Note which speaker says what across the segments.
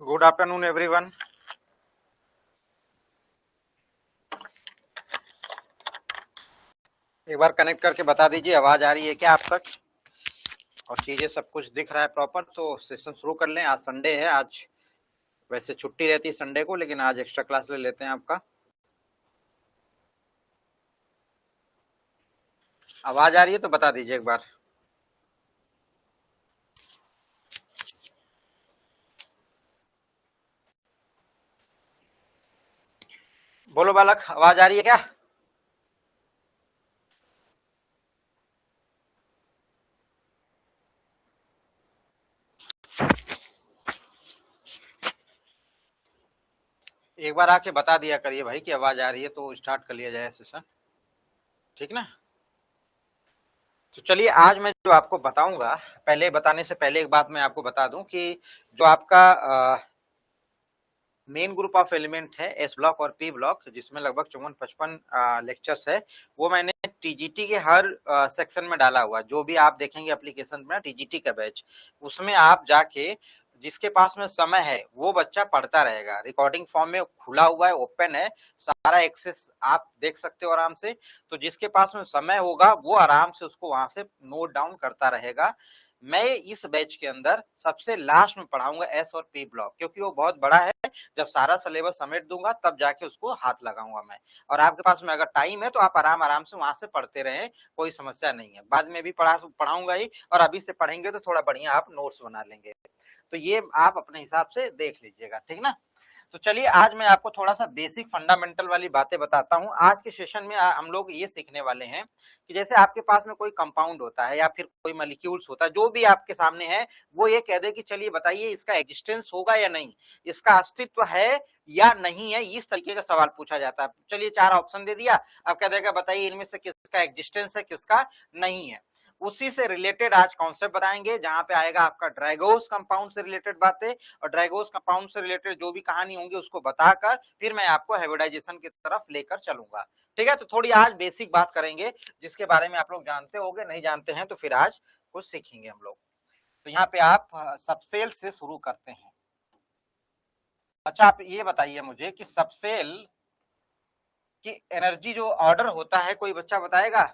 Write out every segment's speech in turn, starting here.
Speaker 1: Good afternoon everyone. एक बार connect करके बता दीजिए आवाज आ रही है क्या आप तक और चीजें सब कुछ दिख रहा है प्रॉपर, तो सेशन शुरू कर लें। आज संडे है, आज वैसे छुट्टी रहती है संडे को, लेकिन आज एक्स्ट्रा क्लास ले लेते हैं आपका। आवाज आ रही है तो बता दीजिए एक बार। बोलो बालक, आवाज आ रही है क्या? एक बार आके बता दिया करिए भाई कि आवाज आ रही है, तो स्टार्ट कर लिया जाए सेशन, ठीक ना। तो चलिए, आज मैं जो आपको बताऊंगा, पहले बताने से पहले एक बात मैं आपको बता दूं कि जो आपका मेन ग्रुप ऑफ एलिमेंट है एस ब्लॉक और पी ब्लॉक, जिसमें लगभग 54-55 लेक्चर्स है, वो मैंने टीजीटी के हर सेक्शन में डाला हुआ। जो भी आप देखेंगे एप्लीकेशन में टीजीटी का बैच, उसमें आप जाके जिसके पास में समय है वो बच्चा पढ़ता रहेगा। रिकॉर्डिंग फॉर्म में खुला हुआ है, ओपन है, सारा एक्सेस आप देख सकते हो आराम से। तो जिसके पास में समय होगा वो आराम से उसको वहां से नोट डाउन करता रहेगा। मैं इस बैच के अंदर सबसे लास्ट में पढ़ाऊंगा एस और पी ब्लॉक, क्योंकि वो बहुत बड़ा है। जब सारा सिलेबस समेट दूंगा तब जाके उसको हाथ लगाऊंगा मैं। और आपके पास में अगर टाइम है तो आप आराम से वहां से पढ़ते रहें, कोई समस्या नहीं है। बाद में भी पढ़ाऊंगा ही, और अभी से पढ़ेंगे तो थोड़ा बढ़िया आप नोट्स बना लेंगे। तो ये आप अपने हिसाब से देख लीजिएगा, ठीक ना। तो चलिए, आज मैं आपको थोड़ा सा बेसिक फंडामेंटल वाली बातें बताता हूं। आज के सेशन में हम लोग ये सीखने वाले हैं कि जैसे आपके पास में कोई कंपाउंड होता है या फिर कोई मॉलिक्यूल्स होता है, जो भी आपके सामने है, वो ये कह दे कि चलिए बताइए इसका एग्जिस्टेंस होगा या नहीं, इसका अस्तित्व है या नहीं है, इस तरीके का सवाल पूछा जाता है। चलिए, 4 ऑप्शन दे दिया, अब कह देगा बताइए इनमें से किसका एग्जिस्टेंस है, किसका नहीं है। उसी से रिलेटेड आज कॉन्सेप्ट बताएंगे, जहां पे आएगा आपका ड्रैगोस कंपाउंड से रिलेटेड बातें, और ड्रैगोस कंपाउंड से रिलेटेड जो भी कहानी होंगी उसको बताकर फिर मैं आपको हाइब्रिडाइजेशन की तरफ लेकर चलूंगा, ठीक है। तो थोड़ी आज बेसिक बात करेंगे, जिसके बारे में आप लोग जानते होंगे, नहीं जानते हैं तो फिर आज कुछ सीखेंगे हम लोग। तो यहाँ पे आप सबसेल से शुरू करते हैं। अच्छा, आप ये बताइए मुझे कि सबसेल की एनर्जी जो ऑर्डर होता है, कोई बच्चा बताएगा?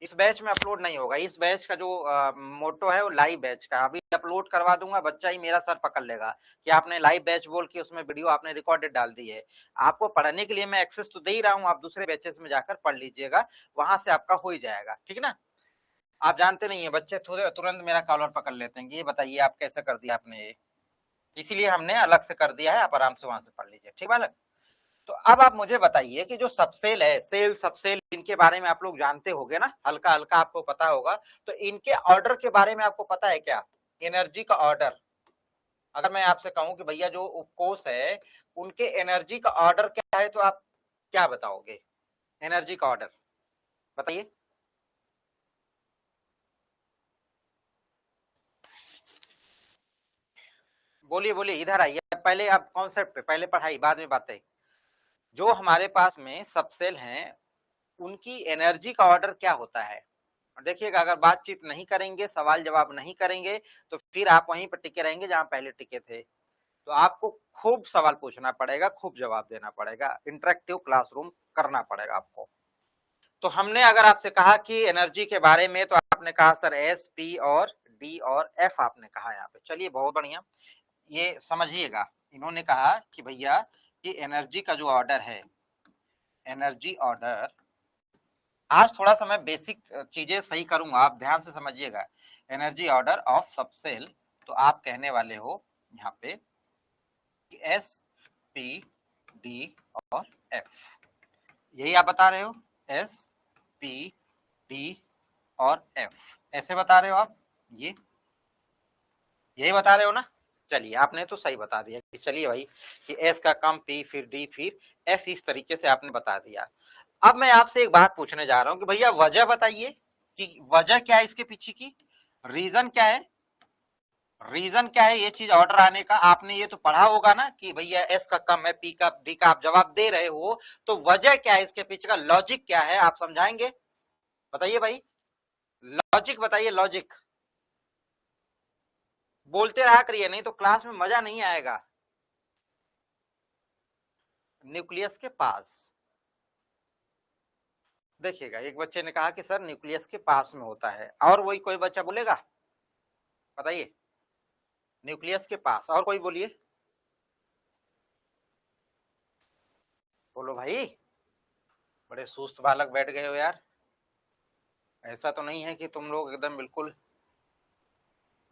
Speaker 1: इस बैच में अपलोड नहीं होगा। इस बैच का जो मोटो है वो लाइव बैच का, अभी अपलोड करवा दूंगा, बच्चा ही मेरा सर पकड़ लेगा कि आपने लाइव बैच बोल के उसमें वीडियो आपने रिकॉर्डेड डाल दी है। आपको पढ़ने के लिए मैं एक्सेस तो दे ही रहा हूँ, आप दूसरे बैचेस में जाकर पढ़ लीजिएगा, वहां से आपका हो ही जाएगा, ठीक ना। आप जानते नहीं है, बच्चे तुरंत मेरा कॉलर पकड़ लेते हैं कि ये बताइए आप कैसे कर दिया आपने ये, इसीलिए हमने अलग से कर दिया है, आप आराम से वहां से पढ़ लीजिए, ठीक है। तो अब आप मुझे बताइए कि जो सबसेल है, सेल सबसेल, इनके बारे में आप लोग जानते होंगे ना, हल्का हल्का आपको पता होगा। तो इनके ऑर्डर के बारे में आपको पता है क्या? एनर्जी का ऑर्डर, अगर मैं आपसे कहूं कि भैया जो उपकोष है उनके एनर्जी का ऑर्डर क्या है, तो आप क्या बताओगे? एनर्जी का ऑर्डर बताइए। बोलिए बोलिए, इधर आइए पहले, आप कॉन्सेप्ट पे पहले पढ़ाई, बाद में बातें। जो हमारे पास में सबसेल हैं उनकी एनर्जी का ऑर्डर क्या होता है? देखिएगा, अगर बातचीत नहीं करेंगे, सवाल जवाब नहीं करेंगे, तो फिर आप वहीं पर टिके रहेंगे जहां पहले टिके थे। तो आपको खूब सवाल पूछना पड़ेगा, खूब जवाब देना पड़ेगा, इंटरेक्टिव क्लासरूम करना पड़ेगा आपको। तो हमने अगर आपसे कहा कि एनर्जी के बारे में, तो आपने कहा सर एस, पी और डी और एफ आपने कहा यहाँ पे। चलिए, बहुत बढ़िया, ये समझिएगा। इन्होंने कहा कि भैया कि एनर्जी का जो ऑर्डर है, एनर्जी ऑर्डर, आज थोड़ा सा मैं बेसिक चीजें सही करूंगा, आप ध्यान से समझिएगा। एनर्जी ऑर्डर ऑफ सबसेल, तो आप कहने वाले हो यहाँ पे एस, पी, डी और एफ, यही आप बता रहे हो, एस, पी, डी और एफ, ऐसे बता रहे हो आप, ये यही बता रहे हो ना। चलिए, आपने तो सही बता दिया कि चलिए भाई कि एस का कम, पी, फिर डी, फिर एफ, इस तरीके से आपने बता दिया। अब मैं आपसे एक बात पूछने जा रहा हूं कि भैया वजह बताइए कि वजह क्या है इसके पीछे की, रीजन क्या है, रीजन क्या है ये चीज ऑर्डर आने का। आपने ये तो पढ़ा होगा ना कि भैया एस का कम है, पी का, डी का, आप जवाब दे रहे हो, तो वजह क्या है इसके पीछे का, लॉजिक क्या है, आप समझाएंगे? बताइए भाई, लॉजिक बताइए, लॉजिक। बोलते रहा करिए, नहीं तो क्लास में मजा नहीं आएगा। न्यूक्लियस के पास, देखिएगा एक बच्चे ने कहा कि सर न्यूक्लियस के पास में होता है, और वही कोई बच्चा बोलेगा, बताइए, न्यूक्लियस के पास, और कोई बोलिए, बोलो भाई, बड़े सुस्त बालक बैठ गए हो यार, ऐसा तो नहीं है कि तुम लोग एकदम बिल्कुल,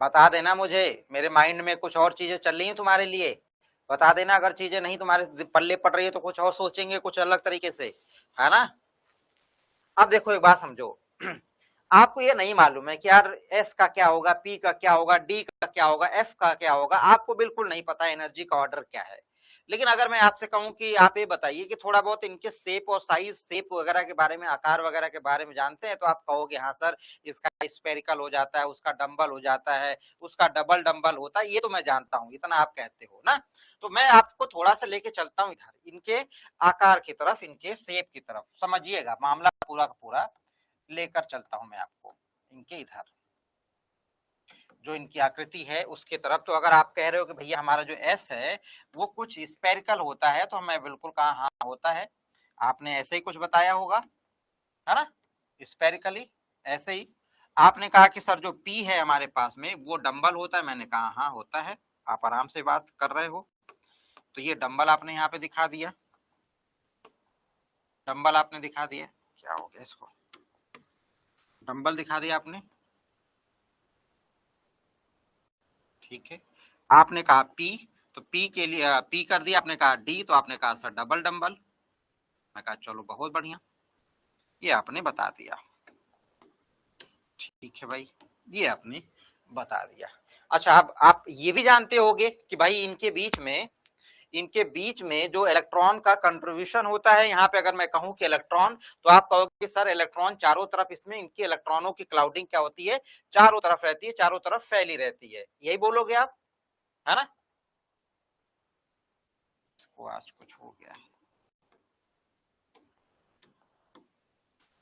Speaker 1: बता देना मुझे, मेरे माइंड में कुछ और चीजें चल रही हैं तुम्हारे लिए, बता देना, अगर चीजें नहीं तुम्हारे पल्ले पड़ रही है तो कुछ और सोचेंगे कुछ अलग तरीके से, है ना। अब देखो एक बात समझो, आपको ये नहीं मालूम है कि यार एस का क्या होगा, पी का क्या होगा, डी का क्या होगा, एफ का क्या होगा, आपको बिल्कुल नहीं पता एनर्जी का ऑर्डर क्या है। लेकिन अगर मैं आपसे कहूं कि आप ये बताइए कि थोड़ा बहुत इनके शेप और साइज, शेप वगैरह के बारे में, आकार वगैरह के बारे में जानते हैं, तो आप कहोगे हाँ सर, इसका स्फेरिकल हो जाता है, उसका डंबल हो जाता है, उसका डबल डंबल होता है, ये तो मैं जानता हूं, इतना आप कहते हो ना। तो मैं आपको थोड़ा सा लेके चलता हूं इधर, इनके आकार की तरफ, इनके शेप की तरफ, समझिएगा मामला पूरा का पूरा लेकर चलता हूं मैं आपको इनके इधर, जो इनकी आकृति है उसके तरफ। तो अगर आप कह रहे हो कि भैया हमारा जो एस है वो कुछ स्पेरिकल होता है, तो मैं बिल्कुल कहा हाँ होता है, आपने ऐसे ही कुछ बताया होगा, है ना, स्पेरिकली ऐसे ही। आपने कहा कि सर जो पी है हमारे पास में वो डंबल होता है, मैंने कहा हाँ होता है, आप आराम से बात कर रहे हो। तो ये डंबल आपने यहाँ पे दिखा दिया, डंबल आपने दिखा दिया, क्या हो गया इसको, डंबल दिखा दिया आपने, ठीक है। आपने कहा पी, तो पी के लिए पी कर दिया, आपने कहा डी, तो आपने कहा सर डबल डंबल, मैं कहा चलो बहुत बढ़िया, ये आपने बता दिया, ठीक है भाई, ये आपने बता दिया। अच्छा, अब आप ये भी जानते होंगे कि भाई इनके बीच में जो इलेक्ट्रॉन का कंट्रीब्यूशन होता है, यहाँ पे अगर मैं कहूं कि इलेक्ट्रॉन, तो आप कहोगे सर इलेक्ट्रॉन चारों तरफ, इसमें इनके इलेक्ट्रॉनों की क्लाउडिंग क्या होती है, चारों तरफ रहती है, चारों तरफ फैली रहती है, यही बोलोगे आप, है ना। वो आज कुछ हो गया है,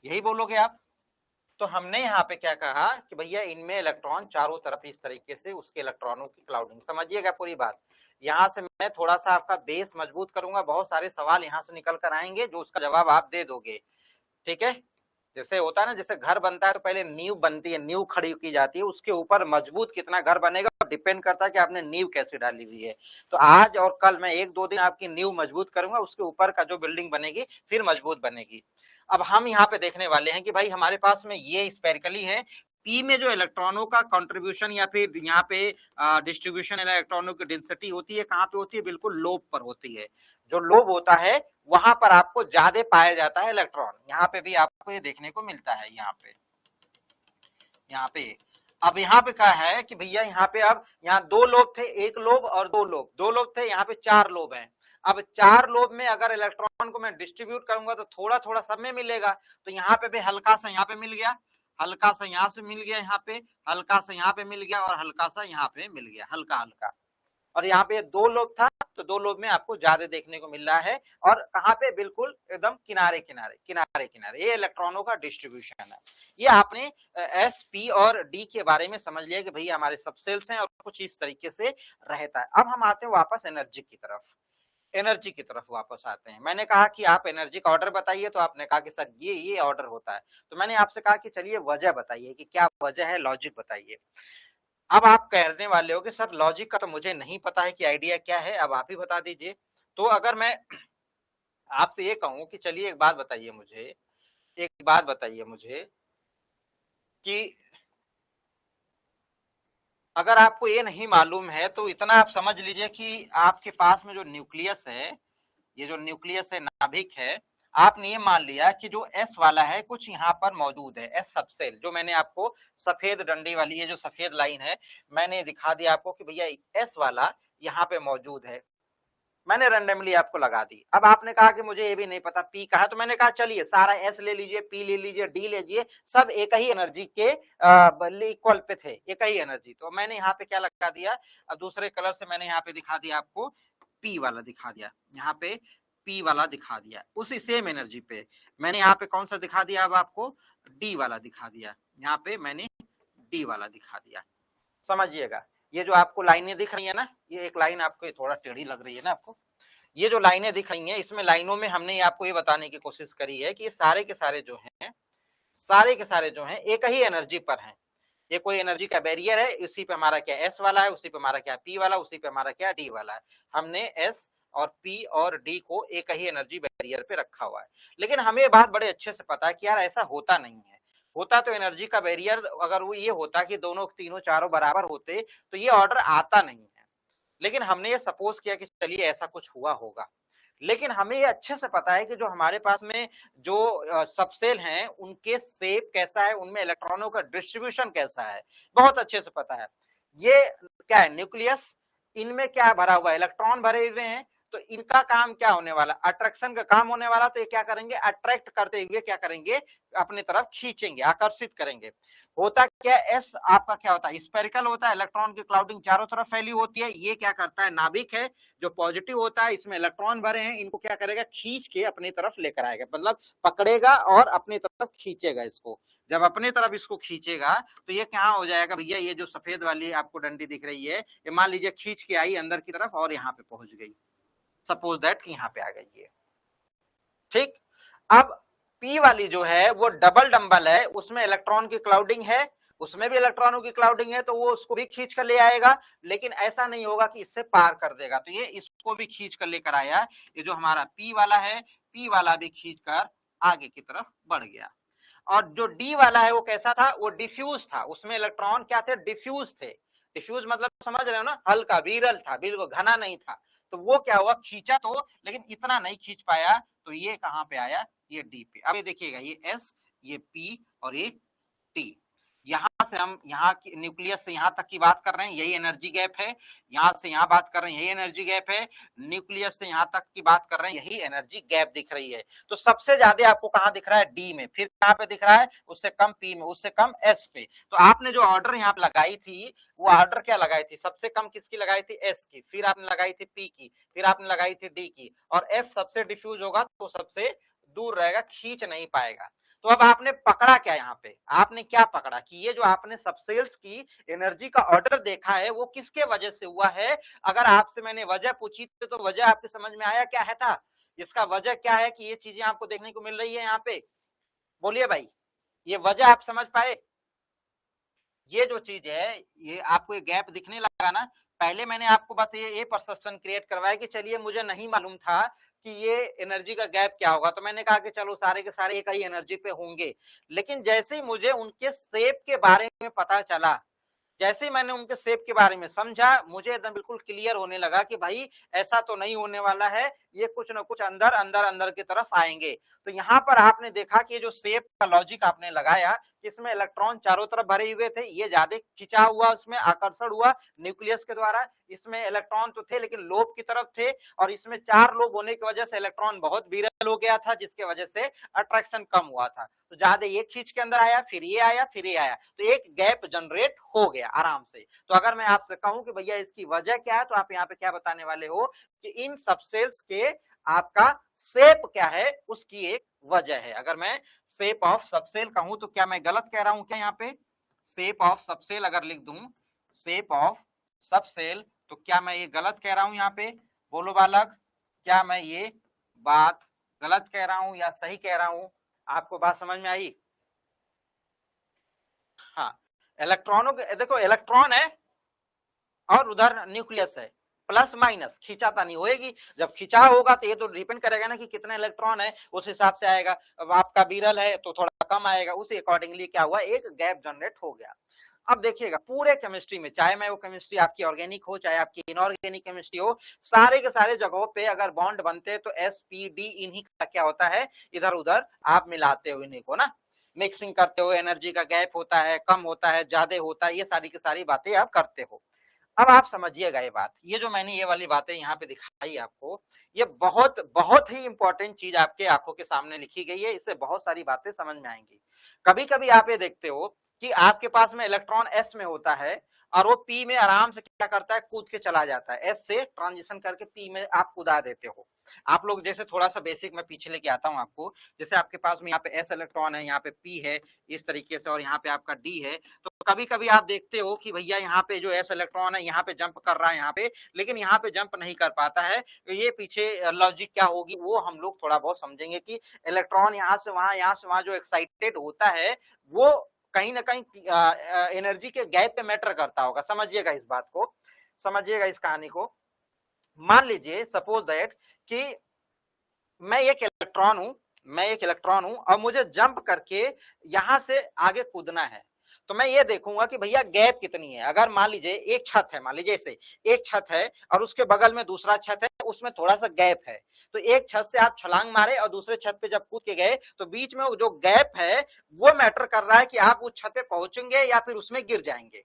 Speaker 1: यही बोलोगे आप। तो हमने यहाँ पे क्या कहा कि भैया इनमें इलेक्ट्रॉन चारों तरफ इस तरीके से उसके इलेक्ट्रॉनों की क्लाउडिंग, समझिएगा पूरी बात। यहाँ से मैं थोड़ा सा आपका बेस मजबूत करूंगा, बहुत सारे सवाल यहाँ से निकल कर आएंगे जो उसका जवाब आप दे दोगे, ठीक है। जैसे होता है ना, जैसे घर बनता है तो पहले नींव बनती है, नींव खड़ी की जाती है, उसके ऊपर मजबूत कितना घर बनेगा डिपेंड करता है कि आपने नींव कैसे डाली हुई है। तो आज और कल मैं 1-2 दिन आपकी नींव मजबूत करूंगा, उसके ऊपर का जो बिल्डिंग बनेगी फिर मजबूत बनेगी। अब हम यहाँ पे देखने वाले हैं कि भाई हमारे पास में ये स्पेरिकली है, पी में जो इलेक्ट्रॉनों का कंट्रीब्यूशन या फिर यहाँ पे डिस्ट्रीब्यूशन इलेक्ट्रॉनों की डेंसिटी होती है, कहाँ पे होती है, बिल्कुल लोब पर होती है। जो लोब होता है वहां पर आपको ज्यादा पाया जाता है इलेक्ट्रॉन, यहाँ पे भी आपको ये देखने को मिलता है, यहाँ पे अब यहाँ पे क्या है कि भैया यहाँ पे अब यहाँ 2 लोब थे, 1 लोब और 2 लोब, 2 लोब थे, यहाँ पे 4 लोब हैं। अब 4 लोब में अगर इलेक्ट्रॉन को मैं डिस्ट्रीब्यूट करूंगा तो थोड़ा थोड़ा सब में मिलेगा, तो यहाँ पे भी हल्का सा यहाँ पे मिल गया, हल्का सा यहाँ से मिल गया, यहाँ पे हल्का सा यहाँ पे मिल गया, और हल्का सा यहाँ पे मिल गया, हल्का हल्का। और यहाँ पे 2 लोब था, तो 2 लोब में आपको ज्यादा देखने को मिल रहा है, और कहाँ पे, बिल्कुल एकदम किनारे किनारे किनारे किनारे, ये इलेक्ट्रॉनों का डिस्ट्रीब्यूशन है। ये आपने एस, पी और डी के बारे में समझ लिया कि भैया हमारे सब सेल्स हैं और कुछ इस तरीके से रहता है। अब हम आते हैं वापस एनर्जी की तरफ, एनर्जी की तरफ वापस आते हैं। मैंने कहा कि आप एनर्जी का ऑर्डर बताइए, तो आपने कहा कि सर ये ऑर्डर होता है। तो मैंने आपसे कहा कि चलिए वजह बताइए कि क्या वजह है, लॉजिक बताइए। अब आप कहने वाले हो कि सर लॉजिक का तो मुझे नहीं पता है कि आइडिया क्या है, अब आप ही बता दीजिए। तो अगर मैं आपसे ये कहूं कि चलिए एक बात बताइए मुझे, एक बात बताइए मुझे कि अगर आपको ये नहीं मालूम है तो इतना आप समझ लीजिए कि आपके पास में जो न्यूक्लियस है, ये जो न्यूक्लियस है, नाभिक है, आपने ये मान लिया कि जो एस वाला है कुछ यहाँ पर मौजूद है, एस सबसेल, जो मैंने आपको सफेद डंडी वाली, ये जो सफेद लाइन है मैंने दिखा दिया आपको कि भैया एस वाला यहाँ पे मौजूद है, मैंने रैंडमली आपको लगा दी। अब आपने कहा कि मुझे ये भी नहीं पता पी कहा, तो मैंने कहा चलिए सारा एस ले लीजिए, पी ले लीजिए, डी ले लीजिए, सब एक ही एनर्जी के इक्वल पे थे, एक ही एनर्जी। तो मैंने यहाँ पे क्या लगा दिया, अब दूसरे कलर से मैंने यहाँ पे दिखा दिया आपको, पी वाला दिखा दिया, यहाँ पे पी वाला दिखा दिया, उसी सेम एनर्जी पे मैंने यहाँ पे कौन सा दिखा दिया, अब आपको डी वाला दिखा दिया, यहाँ पे मैंने डी वाला दिखा दिया, समझिएगा। ये जो आपको लाइनें दिख रही है ना, ये एक लाइन आपको ये थोड़ा टेढ़ी लग रही है ना आपको, ये जो लाइनें दिख रही हैं, इसमें लाइनों में हमने आपको ये बताने की कोशिश करी है कि ये सारे के सारे जो हैं, सारे के सारे जो हैं एक ही एनर्जी पर हैं। ये कोई एनर्जी का बैरियर है, उसी पे हमारा क्या एस वाला है, उसी पे हमारा क्या पी वाला, उसी पे हमारा क्या डी वाला है। हमने एस और पी और डी को एक ही एनर्जी बैरियर पे रखा हुआ है। लेकिन हमें बात बड़े अच्छे से पता है कि यार ऐसा होता नहीं है। होता तो एनर्जी का बैरियर अगर वो ये होता कि दोनों तीनों चारों बराबर होते तो ये ऑर्डर आता नहीं है। लेकिन हमने ये सपोज किया कि चलिए ऐसा कुछ हुआ होगा। लेकिन हमें ये अच्छे से पता है कि जो हमारे पास में जो सबसेल हैं उनके शेप कैसा है, उनमें इलेक्ट्रॉनों का डिस्ट्रीब्यूशन कैसा है, बहुत अच्छे से पता है। ये क्या है, न्यूक्लियस, इनमें क्या भरा हुआ है, इलेक्ट्रॉन भरे हुए हैं। तो इनका काम क्या होने वाला, अट्रैक्शन का काम होने वाला। तो ये क्या करेंगे, अट्रैक्ट करते हुए क्या करेंगे, अपनी तरफ खींचेंगे, आकर्षित करेंगे। होता क्या, एस आपका क्या होता है, स्फेरिकल होता है, इलेक्ट्रॉन की क्लाउडिंग चारों तरफ फैली होती है। ये क्या करता है, नाभिक है जो पॉजिटिव होता है, इसमें इलेक्ट्रॉन भरे हैं, इनको क्या करेगा, खींच के अपनी तरफ लेकर आएगा, मतलब पकड़ेगा और अपनी तरफ खींचेगा इसको। जब अपनी तरफ इसको खींचेगा तो ये क्या हो जाएगा भैया, ये जो सफेद वाली आपको डंडी दिख रही है, ये मान लीजिए खींच के आई अंदर की तरफ और यहाँ पे पहुंच गई, सपोज दैट कि यहाँ पे आ गई है। ठीक, अब पी वाली जो है वो डबल डंबल है, उसमें इलेक्ट्रॉन की क्लाउडिंग है, उसमें भी इलेक्ट्रॉनों की क्लाउडिंग है, तो वो उसको भी खींच कर ले आएगा। लेकिन ऐसा नहीं होगा कि इससे पार कर देगा, तो ये इसको भी खींच कर लेकर आया। ये जो हमारा पी वाला है, पी वाला भी खींच कर आगे की तरफ बढ़ गया। और जो डी वाला है वो कैसा था, वो डिफ्यूज था, उसमें इलेक्ट्रॉन क्या थे, डिफ्यूज थे। डिफ्यूज मतलब समझ रहे हो ना, हल्का विरल था, बिल्कुल घना नहीं था। तो वो क्या हुआ, खींचा तो, लेकिन इतना नहीं खींच पाया, तो ये कहां पे आया, ये डी पे। अब ये देखिएगा, ये एस, ये पी और ये टी। यहां से हम यहाँ की न्यूक्लियस से यहाँ तक की बात कर रहे हैं, यही एनर्जी गैप है। यहां से यहाँ बात कर रहे हैं, यही एनर्जी गैप है। न्यूक्लियस से यहाँ तक की बात कर रहे हैं, यही एनर्जी गैप दिख रही है। तो सबसे ज्यादा आपको कहाँ दिख रहा है, डी में। फिर कहाँ पे दिख रहा है, उससे कम पी में, उससे कम एस पे। तो आपने जो ऑर्डर यहाँ पे लगाई थी, वो ऑर्डर क्या लगाई थी, सबसे कम किसकी लगाई थी, एस की, फिर आपने लगाई थी पी की, फिर आपने लगाई थी डी की। और एफ सबसे डिफ्यूज होगा तो सबसे दूर रहेगा, खींच नहीं पाएगा। तो अब आपने पकड़ा क्या, यहाँ पे आपने क्या पकड़ा कि ये जो आपने सबसेल्स की एनर्जी का ऑर्डर देखा है वो किसके वजह से हुआ है। अगर आपसे मैंने वजह पूछी तो वजह आपके समझ में आया क्या है था, इसका वजह क्या है कि ये चीजें आपको देखने को मिल रही है यहाँ पे, बोलिए भाई, ये वजह आप समझ पाए। ये जो चीज है, ये आपको ये गैप दिखने लगा ना, पहले मैंने आपको बस ये परसेप्शन क्रिएट करवाया कि चलिए मुझे नहीं मालूम था कि ये एनर्जी का गैप क्या होगा, तो मैंने कहा कि चलो सारे के सारे एक ही एनर्जी पे होंगे। लेकिन जैसे ही मुझे उनके शेप के बारे में पता चला, जैसे ही मैंने उनके शेप के बारे में समझा, मुझे एकदम बिल्कुल क्लियर होने लगा कि भाई ऐसा तो नहीं होने वाला है, ये कुछ ना कुछ अंदर अंदर अंदर की तरफ आएंगे। तो यहाँ पर आपने देखा कि ये जो शेप का लॉजिक आपने लगाया, इसमें इलेक्ट्रॉन चारों तरफ भरे हुए थे, ये ज्यादा खिंचा हुआ, उसमें आकर्षण हुआ न्यूक्लियस के द्वारा। इसमें इलेक्ट्रॉन तो थे लेकिन लोब की तरफ थे, और इसमें 4 लोब होने की वजह से इलेक्ट्रॉन बहुत विरल हो गया था, जिसके वजह से अट्रैक्शन कम हुआ था। तो ज्यादा ये खींच के अंदर आया, फिर ये आया, फिर ये आया, तो एक गैप जनरेट हो गया आराम से। तो अगर मैं आपसे कहूं कि भैया इसकी वजह क्या है, तो आप यहाँ पे क्या बताने वाले हो कि इन सबसेल्स के आपका शेप क्या है, उसकी एक वजह है। अगर मैं शेप ऑफ सबसेल कहूं तो क्या मैं गलत कह रहा हूं क्या, यहाँ पे शेप ऑफ सबसेल अगर लिख दूं, शेप ऑफ सबसेल, तो क्या मैं ये गलत कह रहा हूं यहाँ पे, बोलो बालक, क्या मैं ये बात गलत कह रहा हूं या सही कह रहा हूं, आपको बात समझ में आई। हाँ, इलेक्ट्रॉनों के देखो, इलेक्ट्रॉन है और उधर न्यूक्लियस है, प्लस माइनस खिंचातानी होएगी। जब खिंचा होगा तो ये तो डिपेंड करेगा ना कि कितने इलेक्ट्रॉन है, उस हिसाब से आएगा। अब आपका विरल है तो थोड़ा कम आएगा, उसी अकॉर्डिंगली क्या हुआ, एक गैप जनरेट हो गया। अब देखिएगा पूरे केमिस्ट्री में, चाहे मैं वो केमिस्ट्री आपकी ऑर्गेनिक हो, चाहे आपकी इनऑर्गेनिक केमिस्ट्री हो, सारे के सारे जगहों पे अगर बॉन्ड बनते हैं तो एस पी डी इन्हीं का क्या होता है, इधर उधर आप मिलाते हो इन्हीं को ना, मिक्सिंग करते हो, एनर्जी का गैप होता है, कम होता है, ज्यादा होता है, ये सारी की सारी बातें आप करते हो। अब आप समझिएगा ये बात, ये जो मैंने ये वाली बातें यहाँ पे दिखाई आपको, ये बहुत बहुत ही इंपॉर्टेंट चीज आपके आंखों के सामने लिखी गई है, इससे बहुत सारी बातें समझ में आएंगी। कभी कभी आप ये देखते हो कि आपके पास में इलेक्ट्रॉन एस में होता है और वो पी में आराम से क्या करता है, कूद के चला जाता है। एस से ट्रांजिशन करके पी में आप कूदा देते हो। आप लोग जैसे थोड़ा सा बेसिक मैं पीछे लेके आता हूं आपको, जैसे आपके पास में यहाँ पे एस इलेक्ट्रॉन है, यहाँ पे पी है इस तरीके से, और यहाँ पे आपका डी है। तो कभी कभी आप देखते हो कि भैया यहाँ पे जो एस इलेक्ट्रॉन है यहाँ पे जंप कर रहा है यहाँ पे, लेकिन यहाँ पे जंप नहीं कर पाता है। तो ये पीछे लॉजिक क्या होगी वो हम लोग थोड़ा बहुत समझेंगे कि इलेक्ट्रॉन यहाँ से वहां जो एक्साइटेड होता है वो कहीं ना कहीं एनर्जी के गैप पे मैटर करता होगा। समझिएगा इस बात को, समझिएगा इस कहानी को। मान लीजिए सपोज दैट कि मैं एक इलेक्ट्रॉन हूं और मुझे जंप करके यहां से आगे कूदना है। तो मैं ये देखूंगा कि भैया गैप कितनी है। अगर मान लीजिए एक छत है, मान लीजिए ऐसे एक छत है और उसके बगल में दूसरा छत है, उसमें थोड़ा सा गैप है। तो एक छत से आप छलांग मारे और दूसरे छत पे जब कूद के गए तो बीच में जो गैप है वो मैटर कर रहा है कि आप उस छत पे पहुंचेंगे या फिर उसमें गिर जाएंगे,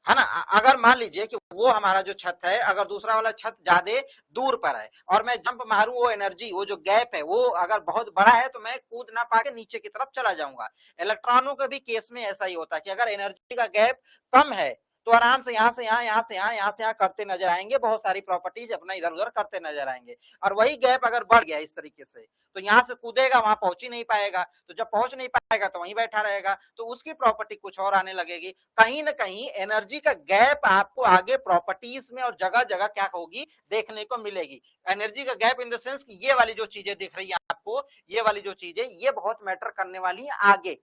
Speaker 1: है ना। अगर मान लीजिए कि वो हमारा जो छत है, अगर दूसरा वाला छत ज्यादा दूर पर है और मैं जंप मारूं, वो एनर्जी, वो जो गैप है वो अगर बहुत बड़ा है तो मैं कूद ना पाके नीचे की तरफ चला जाऊंगा। इलेक्ट्रॉनों के भी केस में ऐसा ही होता है कि अगर एनर्जी का गैप कम है तो आराम से यहाँ से यहाँ, यहाँ से यहाँ, यहाँ से यहाँ करते नजर आएंगे, बहुत सारी प्रॉपर्टीज अपना इधर उधर करते नजर आएंगे। और वही गैप अगर बढ़ गया इस तरीके से तो यहाँ से कूदेगा वहां पहुंच ही नहीं पाएगा, तो जब पहुंच नहीं पाएगा तो वहीं बैठा रहेगा, तो उसकी प्रॉपर्टी कुछ और आने लगेगी। कहीं ना कहीं एनर्जी का गैप आपको आगे प्रॉपर्टीज में और जगह जगह क्या होगी देखने को मिलेगी। एनर्जी का गैप इन द सेंस कि ये वाली जो चीजें दिख रही है आपको, ये वाली जो चीजें ये बहुत मैटर करने वाली है आगे,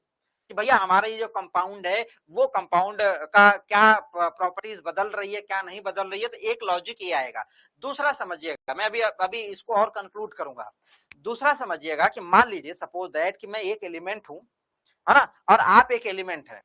Speaker 1: कि भैया हमारा ये जो कंपाउंड है वो कंपाउंड का क्या प्रॉपर्टीज बदल रही है, क्या नहीं बदल रही है। तो एक लॉजिक ये आएगा। दूसरा समझिएगा, मैं अभी इसको और कंक्लूड करूंगा। दूसरा समझिएगा कि मान लीजिए सपोज दैट कि मैं एक एलिमेंट हूं, है ना, और आप एक एलिमेंट है,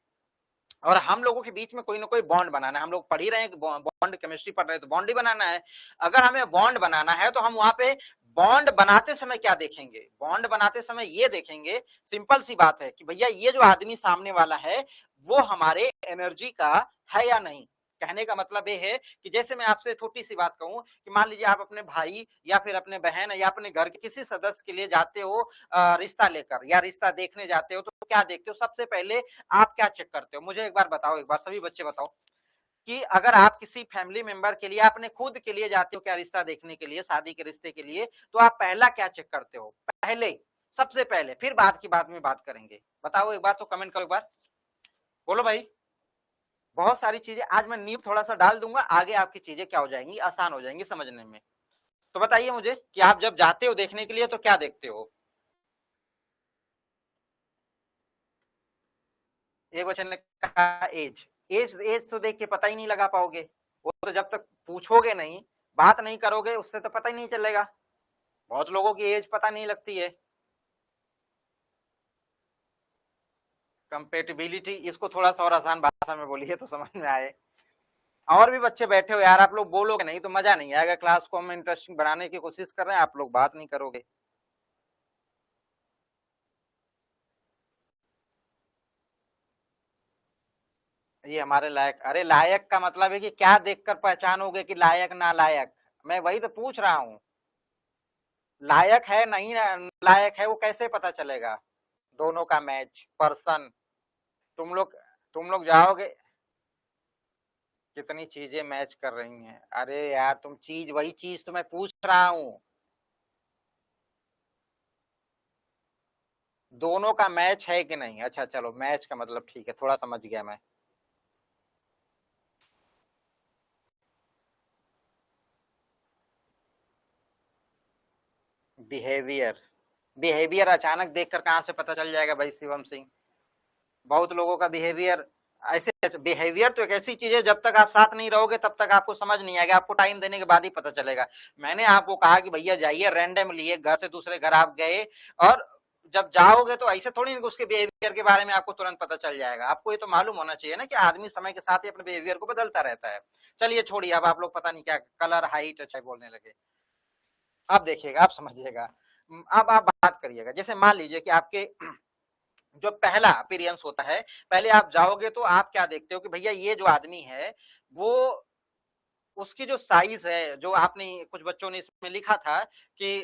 Speaker 1: और हम लोगों के बीच में कोई ना कोई बॉन्ड बनाना है। हम लोग पढ़ ही रहे हैं, बॉन्ड केमिस्ट्री पढ़ रहे हैं, तो बॉन्ड ही बनाना है। अगर हमें बॉन्ड बनाना है तो हम वहां पे बॉन्ड बनाते समय क्या देखेंगे, बॉन्ड बनाते समय ये देखेंगे, सिंपल सी बात है कि भैया ये जो आदमी सामने वाला है वो हमारे एनर्जी का है या नहीं। कहने का मतलब ये है कि जैसे मैं आपसे छोटी सी बात कहूं कि मान लीजिए आप अपने भाई या फिर अपने बहन या अपने घर के किसी सदस्य के लिए जाते हो रिश्ता लेकर या रिश्ता देखने जाते हो, तो क्या देखते हो सबसे पहले, आप क्या चेक करते हो? मुझे एक बार बताओ, एक बार सभी बच्चे बताओ कि अगर आप किसी फैमिली मेंबर के लिए, अपने खुद के लिए जाते हो क्या रिश्ता देखने के लिए, शादी के रिश्ते के लिए, तो आप पहला क्या चेक करते हो? पहले, सबसे पहले, फिर बाद की बात में बात करेंगे। बताओ एक बार, तो कमेंट करो एक बार, बोलो भाई। बहुत सारी चीजें आज मैं नींव थोड़ा सा डाल दूंगा, आगे आपकी चीजें क्या हो जाएंगी, आसान हो जाएंगी समझने में। तो बताइए मुझे कि आप जब जाते हो देखने के लिए तो क्या देखते हो? एक बच्चे ने कहा एज। एज तो देख के पता ही नहीं लगा पाओगे, वो तो जब तक पूछोगे नहीं, बात नहीं करोगे, उससे तो पता ही नहीं चलेगा। बहुत लोगों की एज पता नहीं लगती है। कंपेटिबिलिटी, इसको थोड़ा सा और आसान भाषा में बोलिए तो समझ में आए। और भी बच्चे बैठे हो यार, आप लोग बोलोगे नहीं तो मजा नहीं आएगा। क्लास को हम इंटरेस्टिंग बनाने की कोशिश कर रहे हैं, आप लोग बात नहीं करोगे। ये हमारे लायक, अरे लायक का मतलब है कि क्या देखकर पहचानोगे कि लायक ना लायक? मैं वही तो पूछ रहा हूँ। लायक है नहीं लायक है वो कैसे पता चलेगा? दोनों का मैच, पर्सन। तुम लोग जाओगे, कितनी चीजें मैच कर रही हैं। अरे यार तुम चीज, वही चीज तो मैं पूछ रहा हूँ, दोनों का मैच है कि नहीं। अच्छा चलो, मैच का मतलब ठीक है, थोड़ा समझ गया मैं। बिहेवियर, बिहेवियर अचानक देखकर कहां से पता चल जाएगा भाई शिवम सिंह? बहुत लोगों का बिहेवियर ऐसे, बिहेवियर तो एक ऐसी चीज है जब तक आप साथ नहीं रहोगे तब तक आपको समझ नहीं आएगा, आपको टाइम देने के बाद ही पता चलेगा। मैंने आपको कहा कि भैया जाइए रैंडमली एक घर से दूसरे घर आप गए, और जब जाओगे तो ऐसे थोड़ी उसके बिहेवियर के बारे में आपको तुरंत पता चल जाएगा। आपको ये तो मालूम होना चाहिए ना कि आदमी समय के साथ ही अपने बिहेवियर को बदलता रहता है। चलिए छोड़िए, अब आप लोग पता नहीं क्या कलर हाइट अच्छा बोलने लगे। अब देखिएगा, आप समझिएगा, अब आप बात करिएगा। जैसे मान लीजिए कि आपके जो पहला अपीयरेंस होता है, पहले आप जाओगे तो आप क्या देखते हो कि भैया ये जो आदमी है वो, उसकी जो साइज है, जो आपने कुछ बच्चों ने इसमें लिखा था कि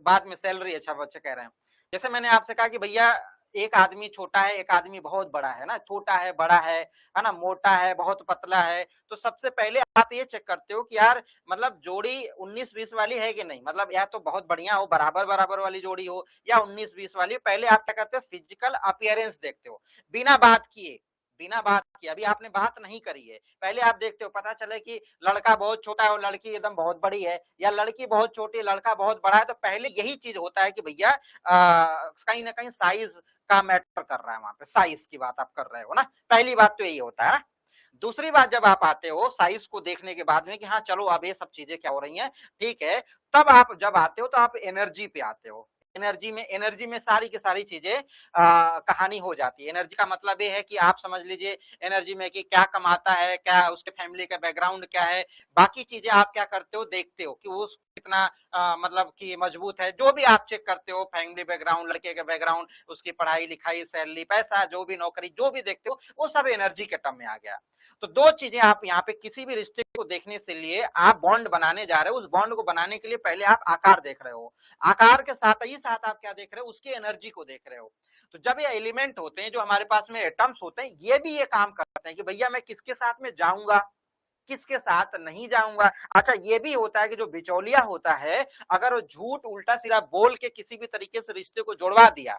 Speaker 1: बाद में सैलरी, अच्छा बच्चे कह रहे हैं, जैसे मैंने आपसे कहा कि भैया एक आदमी छोटा है, एक आदमी बहुत बड़ा है ना, छोटा है, बड़ा है ना, मोटा है, बहुत पतला है। तो सबसे पहले आप ये चेक करते हो कि यार मतलब जोड़ी 19-20 वाली है कि नहीं, मतलब या तो बहुत बढ़िया हो, बराबर बराबर वाली जोड़ी हो, या 19-20 वाली। पहले आप क्या करते हो, फिजिकल अपीयरेंस देखते हो, बिना बात किए, बिना बात किए। अभी आपने बात नहीं करी है, पहले आप देखते हो, पता चले कि लड़का बहुत छोटा है और लड़की एकदम बहुत बड़ी है, या लड़की बहुत छोटी है, लड़का बहुत बड़ा है, तो पहले यही चीज होता है कि भैया कहीं ना कहीं साइज का मैटर कर रहा है, वहां पे साइज की बात आप कर रहे हो ना। पहली बात तो यही होता है ना। दूसरी बात, जब आप आते हो साइज को देखने के बाद में कि हाँ चलो अब ये सब चीजें क्या हो रही हैं, ठीक है, तब आप जब आते हो तो आप एनर्जी पे आते हो। एनर्जी में सारी की सारी चीजें कहानी हो जाती है। एनर्जी का मतलब ये है कि आप समझ लीजिए एनर्जी में कि क्या कमाता है, क्या उसके फैमिली का बैकग्राउंड क्या है, बाकी चीजें आप क्या करते हो, देखते हो कि वो कितना मतलब कि मजबूत है, जो भी आप चेक करते हो, फैमिली बैकग्राउंड, लड़के का बैकग्राउंड, उसकी पढ़ाई लिखाई, सैलरी, पैसा, जो भी नौकरी, जो भी देखते हो, वो सब एनर्जी के टर्म में आ गया। तो दो चीजें आप यहाँ पे किसी भी रिश्ते को देखने से लिए आप बॉन्ड बनाने जा रहे हो, उस बॉन्ड को बनाने के लिए पहले आप आकार देख रहे हो, आकार के साथ ही साथ आप क्या देख रहे हो, उसकी एनर्जी को देख रहे हो। तो जब ये एलिमेंट होते हैं, जो हमारे पास में एटम्स होते हैं, ये भी ये काम करते हैं कि भैया मैं किसके साथ में जाऊंगा, किसके साथ नहीं जाऊंगा। अच्छा ये भी होता है कि जो बिचौलिया होता है, अगर वो झूठ उल्टा सीधा बोल के किसी भी तरीके से रिश्ते को जुड़वा दिया,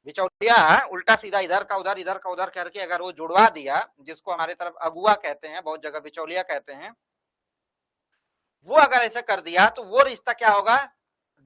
Speaker 1: बिचौलिया उल्टा सीधा इधर का उधर करके अगर वो जुड़वा दिया, जिसको हमारे तरफ अगुआ कहते हैं, बहुत जगह बिचौलिया कहते हैं, वो अगर ऐसा कर दिया तो वो रिश्ता क्या होगा,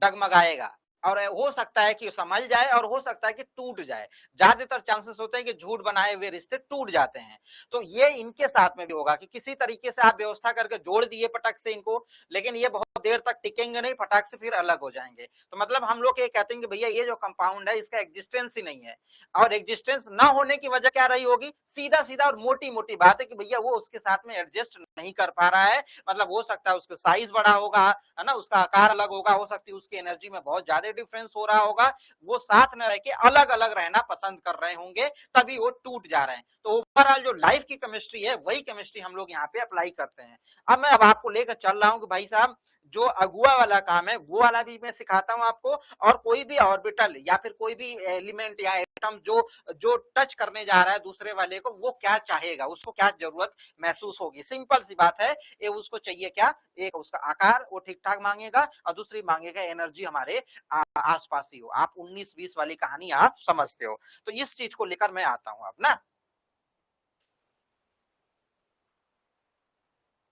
Speaker 1: डगमगाएगा, और हो सकता है कि संभल जाए और हो सकता है कि टूट जाए। ज्यादातर चांसेस होते हैं कि झूठ बनाए हुए रिश्ते टूट जाते हैं। तो ये इनके साथ में भी होगा कि किसी तरीके से आप व्यवस्था करके जोड़ दिए पटक से इनको, लेकिन ये बहुत देर तक टिकेंगे नहीं, फटाक से फिर अलग हो जाएंगे। तो मतलब हम लोग ये कहते हैं कि भैया ये जो कंपाउंड है इसका एग्जिस्टेंस ही नहीं है, और एग्जिस्टेंस ना होने की वजह क्या रही होगी, सीधा सीधा और मोटी मोटी बात है कि भैया वो उसके साथ में एडजस्ट नहीं कर पा रहा है। मतलब हो सकता है उसका साइज बड़ा होगा, है ना, उसका आकार अलग होगा, हो सकती है उसकी एनर्जी में बहुत ज्यादा डिफरेंस हो रहा होगा, वो साथ न रह के अलग अलग रहना पसंद कर रहे होंगे, तभी वो टूट जा रहे हैं। तो ओवरऑल जो लाइफ की केमिस्ट्री है, वही केमिस्ट्री हम लोग यहाँ पे अप्लाई करते हैं। अब मैं आपको लेकर चल रहा हूँ कि भाई साहब जो अगुआ वाला काम है वो वाला भी मैं सिखाता हूँ आपको, और कोई भी ऑर्बिटल या फिर कोई भी एलिमेंट या एटम जो जो टच करने जा रहा है दूसरे वाले को, वो क्या चाहेगा, उसको क्या जरूरत महसूस होगी। सिंपल सी बात है, ये उसको चाहिए क्या, एक उसका आकार वो ठीक ठाक मांगेगा, और दूसरी मांगेगा एनर्जी हमारे आसपास ही हो। आप 19-20 वाली कहानी आप समझते हो, तो इस चीज को लेकर मैं आता हूं अब ना।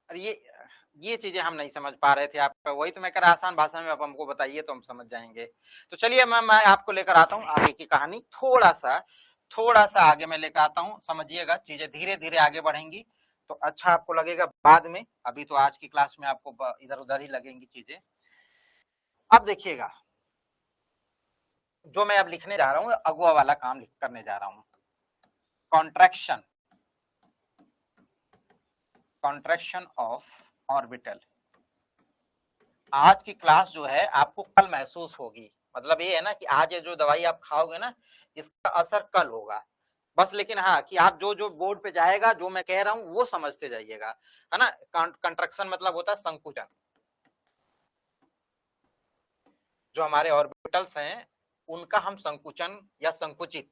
Speaker 1: ये चीजें हम नहीं समझ पा रहे थे, आपका वही तो मैं कह रहा आसान भाषा में आप हमको बताइए तो हम समझ जाएंगे। तो चलिए मैं आपको लेकर आता हूँ आगे की कहानी, थोड़ा सा आगे मैं लेकर आता हूँ, समझिएगा, चीजें धीरे धीरे आगे बढ़ेंगी तो अच्छा आपको लगेगा बाद में। अभी तो आज की क्लास में आपको इधर उधर ही लगेंगी चीजें। अब देखिएगा, जो मैं अब लिखने जा रहा हूँ अगुआ वाला काम करने जा रहा हूँ, कॉन्ट्रैक्शन ऑफ ऑर्बिटल। आज की क्लास जो है आपको कल महसूस होगी, मतलब ये है ना कि आज ये जो दवाई आप खाओगे ना, इसका असर कल होगा बस। लेकिन हाँ कि आप जो जो बोर्ड पे जाएगा, जो मैं कह रहा हूं वो समझते जाइएगा, है ना। कंट्रक्शन मतलब होता है संकुचन। जो हमारे ऑर्बिटल्स हैं उनका हम संकुचन या संकुचित,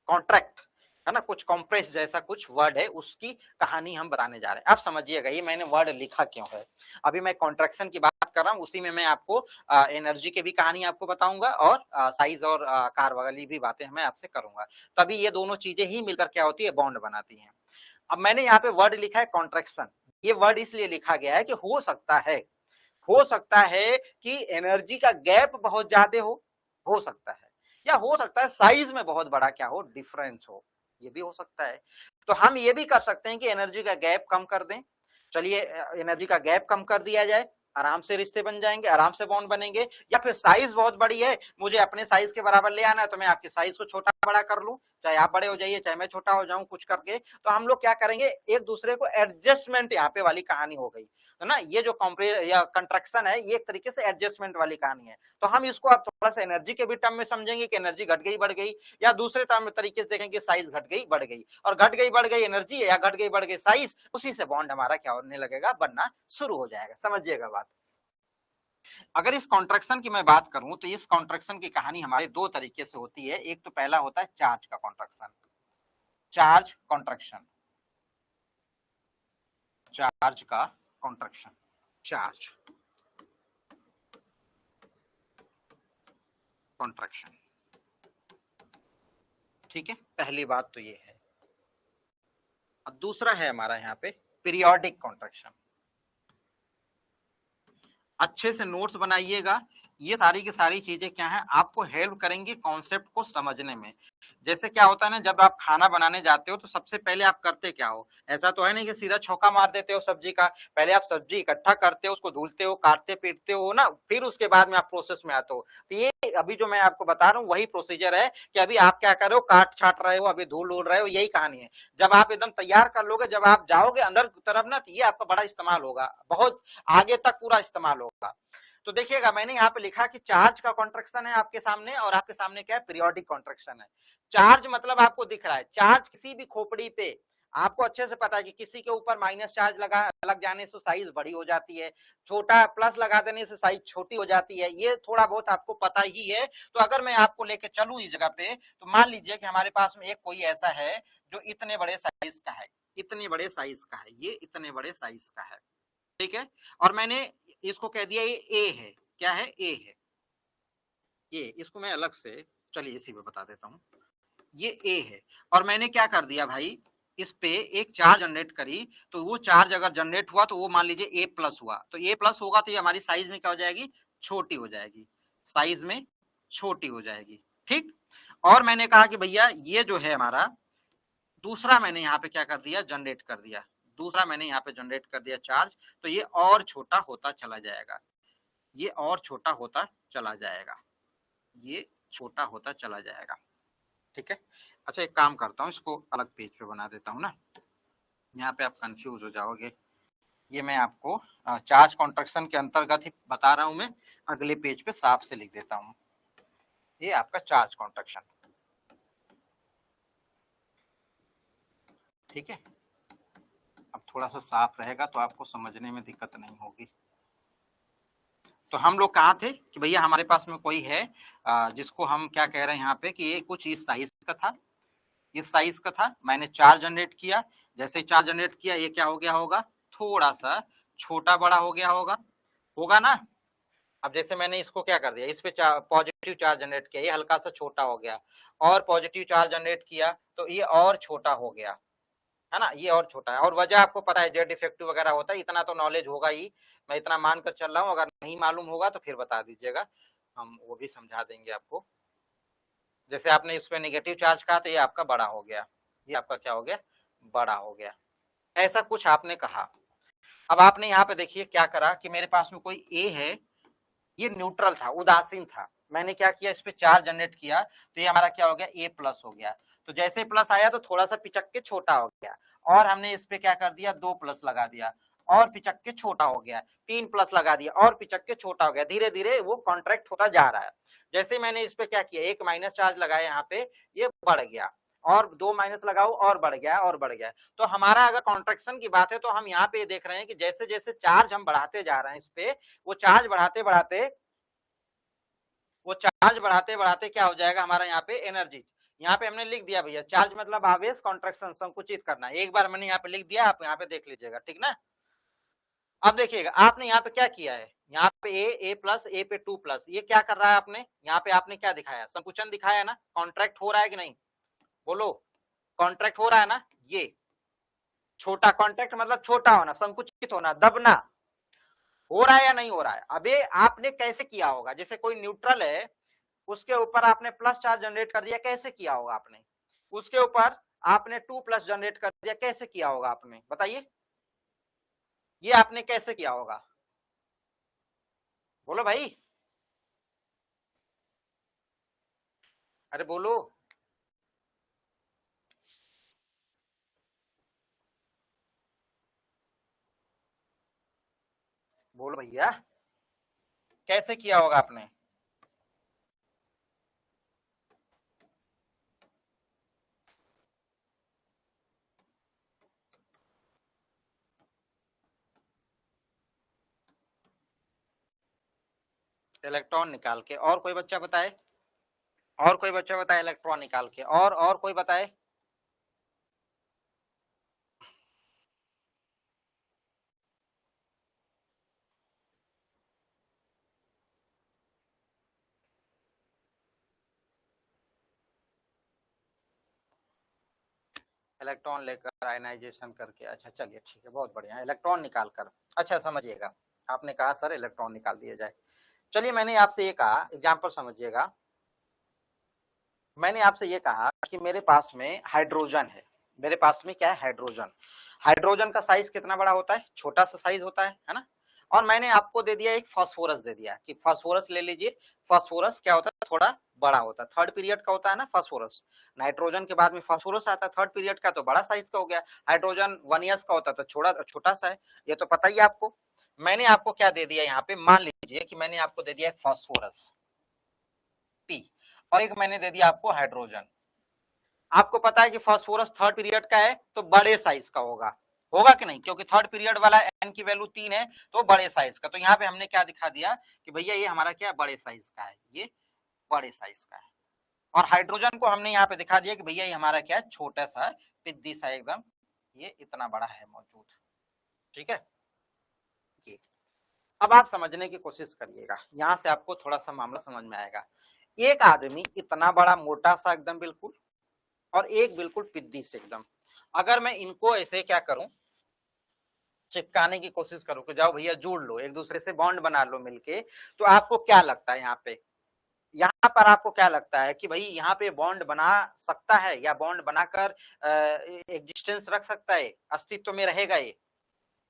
Speaker 1: कॉन्ट्रैक्ट, है ना, कुछ कॉम्प्रेस जैसा कुछ वर्ड है, उसकी कहानी हम बताने जा रहे हैं। आप समझिएगा ये मैंने वर्ड लिखा क्यों है। अभी मैं कॉन्ट्रैक्शन की बात कर रहा हूँ, उसी में मैं आपको एनर्जी की भी कहानी आपको बताऊंगा, और साइज और आकार वाली भी बातें मैं आपसे करूंगा। तभी ये दोनों चीजें ही मिलकर क्या होती है, बॉन्ड बनाती है। अब मैंने यहाँ पे वर्ड लिखा है कॉन्ट्रैक्शन। ये वर्ड इसलिए लिखा गया है कि हो सकता है कि एनर्जी का गैप बहुत ज्यादा हो सकता है, या हो सकता है साइज में बहुत बड़ा क्या हो, डिफरेंस हो, ये भी हो सकता है। तो हम ये भी कर सकते हैं कि एनर्जी का गैप कम कर दें। चलिए एनर्जी का गैप कम कर दिया जाए, आराम से रिश्ते बन जाएंगे, आराम से बॉन्ड बनेंगे। या फिर साइज बहुत बड़ी है, मुझे अपने साइज के बराबर ले आना है, तो मैं आपके साइज को छोटा बड़ा कर लूं, चाहे आप बड़े हो जाइए चाहे मैं छोटा हो जाऊं, कुछ करके तो हम लोग क्या करेंगे, एक दूसरे को एडजस्टमेंट यहाँ पे वाली कहानी हो गई, है ना। ये जो या कंट्रक्शन है, ये एक तरीके से एडजस्टमेंट वाली कहानी है। तो हम इसको अब थोड़ा सा एनर्जी के भी टर्म में समझेंगे कि एनर्जी घट गई बढ़ गई, या दूसरे टर्म तरीके से देखेंगे साइज घट गई बढ़ गई, और घट गई बढ़ गई एनर्जी या घट गई बढ़ गई साइज, उसी से बॉन्ड हमारा क्या होने लगेगा, बनना शुरू हो जाएगा। समझिएगा बात। अगर इस कॉन्ट्रैक्शन की मैं बात करूं तो इस कॉन्ट्रैक्शन की कहानी हमारे दो तरीके से होती है। एक तो पहला होता है चार्ज का कॉन्ट्रैक्शन, चार्ज कॉन्ट्रैक्शन, चार्ज का कॉन्ट्रैक्शन, चार्ज कॉन्ट्रैक्शन। ठीक है, पहली बात तो ये है। अब दूसरा है हमारा यहाँ पे पीरियोडिक कॉन्ट्रैक्शन। अच्छे से नोट्स बनाइएगा, ये सारी की सारी चीजें क्या है आपको हेल्प करेंगी कॉन्सेप्ट को समझने में। जैसे क्या होता है ना, जब आप खाना बनाने जाते हो तो सबसे पहले आप करते क्या हो, ऐसा तो है नहीं कि सीधा छौंका मार देते हो सब्जी का। पहले आप सब्जी इकट्ठा करते हो, उसको धुलते हो, काटते पीटते हो ना, फिर उसके बाद में आप प्रोसेस में आते हो। तो ये अभी जो मैं आपको बता रहा हूँ वही प्रोसीजर है कि अभी आप क्या कर रहे हो, काट छाट रहे हो, अभी धूल उड़ रहे हो, यही कहानी है। जब आप एकदम तैयार कर लोगे, जब आप जाओगे अंदर की तरफ ना, तो ये आपका बड़ा इस्तेमाल होगा, बहुत आगे तक पूरा इस्तेमाल होगा। तो देखिएगा मैंने यहाँ पे लिखा कि चार्ज का कॉन्ट्रैक्शन है आपके सामने, और आपके सामने क्या है, पीरियोडिक कॉन्ट्रैक्शन है। चार्ज मतलब आपको दिख रहा है, चार्ज किसी भी खोपड़ी पे आपको अच्छे से पता है कि किसी के ऊपर माइनस चार्ज लग जाने से साइज बड़ी हो जाती है, छोटा प्लस लगा देने से साइज छोटी हो जाती है, ये थोड़ा बहुत आपको पता ही है। तो अगर मैं आपको लेके चलूं इस जगह पे, तो मान लीजिए कि हमारे पास में एक कोई ऐसा है जो इतने बड़े साइज का है, इतने बड़े साइज का है, ये इतने बड़े साइज का है, ठीक है। और मैंने इसको कह दिया ये ए है, क्या है, ए है, ये इसको मैं अलग से, चलिए इसी पे बता देता हूं, ये ए है। और मैंने क्या कर दिया भाई, इस पे एक चार्ज जनरेट करी, तो वो चार्ज अगर जनरेट हुआ तो वो मान लीजिए ए प्लस हुआ, तो ए प्लस होगा तो ये हमारी साइज में क्या हो जाएगी, छोटी हो जाएगी, साइज में छोटी हो जाएगी, ठीक। और मैंने कहा कि भैया ये जो है हमारा दूसरा, मैंने यहाँ पे क्या कर दिया, जनरेट कर दिया, दूसरा मैंने यहाँ पे जनरेट कर दिया चार्ज, तो ये और छोटा होता चला जाएगा, ये और छोटा होता चला जाएगा, ये छोटा होता चला जाएगा, ठीक है। अच्छा एक काम करता हूँ, इसको अलग पेज पे बना देता हूँ ना, यहाँ पे आप कंफ्यूज हो जाओगे। ये मैं आपको चार्ज कॉन्ट्रैक्शन के अंतर्गत ही बता रहा हूँ, मैं अगले पेज पे साफ से लिख देता हूँ, ये आपका चार्ज कॉन्ट्रैक्शन, ठीक है। अब थोड़ा सा साफ रहेगा तो आपको समझने में दिक्कत नहीं होगी। तो हम लोग कहाँ थे कि भैया हमारे पास में कोई है जिसको हम क्या कह रहे हैं यहाँ पे कि ये कुछ इस साइज का था, इस साइज का था, मैंने चार्ज जनरेट किया, जैसे चार्ज जनरेट किया ये क्या हो गया होगा, थोड़ा सा छोटा बड़ा हो गया होगा, होगा ना। अब जैसे मैंने इसको क्या कर दिया, इस पे पॉजिटिव चार्ज जनरेट किया, ये हल्का सा छोटा हो गया, और पॉजिटिव चार्ज जनरेट किया तो ये और छोटा हो गया, है ना, ये और छोटा है। और वजह आपको पता है, जेड इफेक्टिव वगैरह होता है, इतना तो नॉलेज होगा ही, मैं इतना मानकर चल रहा हूँ, अगर नहीं मालूम होगा तो फिर बता दीजिएगा, हम वो भी समझा देंगे आपको। जैसे आपने इस पे नेगेटिव चार्ज कहा तो ये आपका बड़ा हो गया, ये आपका क्या हो गया, बड़ा हो गया, ऐसा कुछ आपने कहा। अब आपने यहाँ पे देखिए क्या करा कि मेरे पास में कोई ए है, ये न्यूट्रल था, उदासीन था, मैंने क्या किया, इस पे चार्ज जनरेट किया तो ये हमारा क्या हो गया, ए प्लस हो गया। तो जैसे प्लस आया तो थोड़ा सा पिचक के छोटा हो गया, और हमने इस पे क्या कर दिया, 2 प्लस लगा दिया, और पिचक के छोटा हो गया, 3 प्लस लगा दिया, और पिचक के छोटा हो गया, धीरे धीरे वो कॉन्ट्रैक्ट होता जा रहा है। जैसे मैंने इस पे क्या किया, एक माइनस चार्ज लगाया यहाँ पे, ये बढ़ गया, और 2 माइनस लगाओ और बढ़ गया, और बढ़ गया। तो हमारा अगर कॉन्ट्रैक्शन की बात है तो हम यहाँ पे देख रहे हैं कि जैसे जैसे चार्ज हम बढ़ाते जा रहे हैं इस पे, वो चार्ज बढ़ाते बढ़ाते, वो चार्ज बढ़ाते बढ़ाते क्या हो जाएगा हमारा यहाँ पे एनर्जी, यहाँ पे हमने लिख दिया भैया, चार्ज मतलब आवेश, कॉन्ट्रैक्शन संकुचित करना, एक बार मैंने यहाँ पे लिख दिया, आप यहाँ पे देख लीजिएगा, ठीक ना। अब देखिएगा आपने यहाँ पे क्या किया है, यहाँ पे ए प्लस, ए पे 2 प्लस, ये क्या कर रहा है आपने, यहाँ पे आपने क्या दिखाया, संकुचन दिखाया ना, कॉन्ट्रैक्ट हो रहा है कि नहीं, बोलो, कॉन्ट्रैक्ट हो रहा है ना, ये छोटा कॉन्ट्रैक्ट मतलब छोटा होना, संकुचित होना, दबना, हो रहा है या नहीं हो रहा है। अबे आपने कैसे किया होगा, जैसे कोई न्यूट्रल है उसके ऊपर आपने प्लस चार्ज जनरेट कर दिया, कैसे किया होगा आपने, उसके ऊपर आपने 2 प्लस जनरेट कर दिया, कैसे किया होगा आपने, बताइए, ये आपने कैसे किया होगा, बोलो भाई, अरे बोलो, बोलो भैया, कैसे किया होगा आपने, इलेक्ट्रॉन निकाल के। और कोई बच्चा बताए, और कोई बच्चा बताए इलेक्ट्रॉन निकाल के, और कोई बताए। इलेक्ट्रॉन लेकर आयनाइजेशन करके, अच्छा चलिए ठीक है, बहुत बढ़िया, इलेक्ट्रॉन निकाल कर। अच्छा समझिएगा, आपने कहा सर इलेक्ट्रॉन निकाल दिया जाए, चलिए मैंने आपसे ये कहा, एग्जाम्पल समझिएगा, मैंने आपसे ये कहा कि मेरे पास में हाइड्रोजन है, मेरे पास में क्या है, हाइड्रोजन। हाइड्रोजन का साइज कितना बड़ा होता है, छोटा सा साइज होता है ना। और मैंने आपको दे दिया एक फास्फोरस दे दिया कि फास्फोरस ले लीजिए। फास्फोरस क्या होता है, थोड़ा बड़ा होता है, थर्ड पीरियड का होता है ना फास्फोरस। नाइट्रोजन के बाद में फास्फोरस आता है, थर्ड पीरियड का, तो बड़ा साइज का हो गया। हाइड्रोजन 1 ईयर्स का होता है तो छोटा सा है, ये तो पता ही आपको। मैंने आपको क्या दे दिया यहाँ पे, मान लीजिए कि मैंने आपको दे दिया एक फास्फोरस पी, और एक मैंने दे दिया आपको हाइड्रोजन। आपको पता है कि फास्फोरस थर्ड पीरियड का है तो बड़े साइज का होगा, होगा कि नहीं, क्योंकि थर्ड पीरियड वाला एन की वैल्यू 3 है तो बड़े साइज का। तो यहाँ पे हमने क्या दिखा दिया कि भैया ये हमारा क्या बड़े साइज का है, ये बड़े साइज का है। और हाइड्रोजन को हमने यहाँ पे दिखा दिया कि भैया ये हमारा क्या है, छोटा सा पिद्दी सा एकदम, ये इतना बड़ा है मौजूद। ठीक है, अब आप समझने की कोशिश करिएगा, यहां से आपको थोड़ा सा मामला समझ में आएगा। एक आदमी इतना बड़ा मोटा सा एकदम बिल्कुल, और एक बिल्कुल पिद्दी से एकदम, अगर मैं इनको ऐसे क्या करूं, चिपकाने की कोशिश करूं कि जाओ भैया जुड़ लो, एक दूसरे से बॉन्ड बना लो मिलके, तो आपको क्या लगता है यहाँ पे, यहाँ पर आपको क्या लगता है कि भाई यहाँ पे बॉन्ड बना सकता है, या बॉन्ड बनाकर एग्जिस्टेंस रख सकता है, अस्तित्व में रहेगा ये।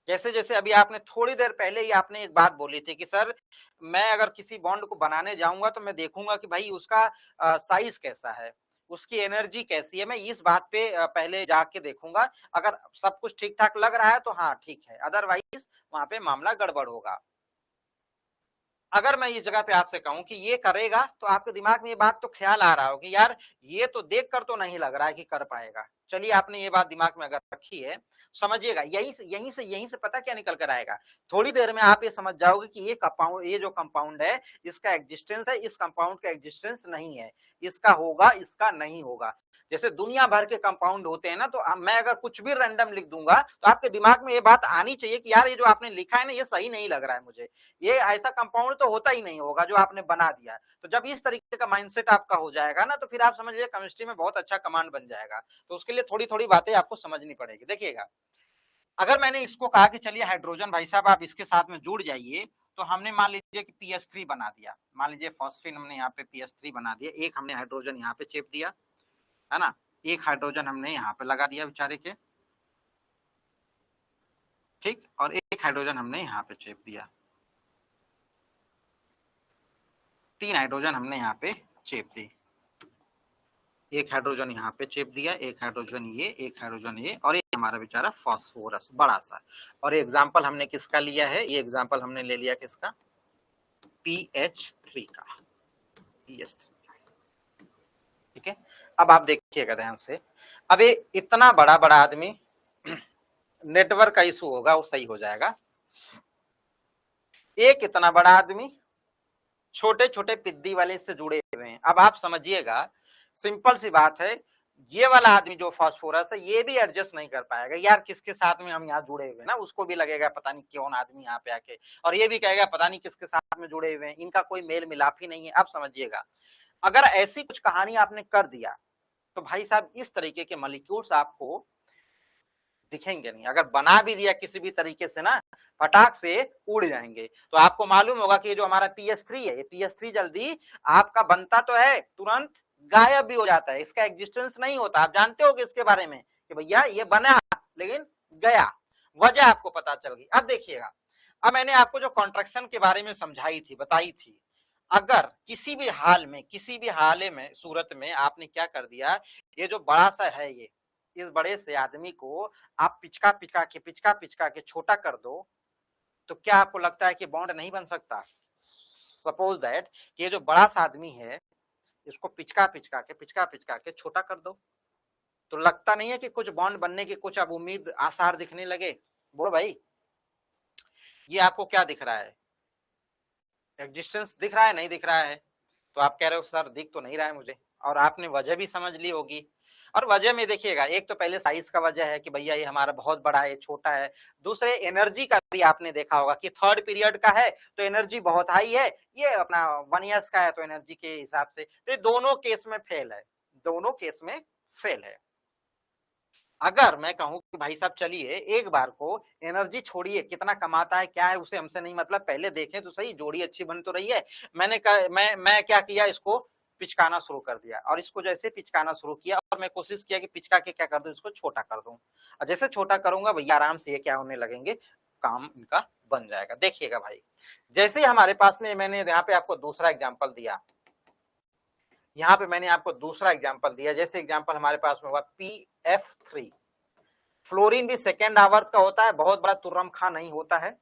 Speaker 1: जैसे जैसे अभी आपने थोड़ी देर पहले ही आपने एक बात बोली थी कि सर मैं अगर किसी बॉन्ड को बनाने जाऊंगा तो मैं देखूंगा कि भाई उसका साइज कैसा है, उसकी एनर्जी कैसी है, मैं इस बात पे पहले जाके देखूंगा। अगर सब कुछ ठीक ठाक लग रहा है तो हाँ ठीक है, अदरवाइज वहां पे मामला गड़बड़ होगा। अगर मैं इस जगह पे आपसे कहूं कि ये करेगा, तो आपके दिमाग में ये बात तो ख्याल आ रहा हो कि यार ये तो देख कर तो नहीं लग रहा है कि कर पाएगा। चलिए आपने ये बात दिमाग में अगर रखी है, समझिएगा, यहीं से पता क्या निकल कर आएगा, थोड़ी देर में आप ये समझ जाओगे कि ये कंपाउंड, ये जो कंपाउंड है इसका एग्जिस्टेंस है, इस कंपाउंड का एग्जिस्टेंस नहीं है, इसका होगा इसका नहीं होगा। जैसे दुनिया भर के कंपाउंड होते हैं ना, तो मैं अगर कुछ भी रैंडम लिख दूंगा तो आपके दिमाग में ये बात आनी चाहिए कि यार ये जो आपने लिखा है ना ये सही नहीं लग रहा है मुझे, ये ऐसा कंपाउंड तो होता ही नहीं होगा जो आपने बना दिया। तो जब इस तरीके का माइंडसेट आपका हो जाएगा ना, तो फिर आप समझिए केमिस्ट्री में बहुत अच्छा कमांड बन जाएगा। तो उसके लिए थोड़ी थोड़ी बातें आपको समझनी पड़ेगी। देखिएगा, अगर मैंने इसको कहा कि चलिए हाइड्रोजन भाई साहब आप इसके साथ में जुड़ जाइए, तो हमने मान लीजिए कि PS3 बना दिया, मान लीजिए फॉस्फीन हमने यहाँ पे PS3 बना दिया, एक हमने हाइड्रोजन यहाँ पे चेप दिया, है ना, एक हाइड्रोजन हमने यहाँ पे लगा दिया बेचारे के, ठीक, और एक हाइड्रोजन हमने यहाँ पे चेप दिया, 3 हाइड्रोजन हमने यहाँ पे चेप दी, एक हाइड्रोजन यहाँ पे चेप दिया, एक हाइड्रोजन ये, एक हाइड्रोजन ये, और एक हमारा बेचारा फास्फोरस बड़ा सा। और एग्जाम्पल हमने किसका लिया है, ये एग्जाम्पल हमने ले लिया किसका, PH3 का, PH3 का। ठीक है, अब आप देखिएगा ध्यान से, अब ये इतना बड़ा बड़ा आदमी, नेटवर्क का इशू होगा वो सही हो जाएगा, एक इतना बड़ा आदमी छोटे छोटे पिद्दी वाले से जुड़े हुए हैं। अब आप समझिएगा, सिंपल सी बात है, ये वाला आदमी जो फास्फोरस है ये भी एडजस्ट नहीं कर पाएगा, यार किसके साथ में हम यहाँ जुड़े हुए हैं ना, उसको भी लगेगा पता नहीं कौन आदमी यहाँ पे आके, और ये भी कहेगा पता नहीं किसके साथ में जुड़े हुए हैं, इनका कोई मेल मिलाप ही नहीं है। अब समझिएगा, अगर ऐसी कुछ कहानी आपने कर दिया तो भाई साहब इस तरीके के मॉलिक्यूल्स आपको दिखेंगे नहीं, अगर बना भी दिया किसी भी तरीके से ना, फटाक से उड़ जाएंगे। तो आपको मालूम होगा कि ये जो हमारा PS3 है, ये PS3 जल्दी आपका बनता तो है, तुरंत गायब भी हो जाता है, इसका एग्जिस्टेंस नहीं होता। आप जानते हो इसके बारे में कि भैया ये बना लेकिन गया, वजह आपको पता चल गई। अब देखिएगा, अब मैंने आपको जो कॉन्ट्रैक्शन के बारे में समझाई थी, बताई थी, अगर किसी भी हाल में, किसी भी हाले में, सूरत में आपने क्या कर दिया, ये जो बड़ा सा है ये, इस बड़े से आदमी को आप पिचका के छोटा कर दो, तो क्या आपको लगता है कि बॉन्ड नहीं बन सकता? सपोज दैट कि ये जो बड़ा सा आदमी है इसको पिचका पिचका के छोटा कर दो, तो लगता नहीं है कि कुछ बॉन्ड बनने की कुछ अब उम्मीद आसार दिखने लगे? बोलो भाई, ये आपको क्या दिख रहा है? एग्जिस्टेंस दिख रहा है, नहीं दिख रहा है? तो आप कह रहे हो सर दिख तो नहीं रहा है मुझे, और आपने वजह भी समझ ली होगी। और वजह में देखिएगा, एक तो पहले साइज का वजह है कि भैया ये हमारा बहुत बड़ा है, छोटा है। दूसरे एनर्जी का भी आपने देखा होगा कि थर्ड पीरियड का है तो एनर्जी बहुत हाई है, ये अपना 1 ईयर्स का है तो एनर्जी के हिसाब से, तो ये दोनों केस में फेल है, दोनों केस में फेल है। अगर मैं कहूं कि भाई साहब चलिए एक बार को एनर्जी छोड़िए, कितना कमाता है क्या है उसे हमसे नहीं मतलब, पहले देखें तो सही जोड़ी अच्छी बन तो रही है। मैं क्या किया, इसको पिचकाना शुरू कर दिया, और इसको जैसे पिचकाना शुरू किया और मैं कोशिश किया कि पिचका के क्या कर दूं, इसको छोटा कर दूं, और जैसे छोटा करूंगा भैया आराम से ये क्या होने लगेंगे, काम इनका बन जाएगा। देखिएगा भाई, जैसे ही हमारे पास में, मैंने यहाँ पे आपको दूसरा एग्जाम्पल दिया, यहाँ पे मैंने आपको दूसरा एग्जाम्पल दिया, जैसे एग्जाम्पल हमारे पास में हुआ PF3। फ्लोरीन भी सेकेंड आवर्त का होता है, बहुत बड़ा तुर्रम खां नहीं होता है।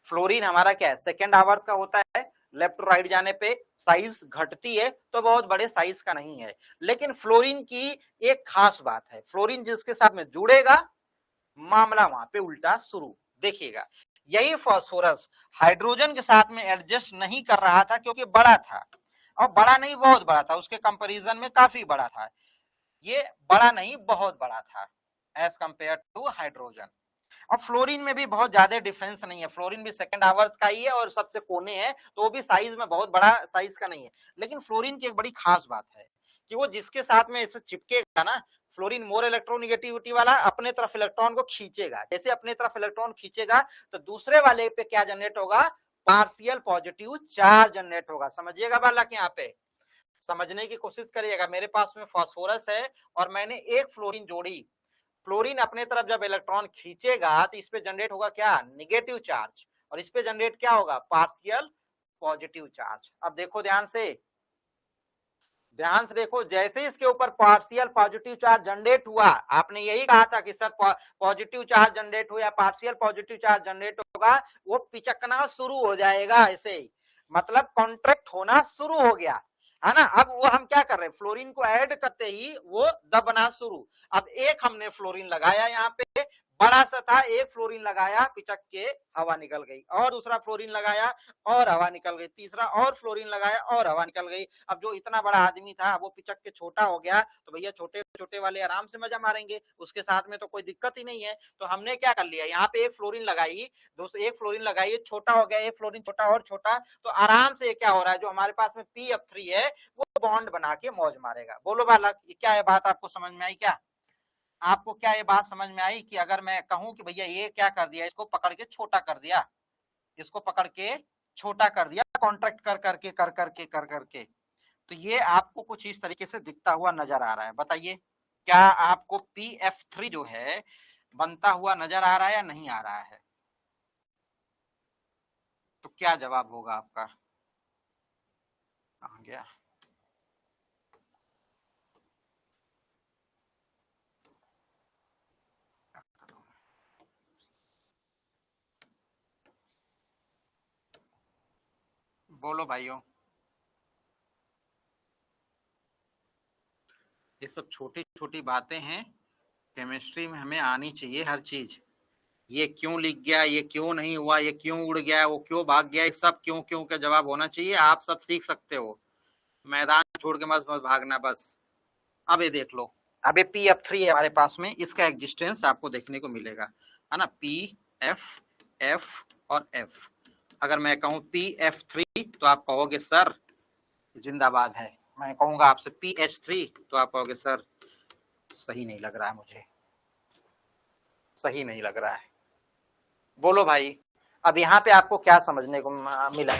Speaker 1: फ्लोरीन हमारा क्या है, सेकेंड आवर्त का होता है, लेफ्ट टू राइट जाने पे साइज घटती है तो बहुत बड़े साइज का नहीं है। लेकिन फ्लोरीन की एक खास बात है, फ्लोरीन जिसके साथ में जुड़ेगा मामला वहां पे उल्टा शुरू। देखिएगा, यही फास्फोरस हाइड्रोजन के साथ में एडजस्ट नहीं कर रहा था क्योंकि बड़ा था, और बड़ा नहीं बहुत बड़ा था, उसके कंपैरिजन में काफी बड़ा था। ये बड़ा नहीं बहुत बड़ा था एज कंपेयर टू हाइड्रोजन। और फ्लोरीन में भी बहुत ज्यादा डिफरेंस नहीं है, फ्लोरीन भी सेकंड आवर्त का ही है और सबसे कोने है, तो वो भी साइज में बहुत बड़ा साइज का नहीं है। लेकिन फ्लोरीन की एक बड़ी खास बात है कि वो जिसके साथ में इसे चिपकेगा ना, फ्लोरीन मोर इलेक्ट्रोनिगेटिविटी वाला अपने तरफ इलेक्ट्रॉन को खींचेगा, जैसे अपने तरफ इलेक्ट्रॉन खींचेगा तो दूसरे वाले पे क्या जनरेट होगा, पार्शियल पॉजिटिव चार्ज जनरेट होगा। समझिएगा बालक, यहाँ पे समझने की कोशिश करिएगा। मेरे पास में फास्फोरस है और मैंने एक फ्लोरीन जोड़ी, फ्लोरीन अपने तरफ जब इलेक्ट्रॉन खींचेगा तो इस पे जनरेट होगा क्या, निगेटिव चार्ज, और इस पे जनरेट क्या होगा, पार्शियल पॉजिटिव चार्ज। अब देखो ध्यान से, ध्यान से देखो, जैसे इसके ऊपर पार्शियल पॉजिटिव चार्ज जनरेट हुआ, आपने यही कहा था कि सर पॉजिटिव चार्ज जनरेट हो या पार्शियल पॉजिटिव चार्ज जनरेट होगा, वो पिचकना शुरू हो जाएगा, ऐसे मतलब कॉन्ट्रैक्ट होना शुरू हो गया है ना। अब वो हम क्या कर रहे हैं, फ्लोरीन को ऐड करते ही वो दबना शुरू। अब एक हमने फ्लोरीन लगाया यहाँ पे, बड़ा सा था, एक फ्लोरीन लगाया, पिचक के हवा निकल गई, और दूसरा फ्लोरीन लगाया और हवा निकल गई, तीसरा और फ्लोरीन लगाया और हवा निकल गई। अब जो इतना बड़ा आदमी था वो पिचक के छोटा हो गया, तो भैया छोटे छोटे वाले आराम से मजा मारेंगे, उसके साथ में तो कोई दिक्कत ही नहीं है। तो हमने क्या कर लिया, यहाँ पे एक फ्लोरीन लगाई, दूसरे एक फ्लोरीन लगाई, छोटा हो गया, एक फ्लोरीन छोटा और छोटा, तो आराम से क्या हो रहा है, जो हमारे पास में PF3 है वो बॉन्ड बना के मौज मारेगा। बोलो बालक, ये क्या है बात, आपको समझ में आई क्या? आपको क्या ये बात समझ में आई कि अगर मैं कहूं कि भैया ये क्या कर दिया, इसको पकड़ के छोटा कर दिया, इसको पकड़ के छोटा कर दिया, कॉन्ट्रैक्ट कर करके, तो ये आपको कुछ इस तरीके से दिखता हुआ नजर आ रहा है। बताइए, क्या आपको PF3 जो है बनता हुआ नजर आ रहा है या नहीं आ रहा है? तो क्या जवाब होगा आपका? आ गया। बोलो भाइयों, ये सब छोटी छोटी बातें हैं, केमिस्ट्री में हमें आनी चाहिए हर चीज। ये क्यों लिख गया, ये क्यों नहीं हुआ, ये क्यों उड़ गया, वो क्यों भाग गया, इस सब क्यों क्यों का जवाब होना चाहिए। आप सब सीख सकते हो, मैदान छोड़ के मत भागना बस। अब ये देख लो, अब ये PF3 है हमारे पास में, इसका एग्जिस्टेंस आपको देखने को मिलेगा, है ना, PF, F और F। अगर मैं कहूँ PF3 तो आप कहोगे सर जिंदाबाद है, मैं कहूंगा आपसे PH3 तो आप कहोगे सर सही नहीं लग रहा है, मुझे सही नहीं लग रहा है। बोलो भाई, अब यहाँ पे आपको क्या समझने को मिला?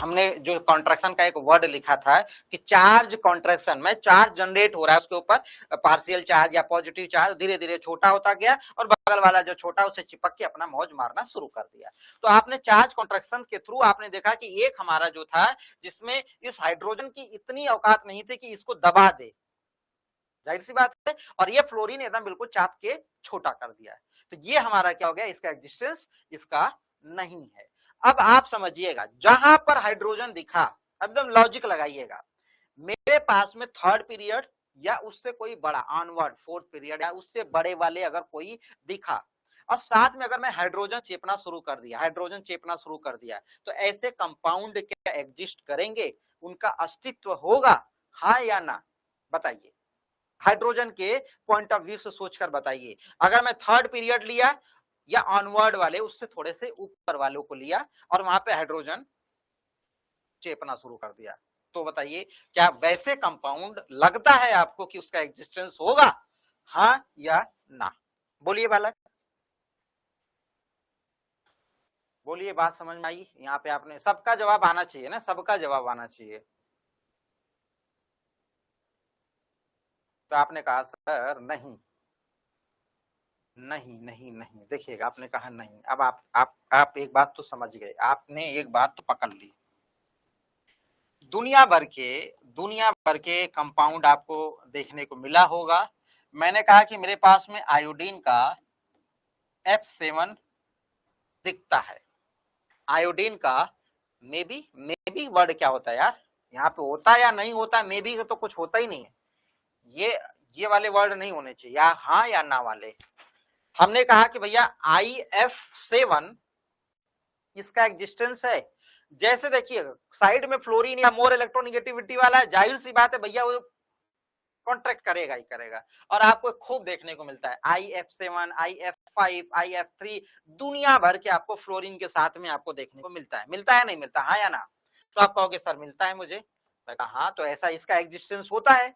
Speaker 1: हमने जो कॉन्ट्रैक्शन का एक वर्ड लिखा था कि चार्ज कॉन्ट्रैक्शन में चार्ज जनरेट हो रहा है, उसके ऊपर पार्शियल चार्ज या पॉजिटिव चार्ज धीरे धीरे छोटा होता गया और बगल वाला जो छोटा उसे चिपक के अपना मौज मारना शुरू कर दिया। तो आपने चार्ज कॉन्ट्रैक्शन के थ्रू आपने देखा कि एक हमारा जो था जिसमें इस हाइड्रोजन की इतनी औकात नहीं थी कि इसको दबा दे, जाहिर सी बात है, और ये फ्लोरीन एकदम बिल्कुल चाप के छोटा कर दिया है। तो ये हमारा क्या हो गया, इसका एग्जिस्टेंस इसका नहीं है। अब आप समझिएगा, जहां पर हाइड्रोजन दिखा, एकदम लॉजिक लगाइएगा, मेरे पास में थर्ड पीरियड या उससे कोई बड़ा ऑनवर्ड फोर्थ पीरियड या उससे बड़े वाले अगर कोई दिखा, और साथ में अगर मैं हाइड्रोजन चेपना शुरू कर दिया, हाइड्रोजन चेपना शुरू कर दिया, तो ऐसे कंपाउंड क्या एग्जिस्ट करेंगे, उनका अस्तित्व होगा, हाँ या ना, बताइए। हाइड्रोजन के पॉइंट ऑफ व्यू से सोचकर बताइए। अगर मैं थर्ड पीरियड लिया या ऑनवर्ड वाले उससे थोड़े से ऊपर वालों को लिया और वहां पे हाइड्रोजन चेपना शुरू कर दिया, तो बताइए क्या वैसे कंपाउंड लगता है आपको कि उसका एग्जिस्टेंस होगा, हाँ या ना? बोलिए बालक, बोलिए, बात समझ में आई? यहाँ पे आपने सबका जवाब आना चाहिए ना, सबका जवाब आना चाहिए। तो आपने कहा सर नहीं, नहीं नहीं नहीं, देखिएगा आपने कहा नहीं। अब आप एक बात तो समझ गए, आपने एक बात तो पकड़ ली। दुनिया भर के कंपाउंड आपको देखने को मिला होगा। मैंने कहा कि मेरे पास में आयोडीन का F7 दिखता है, आयोडीन का मे बी वर्ड क्या होता है यार, यहाँ पे होता है या नहीं होता, मे बी तो कुछ होता ही नहीं है, ये वाले वर्ड नहीं होने चाहिए, या हाँ या ना वाले। हमने कहा कि भैया IF7 इसका एग्जिस्टेंस है। जैसे देखिए साइड में फ्लोरीन या मोर इलेक्ट्रोनिगेटिविटी वाला है, जाहिर सी बात है भैया वो कॉन्ट्रैक्ट करेगा ही करेगा, और आपको खूब देखने को मिलता है IF7, IF5, IF3, दुनिया भर के आपको फ्लोरीन के साथ में आपको देखने को मिलता है नहीं मिलता, हाँ या ना? तो आप कहोगे सर मिलता है मुझे, मैं कहा हाँ, तो ऐसा इसका एग्जिस्टेंस होता है।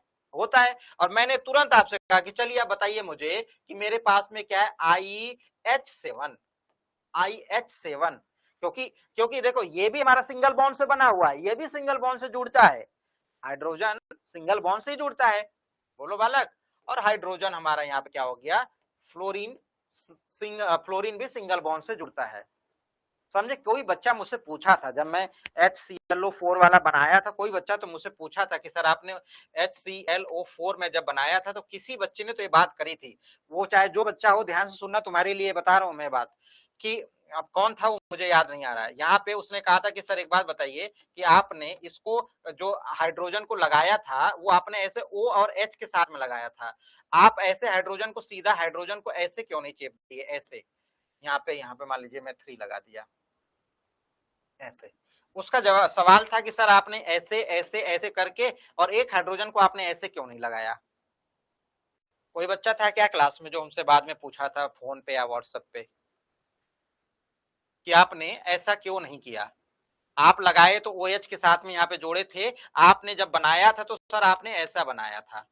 Speaker 1: और मैंने तुरंत आपसे कहा कि चलिए आप बताइए मुझे कि मेरे पास में क्या है, IH7, क्योंकि देखो ये भी हमारा सिंगल बॉन्ड से बना हुआ है, ये भी सिंगल बॉन्ड से जुड़ता है, हाइड्रोजन सिंगल बॉन्ड से ही जुड़ता है, बोलो बालक। और हाइड्रोजन हमारा यहाँ पे क्या हो गया, फ्लोरीन फ्लोरीन भी सिंगल बॉन्ड से जुड़ता है, समझे? कोई बच्चा मुझसे पूछा था जब मैं HClO4 वाला बनाया था, कोई बच्चा तो मुझसे पूछा था कि सर आपने HClO4 में जब बनाया था तो किसी बच्चे ने तो ये बात करी थी, वो चाहे जो बच्चा हो ध्यान से सुनना, तुम्हारे लिए बता रहा हूं मैं बात, कि अब कौन था वो मुझे याद नहीं आ रहा है। यहाँ पे उसने कहा था कि सर एक बात बताइए कि आपने इसको जो हाइड्रोजन को लगाया था वो आपने ऐसे O और H के साथ में लगाया था, आप ऐसे हाइड्रोजन को सीधा हाइड्रोजन को ऐसे क्यों नहीं चेप दिए, ऐसे यहाँ पे मान लीजिए मैं 3 लगा दिया ऐसे। उसका जवाब सवाल था कि सर आपने ऐसे ऐसे ऐसे करके और एक हाइड्रोजन को आपने ऐसे क्यों नहीं लगाया? कोई बच्चा था क्या क्लास में जो हमसे बाद में पूछा था फोन पे या व्हाट्सएप पे कि आपने ऐसा क्यों नहीं किया? आप लगाए तो OH के साथ में यहाँ पे जोड़े थे, आपने जब बनाया था तो सर आपने ऐसा बनाया था,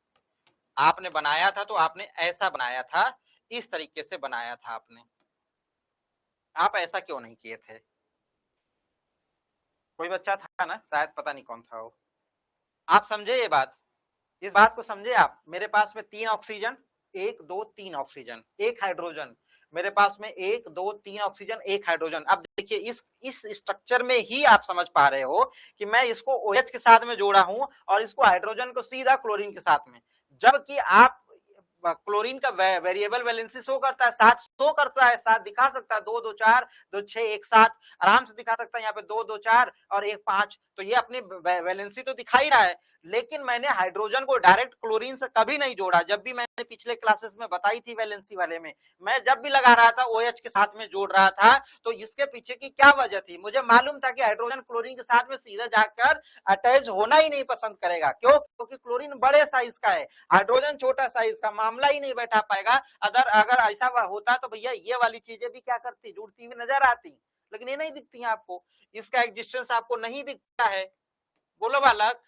Speaker 1: आपने बनाया था तो आपने ऐसा बनाया था, इस तरीके से बनाया था आपने, आप ऐसा क्यों नहीं किए थे? कोई बच्चा था ना, शायद पता नहीं कौन था वो। आप समझे ये बात, इस बात को समझे आप? मेरे पास में 3 ऑक्सीजन, 1 2 3 ऑक्सीजन, 1 हाइड्रोजन, मेरे पास में 1 2 3 ऑक्सीजन, 1 हाइड्रोजन। अब देखिए इस स्ट्रक्चर में ही आप समझ पा रहे हो कि मैं इसको OH के साथ में जोड़ा हूं और इसको हाइड्रोजन को सीधा क्लोरीन के साथ में, जबकि आप क्लोरीन का वेरिएबल वैलेंसी शो करता है, 7 शो करता है, 7 दिखा सकता है, 2 2 4 2 6 1 7 आराम से दिखा सकता है, यहाँ पे 2 2 4 और 1 5, तो ये अपनी वैलेंसी तो दिखा ही रहा है। लेकिन मैंने हाइड्रोजन को डायरेक्ट क्लोरीन से कभी नहीं जोड़ा, जब भी मैंने पिछले क्लासेस में बताई थी वैलेंसी वाले में, मैं जब भी लगा रहा था OH के साथ में जोड़ रहा था, तो इसके पीछे की क्या वजह थी? मुझे मालूम था कि हाइड्रोजन क्लोरीन के साथ में सीधा जाकर अटैच होना ही नहीं पसंद करेगा, क्यों? क्योंकि क्लोरीन बड़े साइज का है, हाइड्रोजन छोटा साइज का, मामला ही नहीं बैठा पाएगा। अगर ऐसा होता तो भैया ये वाली चीजें भी क्या करती, जुड़ती हुई नजर आती, लेकिन ये नहीं दिखती है आपको, इसका एग्जिस्टेंस आपको नहीं दिखता है। बोलो बालक,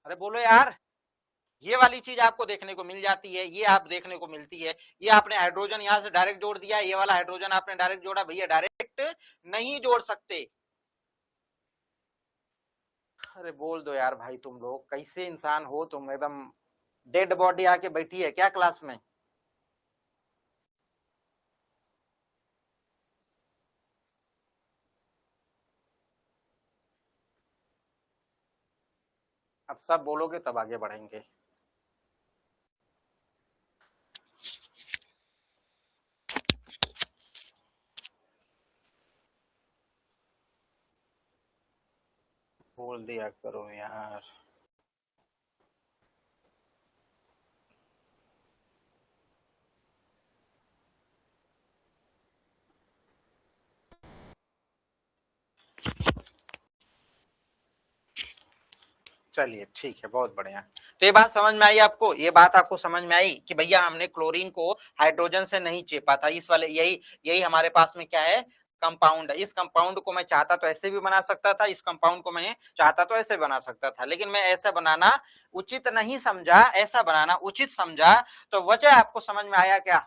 Speaker 1: अरे बोलो यार, ये वाली चीज आपको देखने को मिल जाती है, ये आप देखने को मिलती है। ये आपने हाइड्रोजन यहां से डायरेक्ट जोड़ दिया, ये वाला हाइड्रोजन आपने डायरेक्ट जोड़ा, भैया डायरेक्ट नहीं जोड़ सकते। अरे बोल दो यार भाई, तुम लोग कैसे इंसान हो तुम, एकदम डेड बॉडी आके बैठी है क्या क्लास में? अब सब बोलोगे तब आगे बढ़ेंगे। बोल दिया करो यार। चलिए ठीक है, बहुत बढ़िया। तो ये बात समझ में आई आपको, ये बात आपको समझ में आई कि भैया हमने क्लोरीन को हाइड्रोजन से नहीं चेपा था, इस वाले यही हमारे पास में क्या है, कंपाउंड है। इस कंपाउंड को मैं चाहता तो ऐसे भी बना सकता था, इस कंपाउंड को मैं चाहता तो ऐसे बना सकता था, लेकिन मैं ऐसा बनाना उचित नहीं समझा, ऐसा बनाना उचित समझा। तो वजह आपको समझ में आया क्या,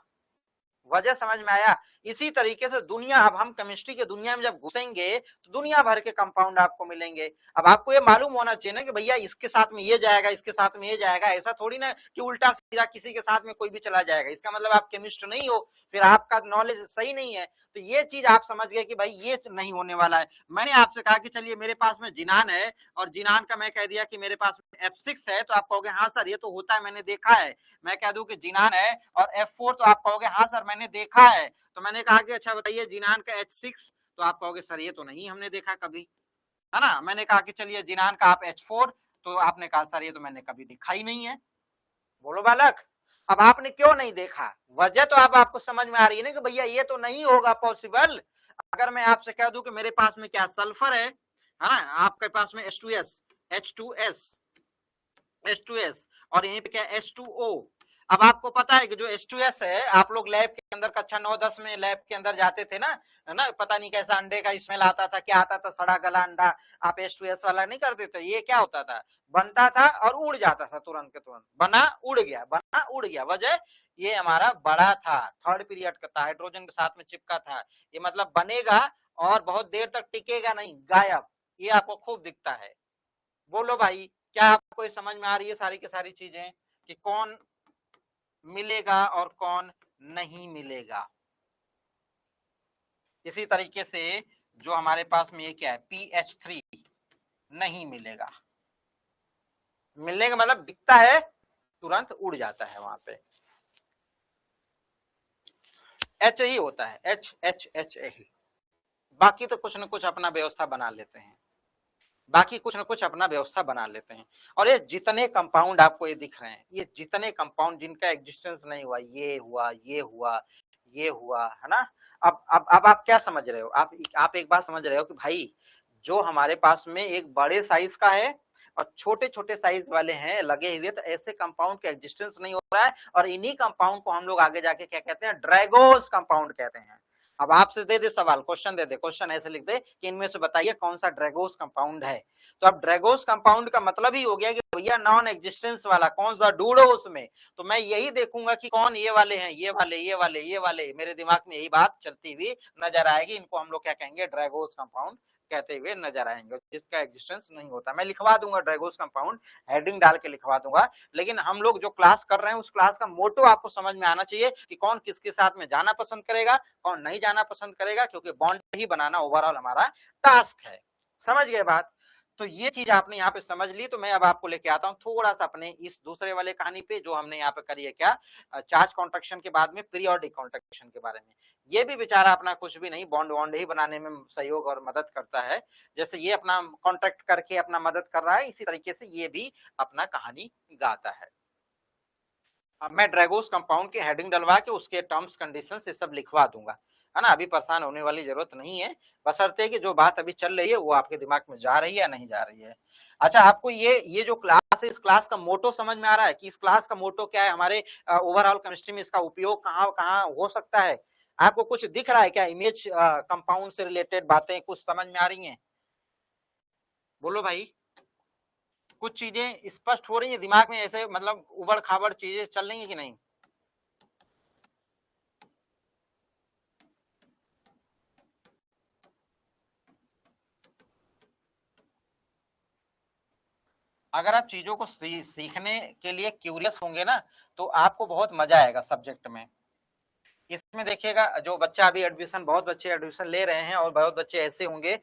Speaker 1: वजह समझ में आया। इसी तरीके से दुनिया, अब हम केमिस्ट्री की दुनिया में जब घुसेंगे तो दुनिया भर के कंपाउंड आपको मिलेंगे। अब आपको ये मालूम होना चाहिए ना कि भैया इसके साथ में ये जाएगा, इसके साथ में ये जाएगा, ऐसा थोड़ी ना कि उल्टा सीधा किसी के साथ में कोई भी चला जाएगा, इसका मतलब आप केमिस्ट नहीं हो, फिर आपका नॉलेज सही नहीं है। तो ये चीज आप समझ गए कि भाई ये नहीं होने वाला है। मैंने आपसे कहा कि चलिए मेरे पास में जिनान है, और जिनान का मैं कह दिया कि मेरे पास F6 है, तो आप कहोगे हाँ सर ये तो होता है, मैंने देखा है। मैं कह दूं कि जिनान है और F4, तो आप कहोगे हाँ सर मैंने देखा है। तो मैंने कहा कि अच्छा बताइए जिनान का H6, तो आप कहोगे सर ये तो नहीं हमने देखा कभी, है ना। मैंने कहा कि चलिए जिनान का आप H4, तो आपने कहा सर ये तो मैंने कभी देखा ही नहीं है। बोलो बालक, अब आपने क्यों नहीं देखा, वजह तो अब आपको समझ में आ रही है ना कि भैया ये तो नहीं होगा पॉसिबल। अगर मैं आपसे कह दूं कि मेरे पास में क्या सल्फर है ना, आपके पास में H2S, H2S, H2S, और यहीं पे क्या H2O। अब आपको पता है कि जो H2S है, आप लोग लैब के अंदर कक्षा 9-10 में लैब के अंदर जाते थे ना, है ना, पता नहीं कैसा अंडे का स्मेल आता था, क्या आता था, सड़ा गला अंडा। आप H2S वाला नहीं करते थे, ये क्या होता था, बनता था और उड़ जाता था, तुरंत के तुरंत बना उड़ गया, बना उड़ गया। वजह ये हमारा बड़ा था, थर्ड पीरियड का था, हाइड्रोजन के साथ में चिपका था। ये मतलब बनेगा और बहुत देर तक टिकेगा नहीं, गायब। ये आपको खूब दिखता है। बोलो भाई, क्या आपको समझ में आ रही है सारी की सारी चीजें कि कौन मिलेगा और कौन नहीं मिलेगा। इसी तरीके से जो हमारे पास में ये क्या है, PH3 नहीं मिलेगा। मिलने का मतलब दिखता है, तुरंत उड़ जाता है वहां पे। H ही होता है, H H H ही। बाकी तो कुछ न कुछ अपना व्यवस्था बना लेते हैं, बाकी कुछ ना कुछ अपना व्यवस्था बना लेते हैं। और ये जितने कंपाउंड आपको ये दिख रहे हैं, ये जितने कंपाउंड जिनका एग्जिस्टेंस नहीं हुआ, ये हुआ, ये हुआ, ये हुआ, है ना। अब आप क्या समझ रहे हो, आप एक बात समझ रहे हो कि भाई जो हमारे पास में एक बड़े साइज का है और छोटे छोटे साइज वाले हैं लगे हुए, तो ऐसे कंपाउंड का एग्जिस्टेंस नहीं हो रहा है। और इन्हीं कंपाउंड को हम लोग आगे जाके क्या कहते हैं, ड्रैगोस कंपाउंड कहते हैं। अब आपसे दे दे सवाल, क्वेश्चन दे दे, क्वेश्चन ऐसे लिख दे कि इनमें से बताइए कौन सा ड्रैगोस कंपाउंड है। तो अब ड्रैगोस कंपाउंड का मतलब ही हो गया कि भैया नॉन एग्जिस्टेंस वाला कौन सा ढूंढो उसमें। तो मैं यही देखूंगा कि कौन ये वाले हैं, ये वाले, ये वाले, ये वाले, मेरे दिमाग में यही बात चलती हुई नजर आएगी। इनको हम लोग क्या कहेंगे, ड्रैगोस कंपाउंड कहते हुए नजर आएंगे, जिसका एग्जिस्टेंस नहीं होता। मैं लिखवा दूंगा ड्रैगोस कंपाउंड, हेडिंग डाल के लिखवा दूंगा। लेकिन हम लोग जो क्लास कर रहे हैं उस क्लास का मोटो आपको समझ में आना चाहिए कि कौन किसके साथ में जाना पसंद करेगा, कौन नहीं जाना पसंद करेगा, क्योंकि बॉन्ड ही बनाना ओवरऑल हमारा टास्क है। समझ गए बात। तो ये चीज आपने यहाँ पे समझ ली। तो मैं अब आपको लेके आता हूँ थोड़ा सा अपने इस दूसरे वाले कहानी पे, जो हमने यहाँ पे करी है क्या, चार्ज कॉन्ट्रैक्शन के बाद में पीरियोडिक कॉन्ट्रैक्शन के बारे में। ये भी बेचारा अपना कुछ भी नहीं, बॉन्ड वॉन्ड ही बनाने में सहयोग और मदद करता है। जैसे ये अपना कॉन्ट्रैक्ट करके अपना मदद कर रहा है, इसी तरीके से ये भी अपना कहानी गाता है। अब मैं ड्रैगोस कंपाउंड की हेडिंग डलवा के उसके टर्म्स कंडीशंस ये सब लिखवा दूंगा, है ना। अभी परेशान होने वाली जरूरत नहीं है, बशर्ते कि जो बात अभी चल रही है वो आपके दिमाग में जा रही है या नहीं जा रही है। अच्छा, आपको ये जो क्लास है, इस क्लास का मोटो समझ में आ रहा है कि इस क्लास का मोटो क्या है, हमारे ओवरऑल केमिस्ट्री में इसका उपयोग कहाँ कहाँ हो सकता है। आपको कुछ दिख रहा है क्या, इमेज कंपाउंड से रिलेटेड बातें कुछ समझ में आ रही हैं? बोलो भाई, कुछ चीजें स्पष्ट हो रही है दिमाग में, ऐसे मतलब उबड़ खाबड़ चीजें चल रही है कि नहीं? अगर आप चीजों को सीखने के लिए क्यूरियस होंगे ना, तो आपको बहुत मजा आएगा सब्जेक्ट में। इसमें देखिएगा, जो बच्चा अभी एडमिशन, बहुत बच्चे एडमिशन ले रहे हैं और बहुत बच्चे ऐसे होंगे,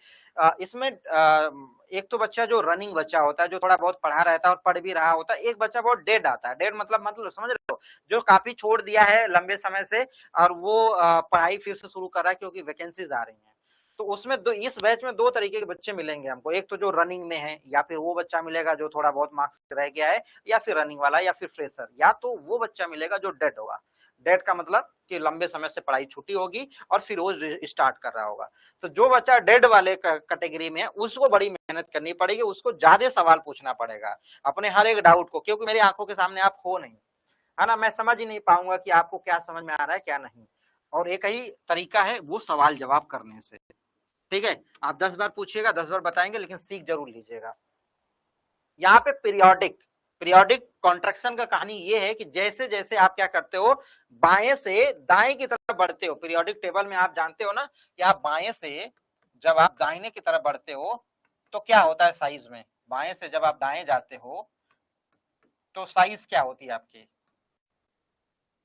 Speaker 1: इसमें एक तो बच्चा जो रनिंग बच्चा होता है, जो थोड़ा बहुत पढ़ा रहता है और पढ़ भी रहा होता है। एक बच्चा बहुत डेड आता है, डेड मतलब समझ रहे हो, जो काफी छोड़ दिया है लंबे समय से और वो पढ़ाई फिर से शुरू कर रहा है क्योंकि वैकेंसीज आ रही है। तो उसमें इस बैच में दो तरीके के बच्चे मिलेंगे हमको, एक तो जो रनिंग में है, या फिर वो बच्चा मिलेगा जो थोड़ा बहुत मार्क्स रह गया है, या फिर रनिंग वाला, या फिर फ्रेशर, या तो वो बच्चा मिलेगा जो डेड होगा। डेड का मतलब कि लंबे समय से पढ़ाई छुट्टी होगी और फिर वो स्टार्ट कर रहा होगा। तो जो बच्चा डेड वाले कैटेगरी में है उसको बड़ी मेहनत करनी पड़ेगी, उसको ज्यादा सवाल पूछना पड़ेगा अपने हर एक डाउट को, क्योंकि मेरी आंखों के सामने आप हो नहीं, है ना, मैं समझ ही नहीं पाऊंगा कि आपको क्या समझ में आ रहा है क्या नहीं। और एक ही तरीका है वो सवाल जवाब करने से। ठीक है, आप 10 बार पूछिएगा 10 बार बताएंगे, लेकिन सीख जरूर लीजिएगा। यहाँ पे पीरियोडिक कॉन्ट्रैक्शन का कहानी ये है कि जैसे जैसे आप क्या करते हो, बाएं से दाएं की तरफ बढ़ते हो, पीरियोडिक टेबल में आप जानते हो ना कि आप बाएं से जब आप दाहिने की तरफ बढ़ते हो तो क्या होता है साइज में, बाएं से जब आप दाएं जाते हो तो साइज क्या होती है आपकी,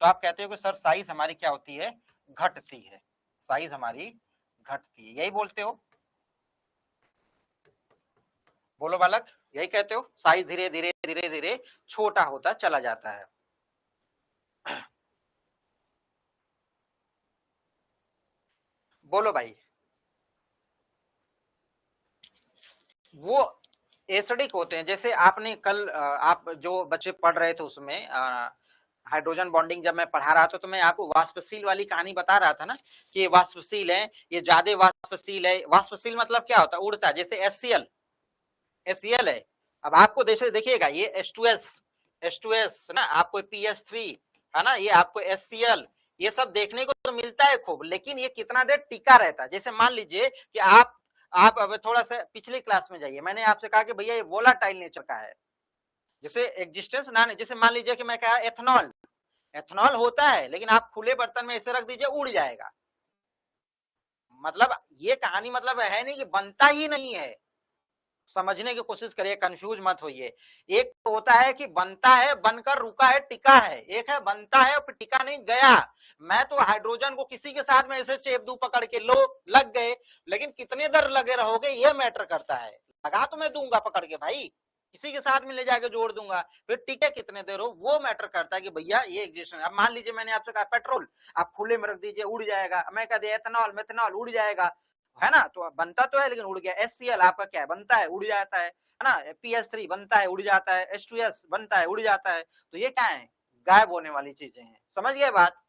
Speaker 1: तो आप कहते हो कि सर साइज हमारी क्या होती है, घटती है, साइज हमारी घटती है, यही बोलते हो, बोलो बालक, यही कहते हो, साइज धीरे धीरे धीरे धीरे छोटा होता चला जाता है। बोलो भाई, वो एसिडिक होते हैं, जैसे आपने कल आप जो बच्चे पढ़ रहे थे उसमें हाइड्रोजन बॉन्डिंग जब मैं पढ़ा रहा था तो मैं आपको वाष्पशील वाली कहानी बता रहा था ना कि ये वाष्पशील है, ये ज्यादा वाष्पशील है। वाष्पशील मतलब क्या होता है, उड़ता, जैसे एससीएल है। अब आपको देखिएगा ये H2S ना, आपको PS3 है ना, ये आपको HCl, ये सब देखने को तो मिलता है खूब, लेकिन ये कितना देर टिका रहता है। जैसे मान लीजिए कि आप अब थोड़ा सा पिछली क्लास में जाइए, मैंने आपसे कहा कि भैया ये वोलाटाइल नेचर का है, जैसे एग्जिस्टेंस ना, जैसे मान लीजिए कि मैं कहा एथेनॉल होता है, लेकिन आप खुले बर्तन में ऐसे रख दीजिए उड़ जाएगा। मतलब ये कहानी मतलब है नहीं कि बनता ही नहीं है, समझने की कोशिश करिए, कंफ्यूज मत होइए। एक तो होता है कि बनता है, बनकर रुका है, टिका है, एक है बनता है और टिका नहीं गया। मैं तो हाइड्रोजन को किसी के साथ में ऐसे चेप दूं पकड़ के, लो लग गए, लेकिन कितने देर लगे रहोगे ये मैटर करता है। लगा तो मैं दूंगा पकड़ के भाई, किसी के साथ में ले जाके जोड़ दूंगा, फिर टिके कितने देर हो वो मैटर करता है कि भैया ये एग्जिस्टेंस। अब मान लीजिए मैंने आपसे कहा पेट्रोल, आप खुले में रख दीजिए उड़ जाएगा, मैं कह दिया एथेनॉल मेथेनॉल उड़ जाएगा, है ना, तो बनता तो है लेकिन उड़ गया। HCl आपका क्या है, बनता है उड़ जाता है ना, PS3 बनता है उड़ जाता है, H2S बनता है उड़ जाता है, तो ये क्या है, गायब होने वाली चीजें हैं। समझ गए बात,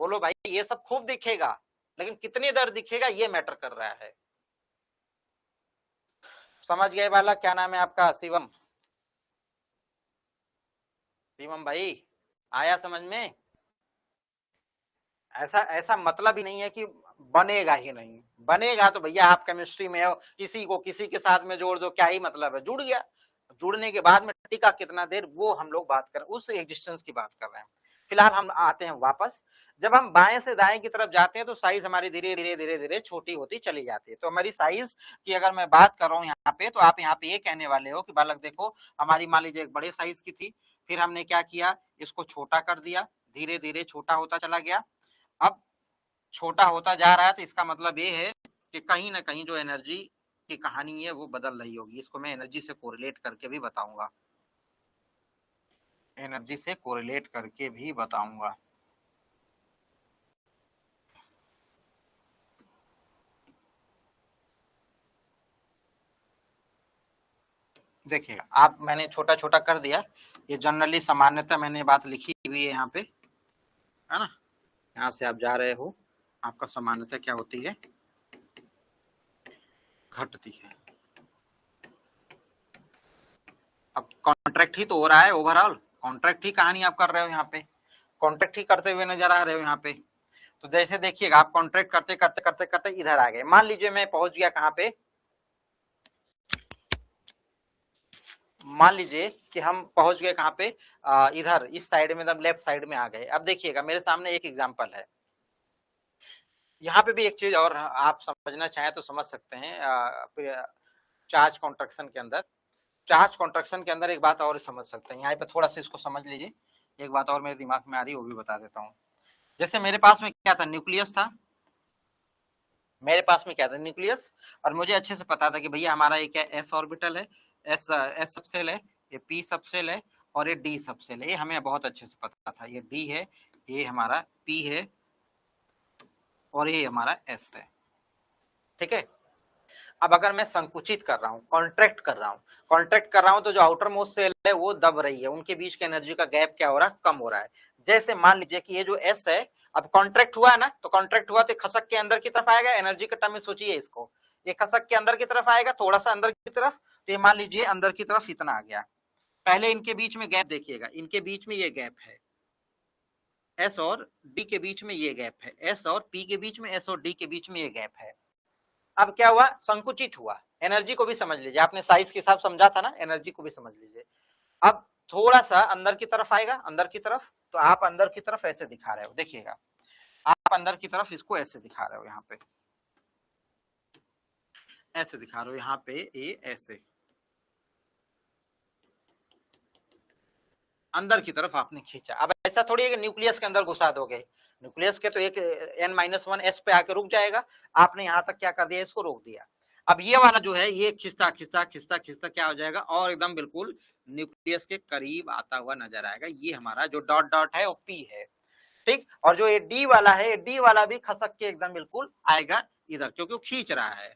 Speaker 1: बोलो भाई, ये सब खूब दिखेगा लेकिन कितनी देर दिखेगा ये मैटर कर रहा है। समझ गए वाला, क्या नाम है आपका, शिवम, शिवम भाई, आया समझ में? ऐसा ऐसा मतलब ही नहीं है कि बनेगा ही नहीं, बनेगा तो भैया आप केमिस्ट्री में हो, किसी को किसी के साथ में जोड़ दो, क्या ही मतलब है, जुड़ गया, जुड़ने के बाद में टिका कितना देर वो हम लोग बात कर, उस एग्जिस्टेंस की बात कर रहे हैं। फिलहाल हम आते हैं वापस, जब हम बाएं से दाएं की तरफ जाते हैं तो साइज हमारी धीरे धीरे धीरे धीरे छोटी होती चली जाती है। तो हमारी साइज की अगर मैं बात कर रहा हूँ यहाँ पे, तो आप यहाँ पे ये कहने वाले हो कि बालक देखो, हमारी मान लीजिए एक बड़े साइज की थी, फिर हमने क्या किया, इसको छोटा कर दिया, धीरे धीरे छोटा होता चला गया। अब छोटा होता जा रहा है तो इसका मतलब ये है कि कहीं ना कहीं जो एनर्जी की कहानी है वो बदल रही होगी। इसको मैं एनर्जी से कोरिलेट करके भी बताऊंगा, एनर्जी से कोरिलेट करके भी बताऊंगा। देखिए आप, मैंने छोटा छोटा कर दिया, ये जनरली सामान्यतः मैंने बात लिखी हुई है यहाँ पे, है ना, यहाँ से आप जा रहे हो, आपका सामान्यतः क्या होती है, घटती है। अब कॉन्ट्रैक्ट ही तो हो रहा है, ओवरऑल कॉन्ट्रैक्ट ही कहानी आप कर रहे हो यहाँ पे, कॉन्ट्रैक्ट ही करते हुए नजर आ रहे हो यहाँ पे। तो जैसे देखिएगा आप कॉन्ट्रैक्ट करते करते करते करते इधर आ गए, मान लीजिए मैं पहुंच गया कहाँ पे, मान लीजिए कि हम पहुंच गए कहाँ पे, इधर इस साइड में, एकदम लेफ्ट साइड में आ गए। अब देखिएगा मेरे सामने एक एग्जांपल है, यहाँ पे भी एक चीज और आप समझना चाहें तो समझ सकते हैं। चार्ज कॉन्ट्रैक्शन के अंदर, चार्ज कॉन्ट्रैक्शन के अंदर एक बात और समझ सकते हैं, यहाँ पे थोड़ा सा इसको समझ लीजिए, एक बात और मेरे दिमाग में आ रही है वो भी बता देता हूँ। जैसे मेरे पास में क्या था, न्यूक्लियस था, मेरे पास में क्या था, न्यूक्लियस, और मुझे अच्छे से पता था कि भैया हमारा ये क्या एस ऑर्बिटल है, एस सबसेल है, ये पी सबसेल है और ये डी सबसेल है, ये हमें बहुत अच्छे से पता था, ये डी है, ये हमारा पी है और ये हमारा एस है। ठीक है, अब अगर मैं संकुचित कर रहा हूँ, कॉन्ट्रैक्ट कर रहा हूँ तो जो आउटर मोस्ट सेल है वो दब रही है, उनके बीच के एनर्जी का गैप क्या हो रहा है, कम हो रहा है। जैसे मान लीजिए कि ये जो S है, अब कॉन्ट्रैक्ट हुआ है ना, तो कॉन्ट्रैक्ट हुआ तो खसक के अंदर की तरफ आएगा, एनर्जी के टर्म में सोचिए इसको, ये खसक के अंदर की तरफ आएगा, थोड़ा सा अंदर की तरफ, तो ये मान लीजिए अंदर की तरफ इतना आ गया। पहले इनके बीच में गैप देखिएगा, इनके बीच में ये गैप है, S और D के बीच में ये गैप है, S और P के बीच में, S और D के बीच में ये गैप है। अब क्या हुआ, संकुचित हुआ। एनर्जी को भी समझ लीजिए, आपने साइज के हिसाब समझा था ना, एनर्जी को भी समझ लीजिए। अब थोड़ा सा अंदर की तरफ आएगा, अंदर की तरफ, तो आप अंदर की तरफ ऐसे दिखा रहे हो, देखिएगा आप अंदर की तरफ इसको ऐसे दिखा रहे हो, यहाँ पे ऐसे दिखा रहे हो, यहाँ पे ये ऐसे अंदर की तरफ आपने खींचा। अब ऐसा थोड़ी है कि न्यूक्लियस के अंदर घुसा दोगे, न्यूक्लियस के तो एक n-1 पे आके रुक जाएगा, आपने यहाँ तक क्या कर दिया, इसको रोक दिया। अब ये वाला जो है ये खिंचता खिंचता खिंचता खिंचता क्या हो जाएगा, और एकदम बिल्कुल न्यूक्लियस के करीब आता हुआ नजर आएगा। ये हमारा जो डॉट डॉट है वो P है, ठीक। और जो ये D वाला है, D वाला भी खसक के एकदम बिल्कुल आएगा इधर, क्योंकि वो खींच रहा है।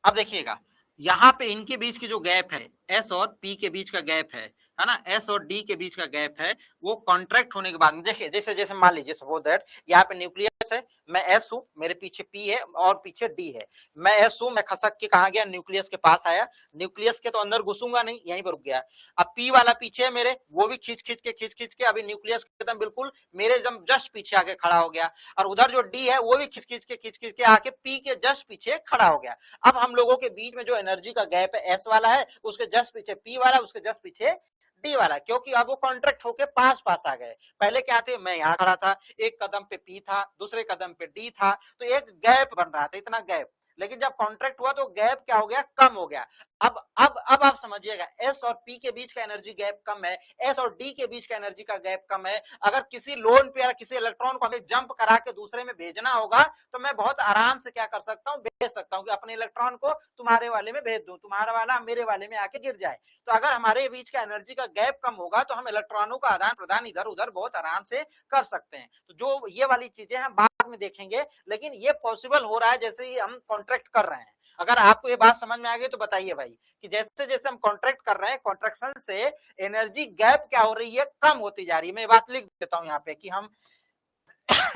Speaker 1: अब देखिएगा यहाँ पे इनके बीच की जो गैप है, S और P के बीच का गैप है ना, S और D के बीच का गैप है, वो कॉन्ट्रैक्ट होने के बाद में देखिए, जैसे जैसे मान लीजिए सपोज दैट यहाँ पे न्यूक्लियस है, मैं S हूं, मेरे पीछे P है और पीछे D है, मैं S हूं, मैं खसक के कहा गया, न्यूक्लियस के पास आया, न्यूक्लियस के तो अंदर घुसूंगा नहीं, यहीं पर रुक गया। अब P वाला पीछे है मेरे, वो भी खींच खींच के अभी न्यूक्लियस के एकदम बिल्कुल मेरे एकदम जस्ट पीछे आके खड़ा हो गया, और उधर जो D है वो भी खींच खींच के आके P के जस्ट पीछे खड़ा हो गया। अब हम लोगों के बीच में जो एनर्जी का गैप है S वाला है, उसके जस्ट पीछे P वाला, उसके जस्ट पीछे D वाला, क्योंकि अब वो कॉन्ट्रैक्ट होके पास पास आ गए। पहले क्या थे, मैं यहाँ खड़ा था, एक कदम पे P था, दूसरे कदम पे D था, तो एक गैप बन रहा था, इतना गैप। लेकिन जब कॉन्ट्रैक्ट हुआ तो गैप क्या हो गया, कम हो गया। अब आप समझिएगा, S और P के बीच का एनर्जी गैप कम है, S और D के बीच का एनर्जी का गैप कम है। अगर किसी लोन पे या किसी इलेक्ट्रॉन को हमें जंप करा के दूसरे में भेजना होगा, तो मैं बहुत आराम से क्या कर सकता हूँ, भेज सकता हूँ कि अपने इलेक्ट्रॉन को तुम्हारे वाले में भेज दूं, तुम्हारा वाला मेरे वाले में आके गिर जाए। तो अगर हमारे बीच का एनर्जी का गैप कम होगा, तो हम इलेक्ट्रॉनों का आदान प्रदान इधर उधर बहुत आराम से कर सकते हैं। तो जो ये वाली चीजें हम बाद में देखेंगे, लेकिन ये पॉसिबल हो रहा है जैसे ही हम कॉन्ट्रैक्ट कर रहे हैं। अगर आपको ये बात समझ में आ गई तो बताइए भाई, कि जैसे जैसे हम कॉन्ट्रैक्ट कर रहे हैं, कॉन्ट्रैक्शन से एनर्जी गैप क्या हो रही है, कम होती जा रही है। मैं ये बात लिख देता हूं यहाँ पे कि हम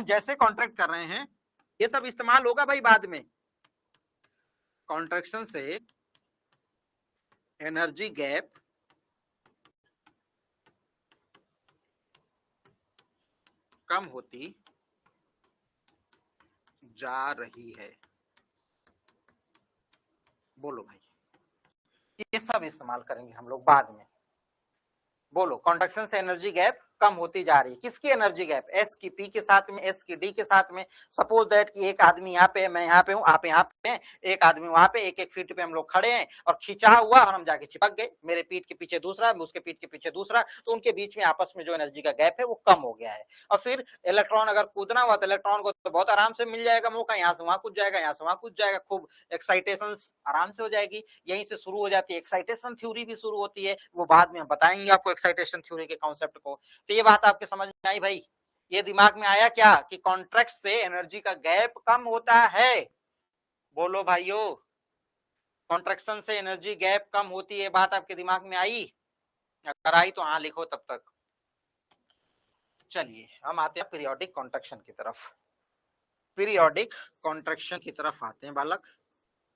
Speaker 1: जैसे कॉन्ट्रैक्ट कर रहे हैं, ये सब इस्तेमाल होगा भाई बाद में। कॉन्ट्रैक्शन से एनर्जी गैप कम होती जा रही है। बोलो भाई, ये सब इस्तेमाल करेंगे हम लोग बाद में। बोलो, कॉन्ट्रैक्शन से एनर्जी गैप कम होती जा रही है। किसकी एनर्जी गैप, S की P के साथ में, S की D के साथ में। सपोज दैट कि एक आदमी यहाँ पे, मैं यहाँ पे हूँ, आप यहाँ पे हैं, एक आदमी वहां पे, एक एक फीट पे हम लोग खड़े हैं, और खिंचा हुआ और हम जाके चिपक गए, मेरे पीठ के पीछे दूसरा, उसके पीठ के पीछे दूसरा, तो उनके बीच में आपस में जो एनर्जी का गैप है वो कम हो गया है। और फिर इलेक्ट्रॉन अगर कूदना हुआ तो इलेक्ट्रॉन को तो बहुत आराम से मिल जाएगा मौका, यहाँ से वहां कूद जाएगा, यहाँ से वहां कूद जाएगा, खूब एक्साइटेशन आराम से हो जाएगी। यहीं से शुरू हो जाती है एक्साइटेशन थ्योरी भी शुरू होती है, वो बाद में हम बताएंगे आपको एक्साइटेशन थ्योरी के कॉन्सेप्ट को। तो ये बात आपके समझ में आई भाई, ये दिमाग में आया क्या कि कॉन्ट्रैक्ट से एनर्जी का गैप कम होता है। बोलो भाइयों, कॉन्ट्रैक्शन से एनर्जी गैप कम होती है, बात आपके दिमाग में आई? अगर आई तो हाँ लिखो तब तक। चलिए हम आते हैं पीरियोडिक कॉन्ट्रैक्शन की तरफ। पीरियोडिक कॉन्ट्रैक्शन की तरफ आते हैं बालक,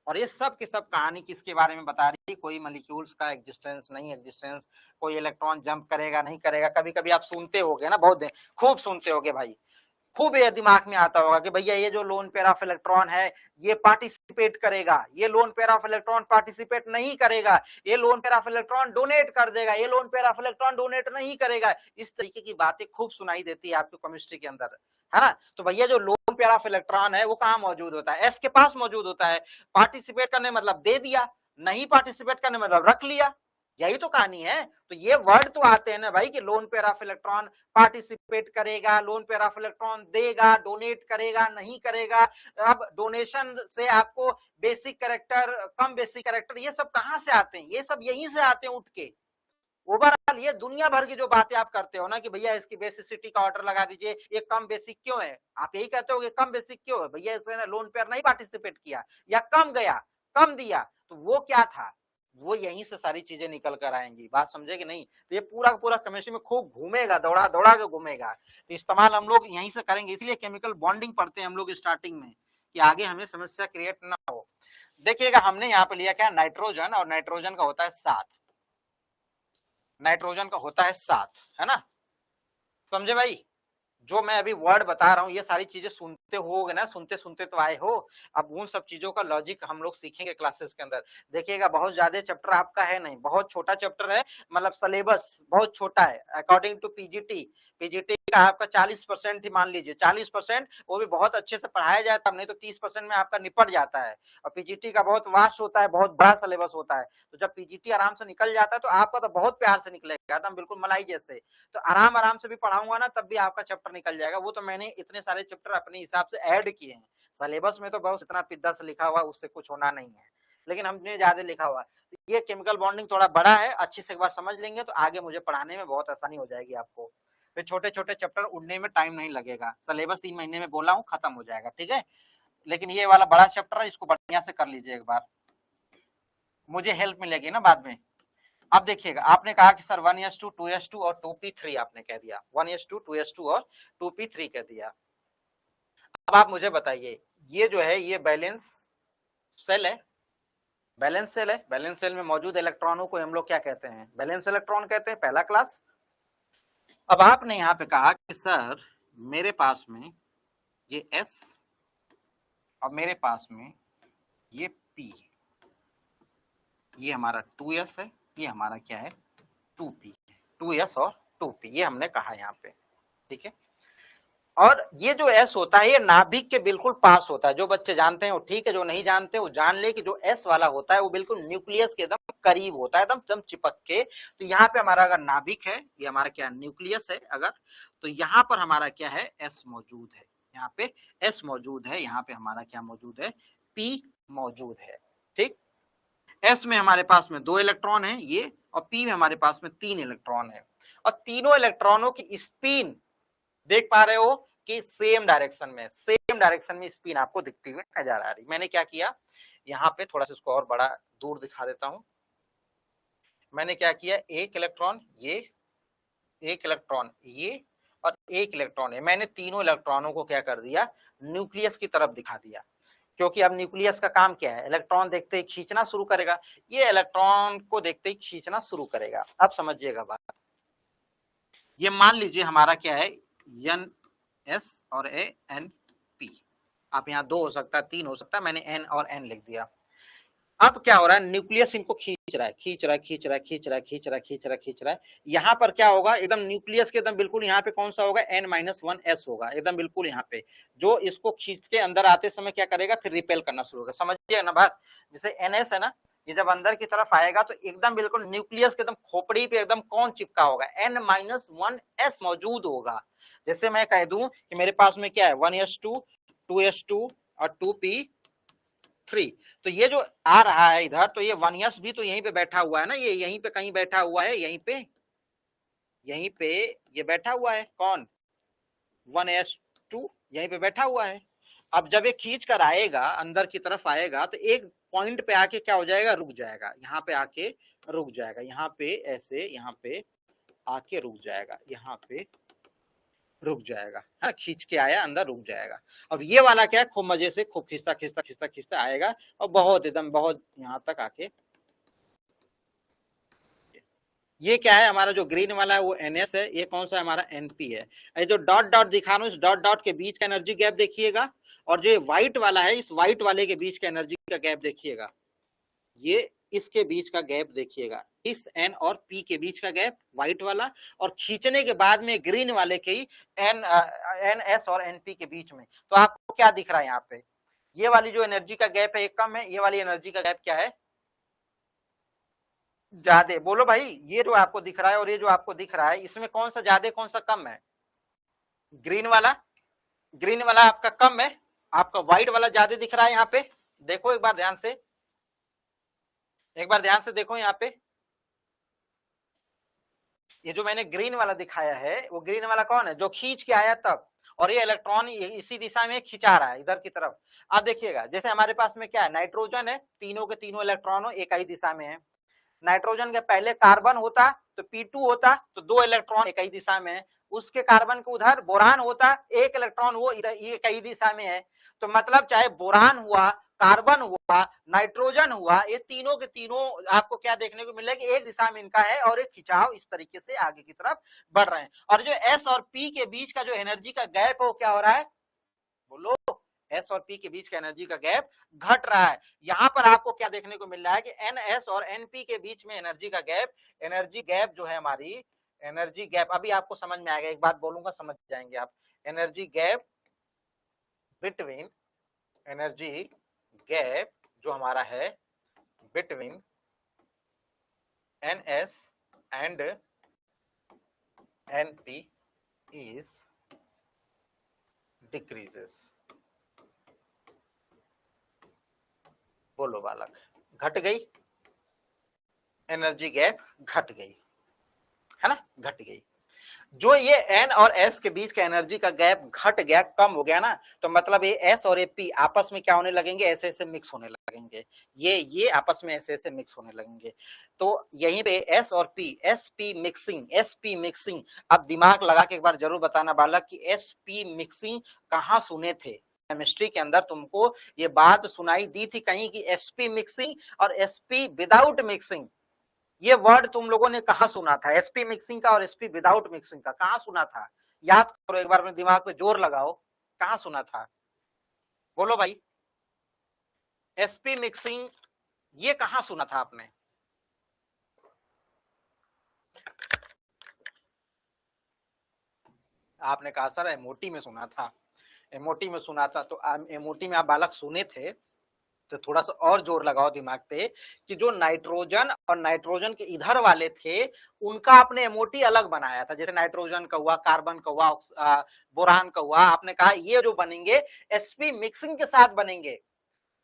Speaker 1: और ये सब की सब कहानी किसके बारे में बता रही है, कोई मॉलिक्यूल्स का एग्जिस्टेंस नहीं एग्जिस्टेंस, कोई इलेक्ट्रॉन जंप करेगा नहीं करेगा। कभी कभी आप सुनते होगे ना, बहुत खूब सुनते होगे भाई, खूब ये दिमाग में आता होगा कि भैया ये जो लोन पेयर ऑफ इलेक्ट्रॉन है ये पार्टिसिपेट करेगा, ये lone pair of electron participate नहीं करेगा, ये lone pair of electron donate कर देगा, ये lone pair of electron donate नहीं करेगा। इस तरीके की बातें खूब सुनाई देती है आपको केमिस्ट्री के अंदर, है ना। तो भैया जो लोन पेयर ऑफ इलेक्ट्रॉन है वो कहाँ मौजूद होता है, एस के पास मौजूद होता है। पार्टिसिपेट करने मतलब दे दिया, नहीं पार्टिसिपेट करने मतलब रख लिया, यही तो कहानी है। तो ये वर्ड तो आते हैं ना भाई कि lone pair of electron participate करेगा, लोन पेयर ऑफ इलेक्ट्रॉन देगा, डोनेट करेगा, नहीं करेगा। अब डोनेशन से आपको बेसिक कैरेक्टर, कम बेसिक कैरेक्टर, ये सब कहां से आते हैं, ये सब यहीं से आते हैं उठ के। ओवरऑल ये दुनिया भर की जो बातें आप करते हो ना कि भैया इसकी बेसिसिटी का ऑर्डर लगा दीजिए, ये कम बेसिक क्यों है, आप यही कहते हो कि कम बेसिक क्यों है, भैया इसने लोन पेयर नहीं पार्टिसिपेट किया या कम गया, कम दिया, तो वो क्या था, वो यहीं से सारी चीजें निकल कर आएंगी। बात समझे कि नहीं? तो ये पूरा का पूरा केमिस्ट्री में खूब घूमेगा, दौड़ा दौड़ा के घूमेगा। तो इस्तेमाल हम लोग यहीं से करेंगे, इसलिए केमिकल बॉन्डिंग पढ़ते हैं हम लोग स्टार्टिंग में, कि आगे हमें समस्या क्रिएट ना हो। देखिएगा हमने यहाँ पे लिया क्या, नाइट्रोजन, और नाइट्रोजन का होता है 7, नाइट्रोजन का होता है 7, है ना? समझे भाई? जो मैं अभी वर्ड बता रहा हूँ ये सारी चीजें सुनते होगे ना, सुनते सुनते तो आए हो। अब उन सब चीजों का लॉजिक हम लोग सीखेंगे क्लासेस के अंदर। देखिएगा बहुत ज्यादा चैप्टर आपका है नहीं, बहुत छोटा चैप्टर है, मतलब सिलेबस बहुत छोटा है। अकॉर्डिंग टू पीजीटी, पीजीटी का आपका 40% ही मान लीजिए, 40%, वो भी बहुत अच्छे से पढ़ाया जाए तब, नहीं तो 30% में आपका निपट जाता है। और पीजीटी का बहुत वास्ट होता है, बहुत बड़ा सिलेबस होता है। तो जब पीजीटी आराम से निकल जाता है तो आपका तो बहुत प्यार से निकलेगा, एकदम बिल्कुल मलाई जैसे। तो आराम आराम से भी पढ़ाऊंगा ना तब भी आपका चैप्टर निकल जाएगा। वो तो मैंने इतने सारे चैप्टर अपने हिसाब से ऐड किए हैं सिलेबस में, तो बहुत इतना पिद्दा से लिखा हुआ उससे कुछ होना नहीं है, लेकिन हमने ज्यादा लिखा हुआ। ये केमिकल बॉन्डिंग थोड़ा बड़ा है, अच्छे से एक बार समझ लेंगे तो आगे मुझे पढ़ाने में बहुत आसानी हो जाएगी आपको। फिर छोटे छोटे चैप्टर उड़ने में टाइम नहीं लगेगा, सिलेबस 3 महीने में बोला हूँ खत्म हो जाएगा, ठीक है? लेकिन ये वाला बड़ा चैप्टर है, इसको बढ़िया से कर लीजिए एक बार, मुझे हेल्प मिलेगी ना बाद में। अब देखिएगा आपने कहा कि सर 1s2 2s2 और 2p3 आपने कह दिया, 1s2 2s2 और 2p3 कह दिया। अब आप मुझे बताइए, ये जो है ये बैलेंस सेल है, बैलेंस सेल है, बैलेंस सेल में मौजूद इलेक्ट्रॉनों को हम लोग क्या कहते हैं? बैलेंस इलेक्ट्रॉन कहते हैं, पहला क्लास। अब आपने यहाँ पे कहा कि सर मेरे पास में ये S और मेरे पास में ये P, ये हमारा 2s है, ये हमारा क्या है 2p, 2s और 2p, ये हमने कहा यहाँ पे, ठीक है? और ये जो S होता है ये नाभिक के बिल्कुल पास होता है। जो बच्चे जानते हैं वो ठीक है, जो नहीं जानते वो जान ले कि जो S वाला होता है वो बिल्कुल न्यूक्लियस के एकदम करीब होता है, एकदम चिपक के। तो यहाँ पे हमारा अगर नाभिक है, ये हमारा क्या न्यूक्लियस है अगर, तो यहाँ पर हमारा क्या है S मौजूद है, यहाँ पे S मौजूद है, यहाँ पे हमारा क्या मौजूद है P मौजूद है, ठीक? S में हमारे पास में 2 इलेक्ट्रॉन है ये, और P में हमारे पास में 3 इलेक्ट्रॉन है। और तीनों इलेक्ट्रॉनों की स्पिन देख पा रहे हो कि सेम डायरेक्शन में स्पिन आपको दिखती हुई नजर आ रही। मैंने क्या किया यहाँ पे, थोड़ा सा इसको और बड़ा दूर दिखा देता हूं। मैंने क्या किया, एक इलेक्ट्रॉन ये, एक इलेक्ट्रॉन ये, और एक इलेक्ट्रॉन है, मैंने तीनों इलेक्ट्रॉनों को क्या कर दिया, न्यूक्लियस की तरफ दिखा दिया। क्योंकि अब न्यूक्लियस का काम क्या है, इलेक्ट्रॉन देखते ही खींचना शुरू करेगा, ये इलेक्ट्रॉन को देखते ही खींचना शुरू करेगा। अब समझिएगा बात, ये मान लीजिए हमारा क्या है एन एस और ए एन पी। आप यहाँ 2 हो सकता है, 3 हो सकता है, मैंने एन और एन लिख दिया। अब क्या हो रहा है, न्यूक्लियस इनको खींच रहा है, खींच रहा है, खींच रहा है, खींच रहा है, खींच रहा है, खींच रहा है, खींच रहा है। यहाँ पर क्या होगा, एकदम न्यूक्लियस के एकदम बिल्कुल यहाँ पे कौन सा होगा, n-1s होगा, एकदम बिल्कुल यहाँ पे, जो इसको खींच के अंदर आते समय क्या करेगा, फिर रिपेल करना शुरू होगा। समझिए ना बात, जैसे ns है ना, ये जब अंदर की तरफ आएगा तो एकदम बिल्कुल न्यूक्लियस के एकदम खोपड़ी पे एकदम कौन चिपका होगा, n-1s मौजूद होगा। जैसे मैं कह दूं कि मेरे पास में क्या है 1s2 2s2 और 2p3, तो ये जो आ रहा है इधर, तो ये 1s भी तो यहीं पे बैठा हुआ है ना, ये यहीं पे कहीं बैठा हुआ है, यहीं पे ये बैठा हुआ है, कौन 1s2 यहीं पे बैठा हुआ है। अब जब ये खींच कर आएगा, अंदर की तरफ आएगा, तो एक पॉइंट पे आके क्या हो जाएगा, रुक जाएगा, यहाँ पे आके रुक जाएगा, यहाँ पे ऐसे, यहाँ पे आके रुक जाएगा, यहाँ पे रुक जाएगा, है, खींच के आया अंदर रुक जाएगा। अब ये वाला क्या है, खूब मजे से खूब खींचता खींचता खींचता खींचता आएगा और बहुत एकदम बहुत यहाँ तक आके, ये क्या है हमारा जो ग्रीन वाला है वो NS है, ये कौन सा है हमारा NP है। ये जो डॉट डॉट दिखा रहा हूँ, इस डॉट डॉट के बीच का एनर्जी गैप देखिएगा, और जो व्हाइट वाला है, इस व्हाइट वाले के बीच का एनर्जी का गैप देखिएगा, ये इसके बीच का गैप देखिएगा, इस N और P के बीच का गैप व्हाइट वाला, और खींचने के बाद में ग्रीन वाले के ही NS और NP के बीच में। तो आपको क्या दिख रहा है यहाँ पे, ये वाली जो एनर्जी का गैप है एक कम है, ये वाली एनर्जी का गैप क्या है ज्यादा। बोलो भाई, ये जो आपको दिख रहा है और ये जो आपको दिख रहा है, इसमें कौन सा ज्यादा कौन सा कम है, ग्रीन वाला, ग्रीन वाला आपका कम है, आपका व्हाइट वाला ज्यादा दिख रहा है। यहाँ पे देखो एक बार ध्यान से, एक बार ध्यान से देखो यहाँ पे, ये जो मैंने ग्रीन वाला दिखाया है वो ग्रीन वाला कौन है, जो खींच के आया तब, और ये इलेक्ट्रॉन इसी दिशा में खिंचा रहा है इधर की तरफ। अब देखिएगा जैसे हमारे पास में क्या है, नाइट्रोजन है, तीनों के तीनों इलेक्ट्रॉनों एक ही दिशा में है, नाइट्रोजन के पहले कार्बन होता तो P2 होता, तो 2 इलेक्ट्रॉन एक ही दिशा में है। उसके कार्बन के उधर बोरान होता, 1 इलेक्ट्रॉन वो इधर एक ही दिशा में है। तो मतलब चाहे बोरान हुआ, कार्बन हुआ, नाइट्रोजन हुआ, ये तीनों के तीनों आपको क्या देखने को मिलेगा कि एक दिशा में इनका है और एक खिंचाव इस तरीके से आगे की तरफ बढ़ रहे हैं। और जो S और P के बीच का जो एनर्जी का गैप है वो क्या हो रहा है, बोलो, S और P के बीच का एनर्जी का गैप घट रहा है। यहां पर आपको क्या देखने को मिल रहा है कि NS और NP के बीच में एनर्जी का गैप, एनर्जी गैप जो है हमारी, एनर्जी गैप अभी आपको समझ में आएगा, एक बात बोलूंगा समझ जाएंगे आप। Energy gap between, energy gap जो हमारा है between NS and NP is decreases। बोलो बालक, घट गई, एनर्जी गैप घट गई है ना, घट गई। जो ये N और S के बीच का एनर्जी का गैप घट गया, कम हो गया ना, तो मतलब ये S और P आपस में क्या होने लगेंगे, ऐसे ऐसे मिक्स होने लगेंगे, ये आपस में ऐसे ऐसे मिक्स होने लगेंगे। तो यहीं पे S और P, SP mixing, SP mixing. अब दिमाग लगा के एक बार जरूर बताना बालक कि SP मिक्सिंग कहाँ सुने थे, केमिस्ट्री के अंदर तुमको ये बात सुनाई दी थी कहीं कि SP मिक्सिंग और SP विदाउट मिक्सिंग, ये वर्ड तुम लोगों ने कहा सुना था, SP मिक्सिंग का और SP विदाउट मिक्सिंग का कहां सुना था, याद करो एक बार, अपने दिमाग पे जोर लगाओ, कहां सुना था, बोलो भाई। SP मिक्सिंग ये कहां सुना था आपने, आपने कहा सर एमओटी में सुना था, एमओटी में सुना था। तो एमओटी में आप बालक सुने थे तो थोड़ा सा और जोर लगाओ दिमाग पे कि जो नाइट्रोजन और नाइट्रोजन के इधर वाले थे उनका आपने एमओटी अलग बनाया था, जैसे नाइट्रोजन का हुआ, कार्बन का हुआ, बोरान का हुआ, आपने कहा ये जो बनेंगे SP मिक्सिंग के साथ बनेंगे।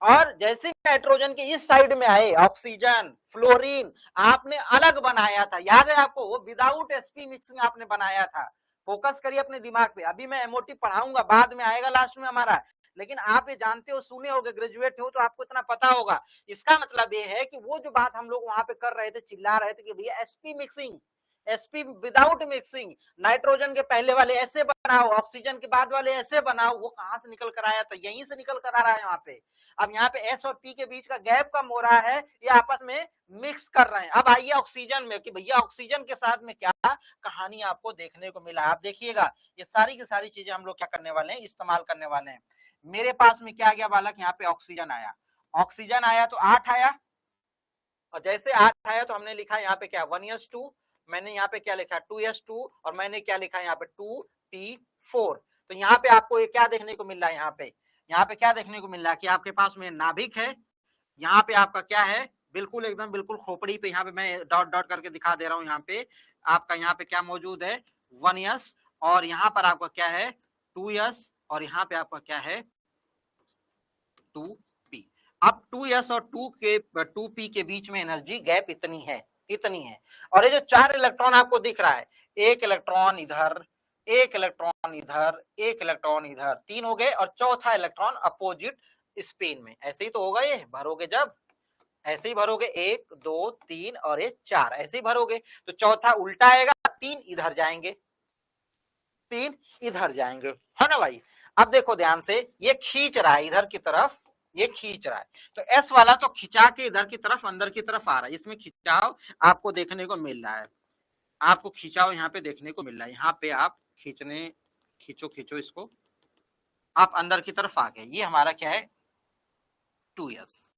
Speaker 1: और जैसे नाइट्रोजन के इस साइड में आए ऑक्सीजन, फ्लोरीन, आपने अलग बनाया था, याद है आपको, वो विदाउट SP मिक्सिंग आपने बनाया था। फोकस करिए अपने दिमाग पे, अभी मैं एमओटी पढ़ाऊंगा, बाद में आएगा लास्ट में हमारा, लेकिन आप ये जानते हो, सुने होगे, ग्रेजुएट हो तो आपको इतना पता होगा। इसका मतलब ये है कि वो जो बात हम लोग वहां पे कर रहे थे, चिल्ला रहे थे कि भैया SP mixing, SP without mixing, nitrogen के पहले वाले ऐसे बनाओ, ऑक्सीजन के बाद वाले ऐसे बनाओ, वो कहां से निकल कर आया था, यहीं से निकल कर आ रहा है यहाँ पे। अब यहाँ पे S और P के बीच का गैप कम हो रहा है, ये आपस में मिक्स कर रहे हैं। अब आइए ऑक्सीजन में कि भैया ऑक्सीजन के साथ में क्या कहानी आपको देखने को मिला, आप देखिएगा ये सारी की सारी चीजें हम लोग क्या करने वाले हैं, इस्तेमाल करने वाले हैं। मेरे पास में क्या गया बालक, यहाँ पे ऑक्सीजन आया, ऑक्सीजन आया तो 8 आया, और जैसे 8 आया तो हमने लिखा यहाँ पे क्या 1s2, मैंने यहाँ पे क्या लिखा 2s2, और मैंने क्या लिखा यहाँ पे 2p4। तो यहाँ पे आपको ये क्या देखने को मिल रहा है, यहाँ पे क्या देखने को मिल रहा है कि आपके पास में नाभिक है, यहाँ पे आपका क्या है, बिल्कुल एकदम बिल्कुल खोपड़ी पे, यहाँ पे मैं डॉट डॉट करके दिखा दे रहा हूँ, यहाँ पे आपका यहाँ पे क्या मौजूद है 1s, और यहाँ पर आपका क्या है 2s, और यहाँ पे आपका क्या है 2p। अब 2s और 2p के बीच में एनर्जी गैप इतनी है, इतनी है। और ये जो 4 इलेक्ट्रॉन आपको दिख रहा है, 1 इलेक्ट्रॉन इधर, 1 इलेक्ट्रॉन इधर, 1 इलेक्ट्रॉन इधर, 3 हो गए, और चौथा इलेक्ट्रॉन अपोजिट स्पिन में, ऐसे ही तो होगा, ये भरोगे जब ऐसे ही भरोगे 1 2 3 और ये 4 ऐसे ही भरोगे, तो चौथा उल्टा आएगा, 3 इधर जाएंगे, 3 इधर जाएंगे, है ना भाई। अब देखो ध्यान से, ये खींच रहा है इधर की तरफ, ये खींच रहा है, तो S वाला तो खिंचा के इधर की तरफ अंदर की तरफ आ रहा है, इसमें खिंचाव आपको देखने को मिल रहा है, आपको खिंचाव यहाँ पे देखने को मिल रहा है, यहाँ पे आप खींचो खींचो इसको, आप अंदर की तरफ आ गए, ये हमारा क्या है 2s।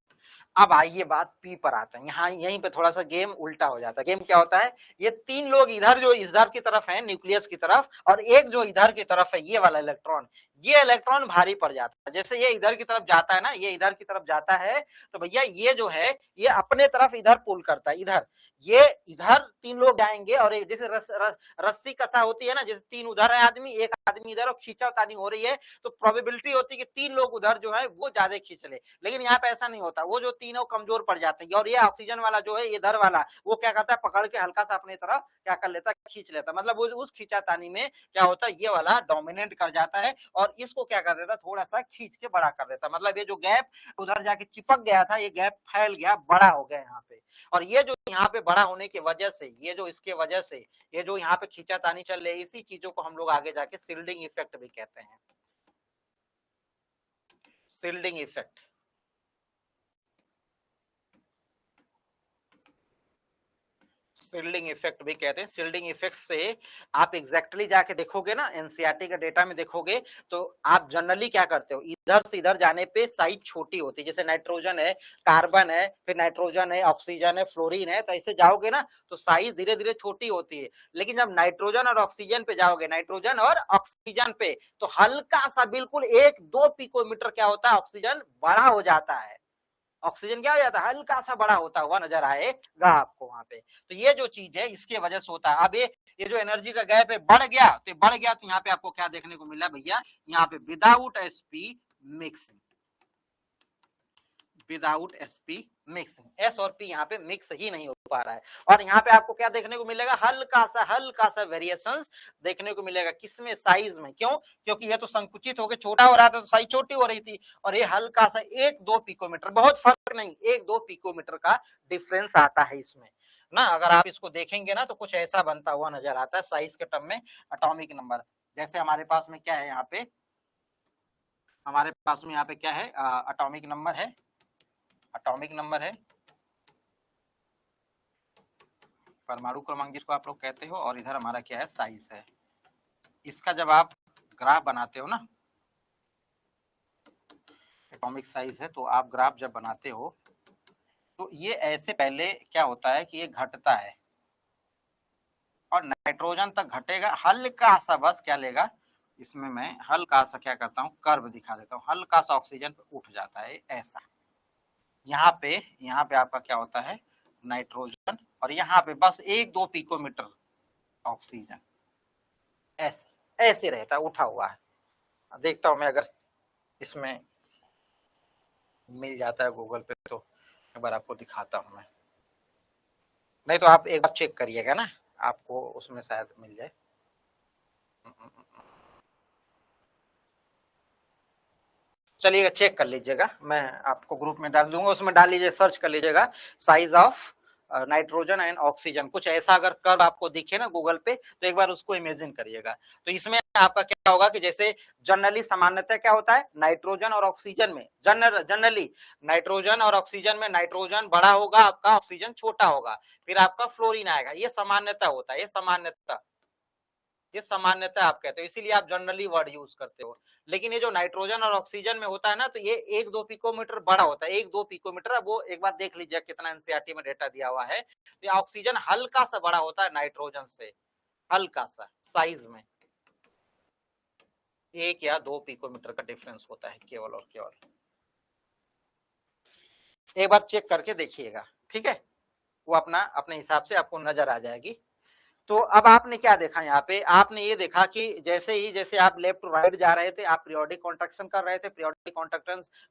Speaker 1: अब आइए बात P पर आते हैं, यहाँ यहीं पे थोड़ा सा गेम उल्टा हो जाता है। गेम क्या होता है, ये 3 लोग इधर जो इधर की तरफ है न्यूक्लियस की तरफ, और एक जो इधर की तरफ है ये वाला इलेक्ट्रॉन, ये इलेक्ट्रॉन भारी पड़ जाता है। जैसे ये इधर की तरफ जाता है ना, ये इधर की तरफ जाता है, तो भैया ये जो है ये अपने तरफ इधर पुल करता है, इधर ये इधर 3 लोग जाएंगे, और जैसे रस्सी कसा होती है ना, जैसे 3 उधर है आदमी, एक आदमी इधर, और खींचातानी हो रही है, तो प्रोबेबिलिटी होती है कि 3 लोग उधर जो है वो ज्यादा खींच ले, लेकिन यहाँ पे ऐसा नहीं होता, वो जो प्रोटीन है वो कमजोर पड़ जाते हैं, और ये ऑक्सीजन वाला जो है इधर वाला वो क्या करता है, पकड़ के हल्का सा अपनी तरफ क्या कर लेता है, खींच लेता है। मतलब उस खींचातानी में क्या होता है, ये वाला डोमिनेट कर जाता है और इसको क्या कर देता है, थोड़ा सा खींच के बड़ा कर देता है। मतलब ये जो गैप उधर जाके चिपक गया था, ये गैप फैल गया, बड़ा हो गया यहाँ पे। और ये जो यहाँ पे बड़ा होने की वजह से, ये जो इसके वजह से ये जो यहाँ पे खींचातानी चल रही है, इसी चीजों को हम लोग आगे जाके शिल्डिंग इफेक्ट भी कहते हैं। शिल्डिंग इफेक्ट, शिल्डिंग इफेक्ट भी कहते हैं। शिल्डिंग इफेक्ट से आप एग्जैक्टली जाके देखोगे ना, एनसीईआरटी के डेटा में देखोगे तो आप जनरली क्या करते हो, इधर से इधर जाने पे साइज छोटी होती है। जैसे नाइट्रोजन है, कार्बन है, फिर नाइट्रोजन है, ऑक्सीजन है, फ्लोरीन है, तो ऐसे जाओगे ना तो साइज धीरे धीरे छोटी होती है। लेकिन जब नाइट्रोजन और ऑक्सीजन पे जाओगे, नाइट्रोजन और ऑक्सीजन पे, तो हल्का सा बिल्कुल 1-2 पिकोमीटर क्या होता है, ऑक्सीजन बड़ा हो जाता है। ऑक्सीजन क्या हो जाता है, हल्का सा बड़ा होता हुआ नजर आएगा आपको वहां पे। तो ये जो चीज है इसके वजह से होता है। अब ये जो एनर्जी का गैप है बढ़ गया, तो बढ़ गया तो यहाँ पे आपको क्या देखने को मिला भैया, यहाँ पे without SP mixing, without SP mixing, S और पी यहाँ पे मिक्स ही नहीं हो पा रहा है। और यहाँ पे आपको क्या देखने को मिलेगा, हल्का सा वेरिएशंस देखने को मिलेगा। किसमें, साइज में। क्यों, क्योंकि ये तो संकुचित होकर छोटा हो रहा था, तो साइज छोटी हो रही थी, और ये हल्का सा 1-2 पिकोमीटर, बहुत फर्क नहीं, 1-2 पिकोमीटर का डिफरेंस आता है इसमें ना। अगर आप इसको देखेंगे ना तो कुछ ऐसा बनता हुआ नजर आता है साइज के टर्म में। एटॉमिक नंबर, जैसे हमारे पास में क्या है, यहाँ पे हमारे पास में यहाँ पे क्या है, एटॉमिक नंबर है, एटॉमिक नंबर है, परमाणु क्रमांक जिसको आप लोग कहते हो, और इधर हमारा क्या है, साइज है। इसका जब आप ग्राफ बनाते हो ना, एटॉमिक साइज है, तो आप ग्राफ जब बनाते हो तो ये ऐसे पहले क्या होता है कि ये घटता है और नाइट्रोजन तक घटेगा, हल्का सा बस क्या लेगा, इसमें मैं हल्का सा क्या करता हूँ, कर्व दिखा देता हूँ, हल्का सा ऑक्सीजन पे उठ जाता है ऐसा। यहाँ पे आपका क्या होता है, नाइट्रोजन, और यहाँ पे बस 1-2 पिकोमीटर ऑक्सीजन, ऐसे ऐसे रहता है, उठा हुआ है। देखता हूं मैं, अगर इसमें मिल जाता है गूगल पे तो एक बार आपको दिखाता हूं मैं, नहीं तो आप एक बार चेक करिएगा ना, आपको उसमें शायद मिल जाए। चलिएगा चेक कर लीजिएगा, मैं आपको ग्रुप में डाल दूंगा, उसमें डाल लीजिए, सर्च कर लीजिएगा size of nitrogen and oxygen, कुछ ऐसा अगर कर्व आपको दिखे ना गूगल पे तो एक बार उसको इमेजिन करिएगा। तो इसमें आपका क्या होगा कि जैसे जनरली सामान्यतः क्या होता है, नाइट्रोजन और ऑक्सीजन में जनरली नाइट्रोजन और ऑक्सीजन में नाइट्रोजन बड़ा होगा आपका, ऑक्सीजन छोटा होगा, फिर आपका फ्लोरीन आएगा, ये सामान्यतः होता है, ये सामान्यतः आप कहते हो, इसीलिए आप जनरली वर्ड यूज करते हो। लेकिन ये जो नाइट्रोजन और ऑक्सीजन में होता है ना, तो ये 1-2 पिकोमीटर बड़ा होता है, 1-2 पिकोमीटर। अब वो एक बार देख लीजिए कितना एनसीईआरटी में डेटा दिया हुआ है। तो ऑक्सीजन हल्का सा बड़ा होता है नाइट्रोजन से, हल्का सा साइज में 1 या 2 पिकोमीटर का डिफरेंस होता है केवल और केवल। एक बार चेक करके देखिएगा, ठीक है, वो अपने हिसाब से आपको नजर आ जाएगी। तो अब आपने क्या देखा, यहाँ पे आपने ये देखा कि जैसे आप लेफ्ट टू राइट जा रहे थे, आप पीरियोडिक कॉन्ट्रैक्शन कर रहे थे, पीरियोडिक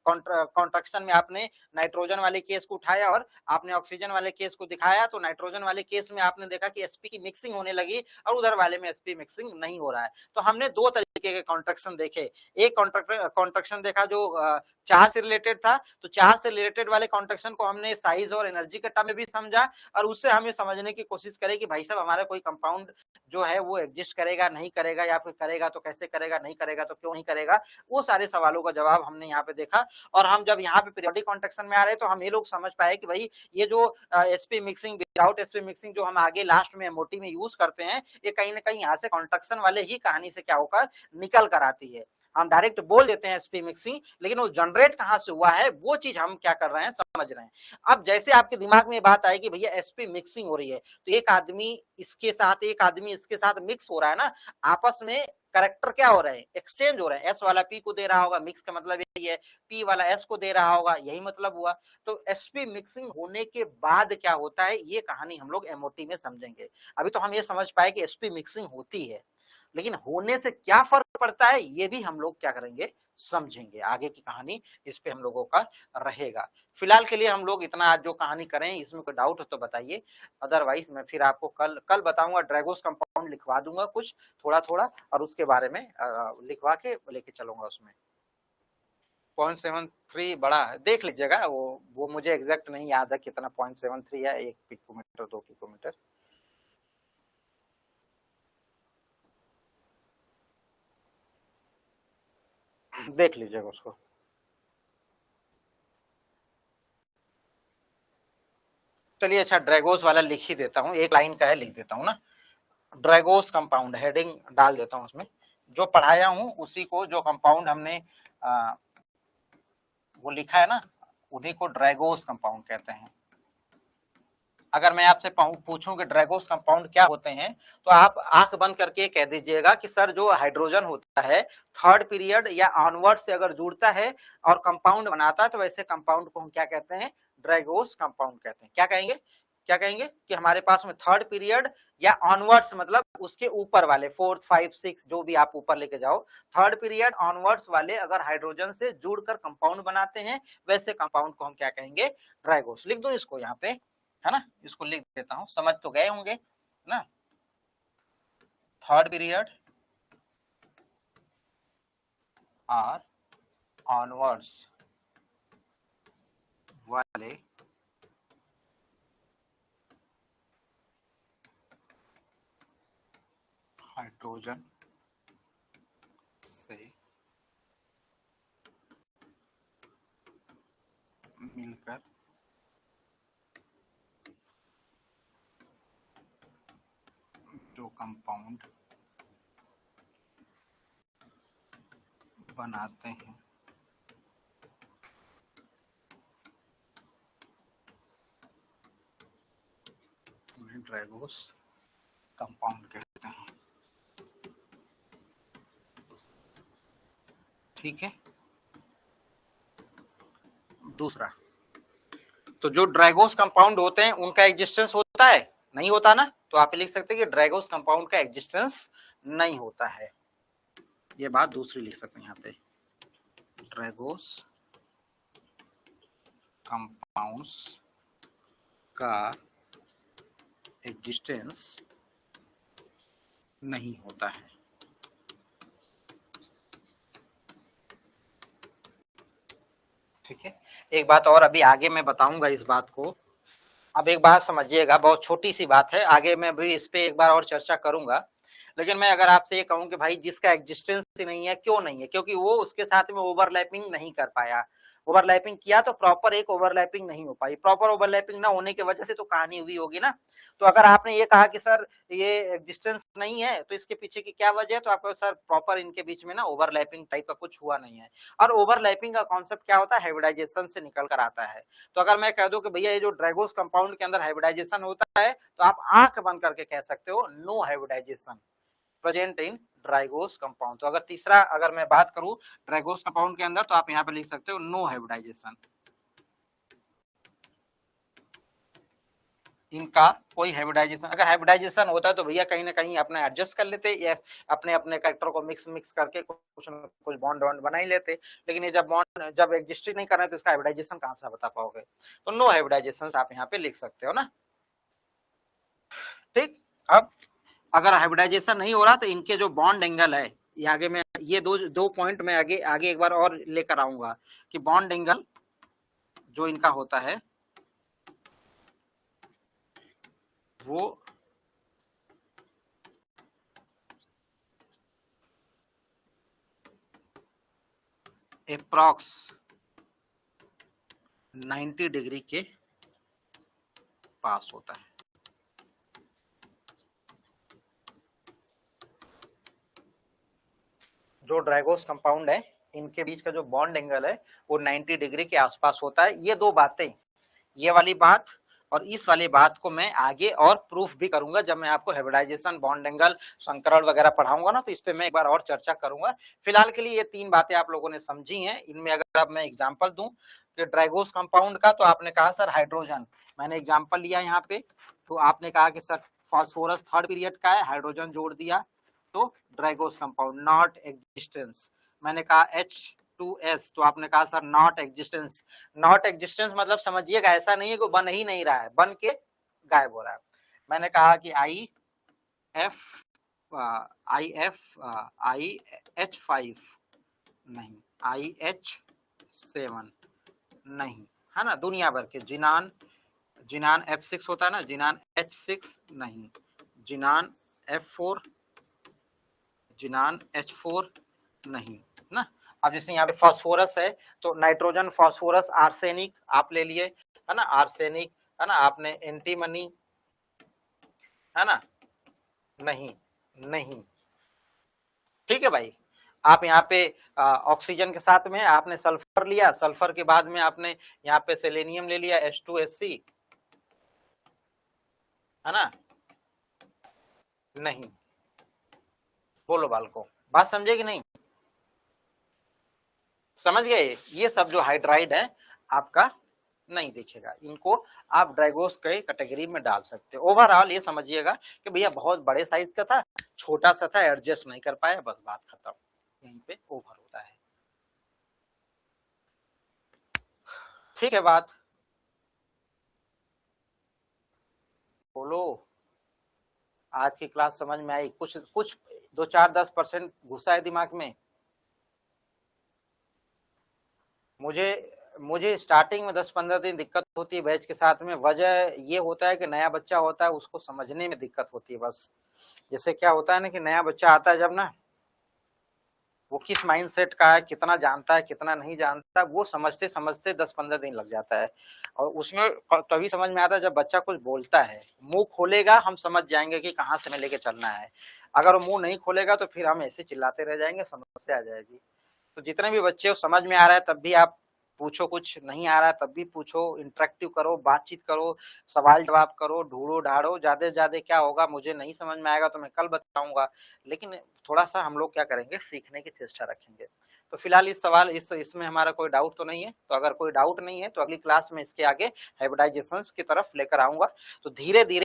Speaker 1: कॉन्ट्रैक्शन में आपने नाइट्रोजन वाले केस को उठाया और आपने ऑक्सीजन वाले केस को दिखाया। तो नाइट्रोजन वाले केस में आपने देखा कि एसपी की मिक्सिंग होने लगी और उधर वाले में एसपी मिक्सिंग नहीं हो रहा है। तो हमने 2 तरीके के कॉन्ट्रैक्शन देखे, एक कॉन्ट्रैक्शन देखा जो चार्ज से रिलेटेड था, तो चार्ज से रिलेटेड वाले कॉन्ट्रैक्शन को हमने साइज और एनर्जी के टर्म में भी समझा, और उससे हम ये समझने की कोशिश करें कि भाई साहब हमारा कोई कंपाउंड जो है वो एग्जिस्ट करेगा नहीं करेगा, या फिर करेगा तो कैसे करेगा, नहीं करेगा तो क्यों नहीं करेगा, वो सारे सवालों का जवाब हमने यहाँ पे देखा। और हम जब यहाँ पे पीरियोडिक कॉन्ट्रैक्शन में आ रहे तो हम ये लोग समझ पाए कि भाई ये जो SP mixing, without SP mixing जो हम आगे लास्ट में एमओटी में यूज करते हैं, ये कहीं ना कहीं यहाँ से कॉन्ट्रैक्शन वाले ही कहानी से क्या होकर निकल कर आती है। हम डायरेक्ट बोल देते हैं एसपी मिक्सिंग, लेकिन वो जनरेट कहां से हुआ है वो चीज हम क्या कर रहे हैं, समझ रहे हैं। अब जैसे आपके दिमाग में बात आएगी भैया एसपी मिक्सिंग हो रही है, तो एक आदमी इसके साथ एक आदमी इसके साथ मिक्स हो रहा है ना, आपस में कैरेक्टर क्या हो रहे हैं, एक्सचेंज हो रहे हैं। एस वाला पी को दे रहा होगा, मिक्स का मतलब यही है, पी वाला एस को दे रहा होगा, यही मतलब हुआ। तो एसपी मिक्सिंग होने के बाद क्या होता है, ये कहानी हम लोग एमओटी में समझेंगे। अभी तो हम ये समझ पाए कि एसपी मिक्सिंग होती है, लेकिन होने से क्या फर्क पड़ता है, ये भी हम लोग क्या करेंगे, समझेंगे। आगे की कहानी इस पे हम लोगों का रहेगा। फिलहाल के लिए हम लोग इतना आज जो कहानी करें, इसमें कोई डाउट हो तो बताइए, अदरवाइज मैं फिर आपको कल बताऊंगा। ड्रैगोस कंपाउंड लिखवा दूंगा कुछ थोड़ा थोड़ा, और उसके बारे में लिखवा के लेके चलूंगा। उसमें 0.73 बड़ा है, देख लीजिएगा, वो मुझे एग्जैक्ट नहीं याद है कितना 0.73 है, 1 पिकोमीटर 2 पिकोमीटर। देख लीजिएगा उसको। चलिए अच्छा, ड्रैगोस वाला लिख ही देता हूँ, एक लाइन का है, लिख देता हूँ ना। ड्रैगोस कंपाउंड हेडिंग डाल देता हूँ उसमें, जो पढ़ाया हूँ उसी को, जो कंपाउंड हमने वो लिखा है ना, उन्हीं को ड्रैगोस कंपाउंड कहते हैं। अगर मैं आपसे पूछूं कि ड्रैगोस कंपाउंड क्या होते हैं, तो आप आंख बंद करके कह दीजिएगा कि सर जो हाइड्रोजन होता है थर्ड पीरियड या ऑनवर्ड से अगर जुड़ता है और कंपाउंड बनाता है, तो वैसे कंपाउंड को हम क्या कहते हैं, ड्रैगोस कंपाउंड कहते हैं। क्या कहेंगे, क्या कहेंगे कि हमारे पास में थर्ड पीरियड या ऑनवर्ड्स, मतलब उसके ऊपर वाले 4th 5th 6th जो भी आप ऊपर लेके जाओ, थर्ड पीरियड ऑनवर्ड्स वाले अगर हाइड्रोजन से जुड़कर कंपाउंड बनाते हैं, वैसे कंपाउंड को हम क्या कहेंगे, ड्रैगोस। लिख दो इसको यहाँ पे, है ना, इसको लिख देता हूं, समझ तो गए होंगे ना। थर्ड पीरियड और ऑनवर्ड्स वाले हाइड्रोजन से मिलकर जो कंपाउंड बनाते हैं, ड्रैगोस कंपाउंड कहते हैं। ठीक है। दूसरा, तो जो ड्रैगोस कंपाउंड होते हैं उनका एग्जिस्टेंस होता है, नहीं होता ना, तो आप लिख सकते हैं कि ड्रैगोस कंपाउंड का एग्जिस्टेंस नहीं होता है। ये बात दूसरी लिख सकते हैं यहाँ पे, ड्रैगोस कंपाउंड्स का एग्जिस्टेंस नहीं होता है। ठीक है। एक बात और अभी आगे मैं बताऊंगा इस बात को, अब एक बात समझिएगा, बहुत छोटी सी बात है, आगे मैं भी इस पे एक बार और चर्चा करूंगा। लेकिन मैं अगर आपसे ये कहूं कि भाई जिसका एग्जिस्टेंस ही नहीं है, क्यों नहीं है, क्योंकि वो उसके साथ में ओवरलैपिंग नहीं कर पाया। ओवरलैपिंग किया तो प्रॉपर एक ओवरलैपिंग नहीं हो पाई, प्रॉपर ओवरलैपिंग ना होने की वजह से तो कहानी हुई होगी ना। तो अगर आपने ये कहा कि सर ये एग्जिस्टेंस नहीं है, तो इसके पीछे की क्या वजह है, तो आपको सर प्रॉपर इनके बीच में ना ओवरलैपिंग टाइप का कुछ हुआ नहीं है। और ओवरलैपिंग का कॉन्सेप्ट क्या होता है, हाइब्रिडाइजेशन से निकल कर आता है। तो अगर मैं कह दूं कि भैया ये जो ड्रैगोस कंपाउंड के अंदर हाइब्रिडाइजेशन होता है, तो आप आंख बंद करके कह सकते हो no hybridization present in Drago's compound. तो अगर तीसरा अगर मैं बात करूं ड्रैगोस कंपाउंड के अंदर, तो आप यहां पे लिख सकते हो नो हाइब्रिडाइजेशन, इनका कोई हाइब्रिडाइजेशन। अगर हाइब्रिडाइजेशन होता है तो भैया कहीं ना कहीं अपना एडजस्ट कर लेते, या अपने अपने कैरेक्टर को मिक्स करके कुछ न कुछ बॉन्ड वॉन्ड बना ही लेते। लेकिन ये जब बॉन्ड जब एग्जिस्ट नहीं कर रहे तो इसका हाइब्रिडाइजेशन कहां से बता पाओगे, तो नो हाइब्रिडाइजेशन आप यहाँ पे लिख सकते हो ना। ठीक। अब अगर हाइब्रिडाइजेशन नहीं हो रहा तो इनके जो बॉन्ड एंगल है, ये आगे में ये दो पॉइंट में आगे आगे एक बार और लेकर आऊंगा कि बॉन्ड एंगल जो इनका होता है वो अप्रॉक्स 90 डिग्री के पास होता है। जो ड्रैगोस कंपाउंड है इनके बीच का जो बॉन्ड एंगल है वो 90 डिग्री के आसपास होता है। ये दो बातें, ये वाली बात और इस वाली बात को मैं आगे और प्रूफ भी करूंगा जब मैं आपको हाइब्रिडाइजेशन, बॉन्ड एंगल, संकरण वगैरह पढ़ाऊंगा ना, तो इस पे मैं एक बार और चर्चा करूंगा। फिलहाल के लिए ये तीन बातें आप लोगों ने समझी हैं। इनमें अगर अब मैं एग्जांपल दूं कि ड्रैगोस कंपाउंड का, तो आपने कहा सर हाइड्रोजन, मैंने एग्जांपल लिया यहाँ पे, तो आपने कहा कि सर फास्फोरस थर्ड पीरियड का है, हाइड्रोजन जोड़ दिया। तो ड्रैगोस कंपाउंड, नॉट एग्जिस्टेंस। मैंने कहा H2S तो आपने कहा sir not existence. Not existence मतलब समझिएगा ऐसा नहीं है कि बन ही नहीं रहा है, बन के गायब हो रहा है। मैंने कहा कि IH5 नहीं, IH7 नहीं, है ना, दुनिया भर के जिनान F6 होता है ना, जिनान H6 नहीं, जिनान H4 नहीं ना। अब जैसे यहाँ पे फास्फोरस है तो नाइट्रोजन, फास्फोरस, आर्सेनिक आप ले लिए, है ना, आर्सेनिक, है ना, आपने एंटीमनी, है ना, नहीं, ठीक है भाई। आप यहाँ पे ऑक्सीजन के साथ में आपने सल्फर लिया, सल्फर के बाद में आपने यहाँ पे सेलेनियम ले लिया H2SC, है ना, नहीं। बोलो बालको, बात समझे कि नहीं? समझ गए? ये सब जो हाइड्राइड है आपका नहीं दिखेगा, इनको आप ड्रैगोस के कैटेगरी में डाल सकते हो। ओवरऑल ये समझिएगा कि भैया बहुत बड़े साइज का था, छोटा सा था, एडजस्ट नहीं कर पाया, बस बात खत्म, यहीं पे ओवर होता है। ठीक है बात, बोलो। आज की क्लास समझ में आई? कुछ 2-4-10% घुसा है दिमाग में? मुझे स्टार्टिंग में 10-15 दिन दिक्कत होती है बैच के साथ में। वजह ये होता है कि नया बच्चा होता है, उसको समझने में दिक्कत होती है बस। जैसे क्या होता है ना कि नया बच्चा आता है जब ना, वो किस माइंडसेट का है, कितना जानता है कितना नहीं जानता, वो समझते समझते 10-15 दिन लग जाता है। और उसमें तभी समझ में आता है जब बच्चा कुछ बोलता है, मुंह खोलेगा हम समझ जाएंगे कि कहाँ से हमें लेके चलना है। अगर वो मुंह नहीं खोलेगा तो फिर हम ऐसे चिल्लाते रह जाएंगे, समस्या आ जाएगी। तो जितने भी बच्चे समझ में आ रहा है तब भी आप पूछो, कुछ नहीं आ रहा है तब भी पूछो, इंटरेक्टिव करो, बातचीत करो, सवाल जवाब करो, ढूंढो ढाड़ो। ज्यादा से ज्यादा क्या होगा, मुझे नहीं समझ में आएगा तो मैं कल बताऊंगा, लेकिन थोड़ा सा हम लोग क्या करेंगे, सीखने की चेष्टा रखेंगे। तो फिलहाल इस सवाल इसमें हमारा कोई डाउट तो नहीं है। तो अगर कोई डाउट नहीं है तो अगली क्लास में इसके आगे हाइब्रिडाइजेशंस की तरफ लेकर आऊंगा। तो धीरे धीरे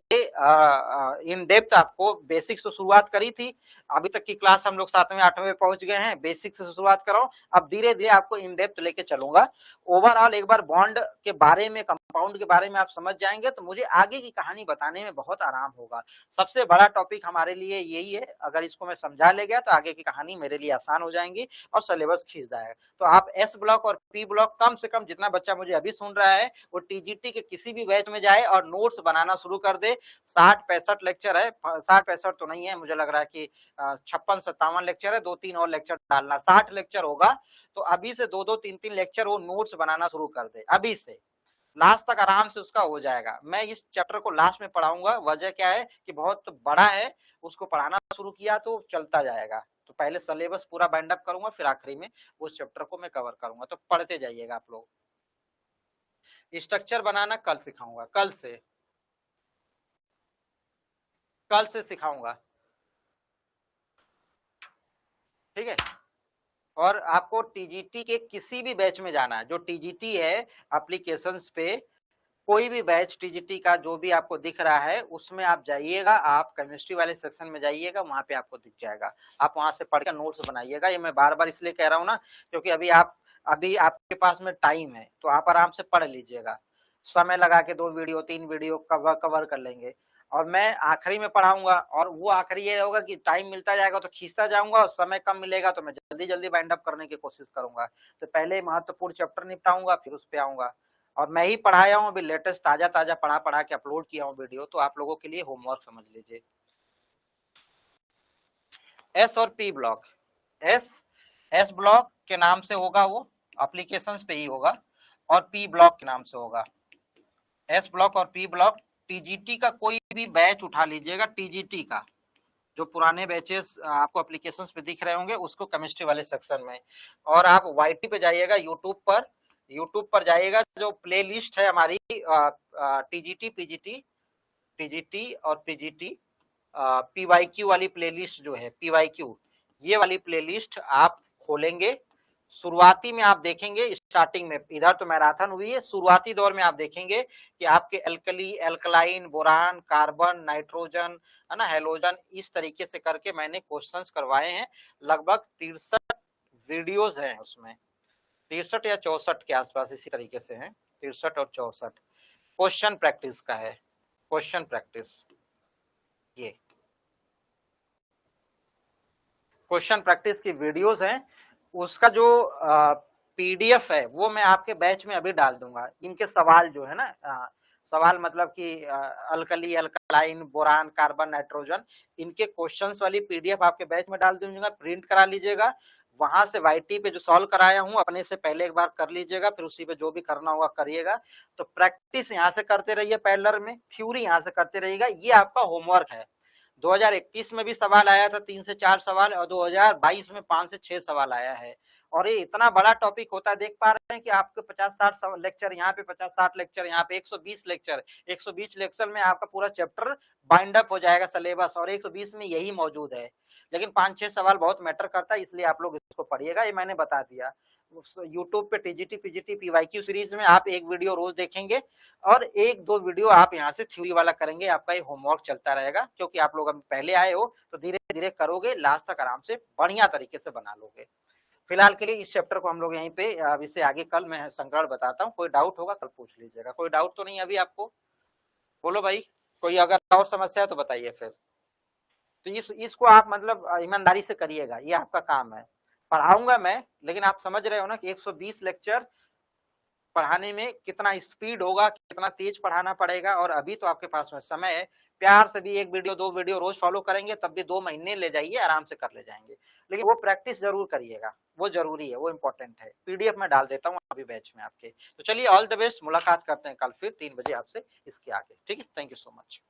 Speaker 1: इन डेप्थ आपको बेसिक्स तो शुरुआत करी थी, अभी तक की क्लास हम लोग 7वें 8वें पहुंच गए हैं, बेसिक से शुरुआत कर रहा हूं। अब धीरे धीरे आपको इन डेप्थ लेके चलूंगा। ओवरऑल एक बार बॉन्ड के बारे में, कंपाउंड के बारे में आप समझ जाएंगे तो मुझे आगे की कहानी बताने में बहुत आराम होगा। सबसे बड़ा टॉपिक हमारे लिए यही है, अगर इसको मैं समझा ले गया तो आगे की कहानी मेरे लिए आसान हो जाएंगी और सिलेबस खींच जाएगा। तो आप एस ब्लॉक और पी ब्लॉक कम से कम जितना बच्चा मुझे अभी सुन रहा है वो टीजीटी के किसी भी बैच में जाए और नोट्स बनाना शुरू कर दे। 60-65 लेक्चर है, 60-65 तो नहीं है, मुझे लग रहा है कि 56-57 लेक्चर है, 2-3 और लेक्चर डालना, 60 लेक्चर होगा। तो अभी से 2-2, 3-3 लेक्चर वो नोट्स बनाना शुरू कर दे, अभी से लास्ट तक आराम से उसका हो जाएगा। मैं इस चैप्टर को लास्ट में पढ़ाऊंगा, वजह क्या है कि बहुत बड़ा है, उसको पढ़ाना शुरू किया तो चलता जाएगा। तो पहले सिलेबस पूरा बाइंड अप करूंगा, फिर आखिरी में उस चैप्टर को मैं कवर करूंगा। तो पढ़ते जाइएगा आप लोग। स्ट्रक्चर बनाना कल सिखाऊंगा, कल से सिखाऊंगा, ठीक है। और आपको टीजीटी के किसी भी बैच में जाना है, जो टीजीटी है एप्लीकेशंस पे, कोई भी बैच टीजीटी का जो भी आपको दिख रहा है उसमें आप जाइएगा, आप केमिस्ट्री वाले सेक्शन में जाइएगा, वहां पे आपको दिख जाएगा। आप वहां से पढ़कर नोट्स बनाइएगा। ये मैं बार बार इसलिए कह रहा हूँ ना, क्योंकि अभी आपके पास में टाइम है तो आप आराम से पढ़ लीजिएगा। समय लगा के 2 वीडियो 3 वीडियो कवर कर लेंगे। और मैं आखिरी में पढ़ाऊंगा, और वो आखिरी ये होगा कि टाइम मिलता जाएगा तो खींचता जाऊंगा, और समय कम मिलेगा तो मैं जल्दी जल्दी बाइंड अप करने की कोशिश करूंगा। तो पहले महत्वपूर्ण चैप्टर निपटाऊंगा, फिर उस पर आऊंगा। और मैं ही पढ़ाया हूँ, अभी लेटेस्ट ताजा पढ़ा के अपलोड किया हूँ वीडियो, तो आप लोगों के लिए होमवर्क समझ लीजिए। एस और पी ब्लॉक, एस ब्लॉक के नाम से होगा, वो एप्लीकेशंस पे ही होगा, और पी ब्लॉक के नाम से होगा। एस ब्लॉक और पी ब्लॉक, टीजीटी का कोई भी बैच उठा लीजिएगा, टीजीटी का जो पुराने बैचेस आपको एप्लीकेशंस पे दिख रहे होंगे उसको केमिस्ट्री वाले सेक्शन में। और आप वाईटी पे जाइएगा, यूट्यूब पर जाइएगा, जो प्ले लिस्ट है हमारी टीजीटी पीजीटी और पीजीटी पीवाईक्यू वाली प्लेलिस्ट जो है, पीवाईक्यू ये वाली प्लेलिस्ट आप खोलेंगे, शुरुआती में आप देखेंगे, स्टार्टिंग में इधर तो मैराथन हुई है, शुरुआती दौर में आप देखेंगे कि आपके alkali, alkaline, boron, carbon, nitrogen, है ना, हेलोजन, इस तरीके से करके मैंने क्वेश्चंस करवाए हैं। लगभग 63 वीडियोस हैं उसमें, 63 या 64 के आसपास इसी तरीके से हैं, 63 और 64 क्वेश्चन प्रैक्टिस का है, क्वेश्चन प्रैक्टिस। ये क्वेश्चन प्रैक्टिस की वीडियोस हैं, उसका जो पीडीएफ है वो मैं आपके बैच में अभी डाल दूंगा। इनके सवाल जो है ना, सवाल मतलब कि alkali, alkaline, boron, carbon, nitrogen, इनके क्वेश्चंस वाली पीडीएफ आपके बैच में डाल दूंगा, प्रिंट करा लीजिएगा। वहां से वाईटी पे जो सॉल्व कराया हूं अपने से पहले एक बार कर लीजिएगा, फिर उसी पे जो भी करना होगा करिएगा। तो प्रैक्टिस यहाँ से करते रहिए पैरेलल में, थ्योरी यहाँ से करते रहिएगा। ये आपका होमवर्क है। 2021 में भी सवाल आया था 3 से 4 सवाल, और 2022 में 5 से 6 सवाल आया है। और ये इतना बड़ा टॉपिक होता है, देख पा रहे हैं कि आपके 50-60 लेक्चर यहाँ पे, 50-60 लेक्चर यहाँ पे, 120 लेक्चर, 120 लेक्चर में आपका पूरा चैप्टर बाइंड अप हो जाएगा सिलेबस, और 120 में यही मौजूद है। लेकिन 5-6 सवाल बहुत मैटर करता है, इसलिए आप लोग इसको पढ़िएगा, ये मैंने बता दिया। यूट्यूब पे टीजीटी, पीजीटी, पीवाईक्यू सीरीज में आप एक वीडियो रोज देखेंगे, और 1-2 वीडियो आप यहाँ से थ्योरी वाला करेंगे। आपका ये होमवर्क चलता रहेगा, क्योंकि आप लोग अभी पहले आए हो तो धीरे धीरे करोगे, लास्ट तक आराम से बढ़िया तरीके से बना लोगे। फिलहाल के लिए इस चैप्टर को हम लोग यहीं पे, अब इससे आगे कल मैं संग्रह बताता हूँ। कोई डाउट होगा कल पूछ लीजिएगा। कोई डाउट तो नहीं अभी आपको? बोलो भाई, कोई अगर और समस्या है तो बताइए फिर। तो इसको आप मतलब ईमानदारी से करिएगा, ये आपका काम है। पढ़ाऊंगा मैं, लेकिन आप समझ रहे हो ना कि 120 लेक्चर पढ़ाने में कितना स्पीड होगा, कितना तेज पढ़ाना पड़ेगा। और अभी तो आपके पास में समय है, प्यार से भी 1 वीडियो 2 वीडियो रोज फॉलो करेंगे, तब भी 2 महीने ले जाइए, आराम से कर ले जाएंगे। लेकिन वो प्रैक्टिस जरूर करिएगा, वो जरूरी है, वो इंपॉर्टेंट है। पीडीएफ में डाल देता हूँ अभी बैच में आपके। तो चलिए, ऑल द बेस्ट, मुलाकात करते हैं कल फिर 3 बजे आपसे इसके आगे, ठीक है। Thank you so much.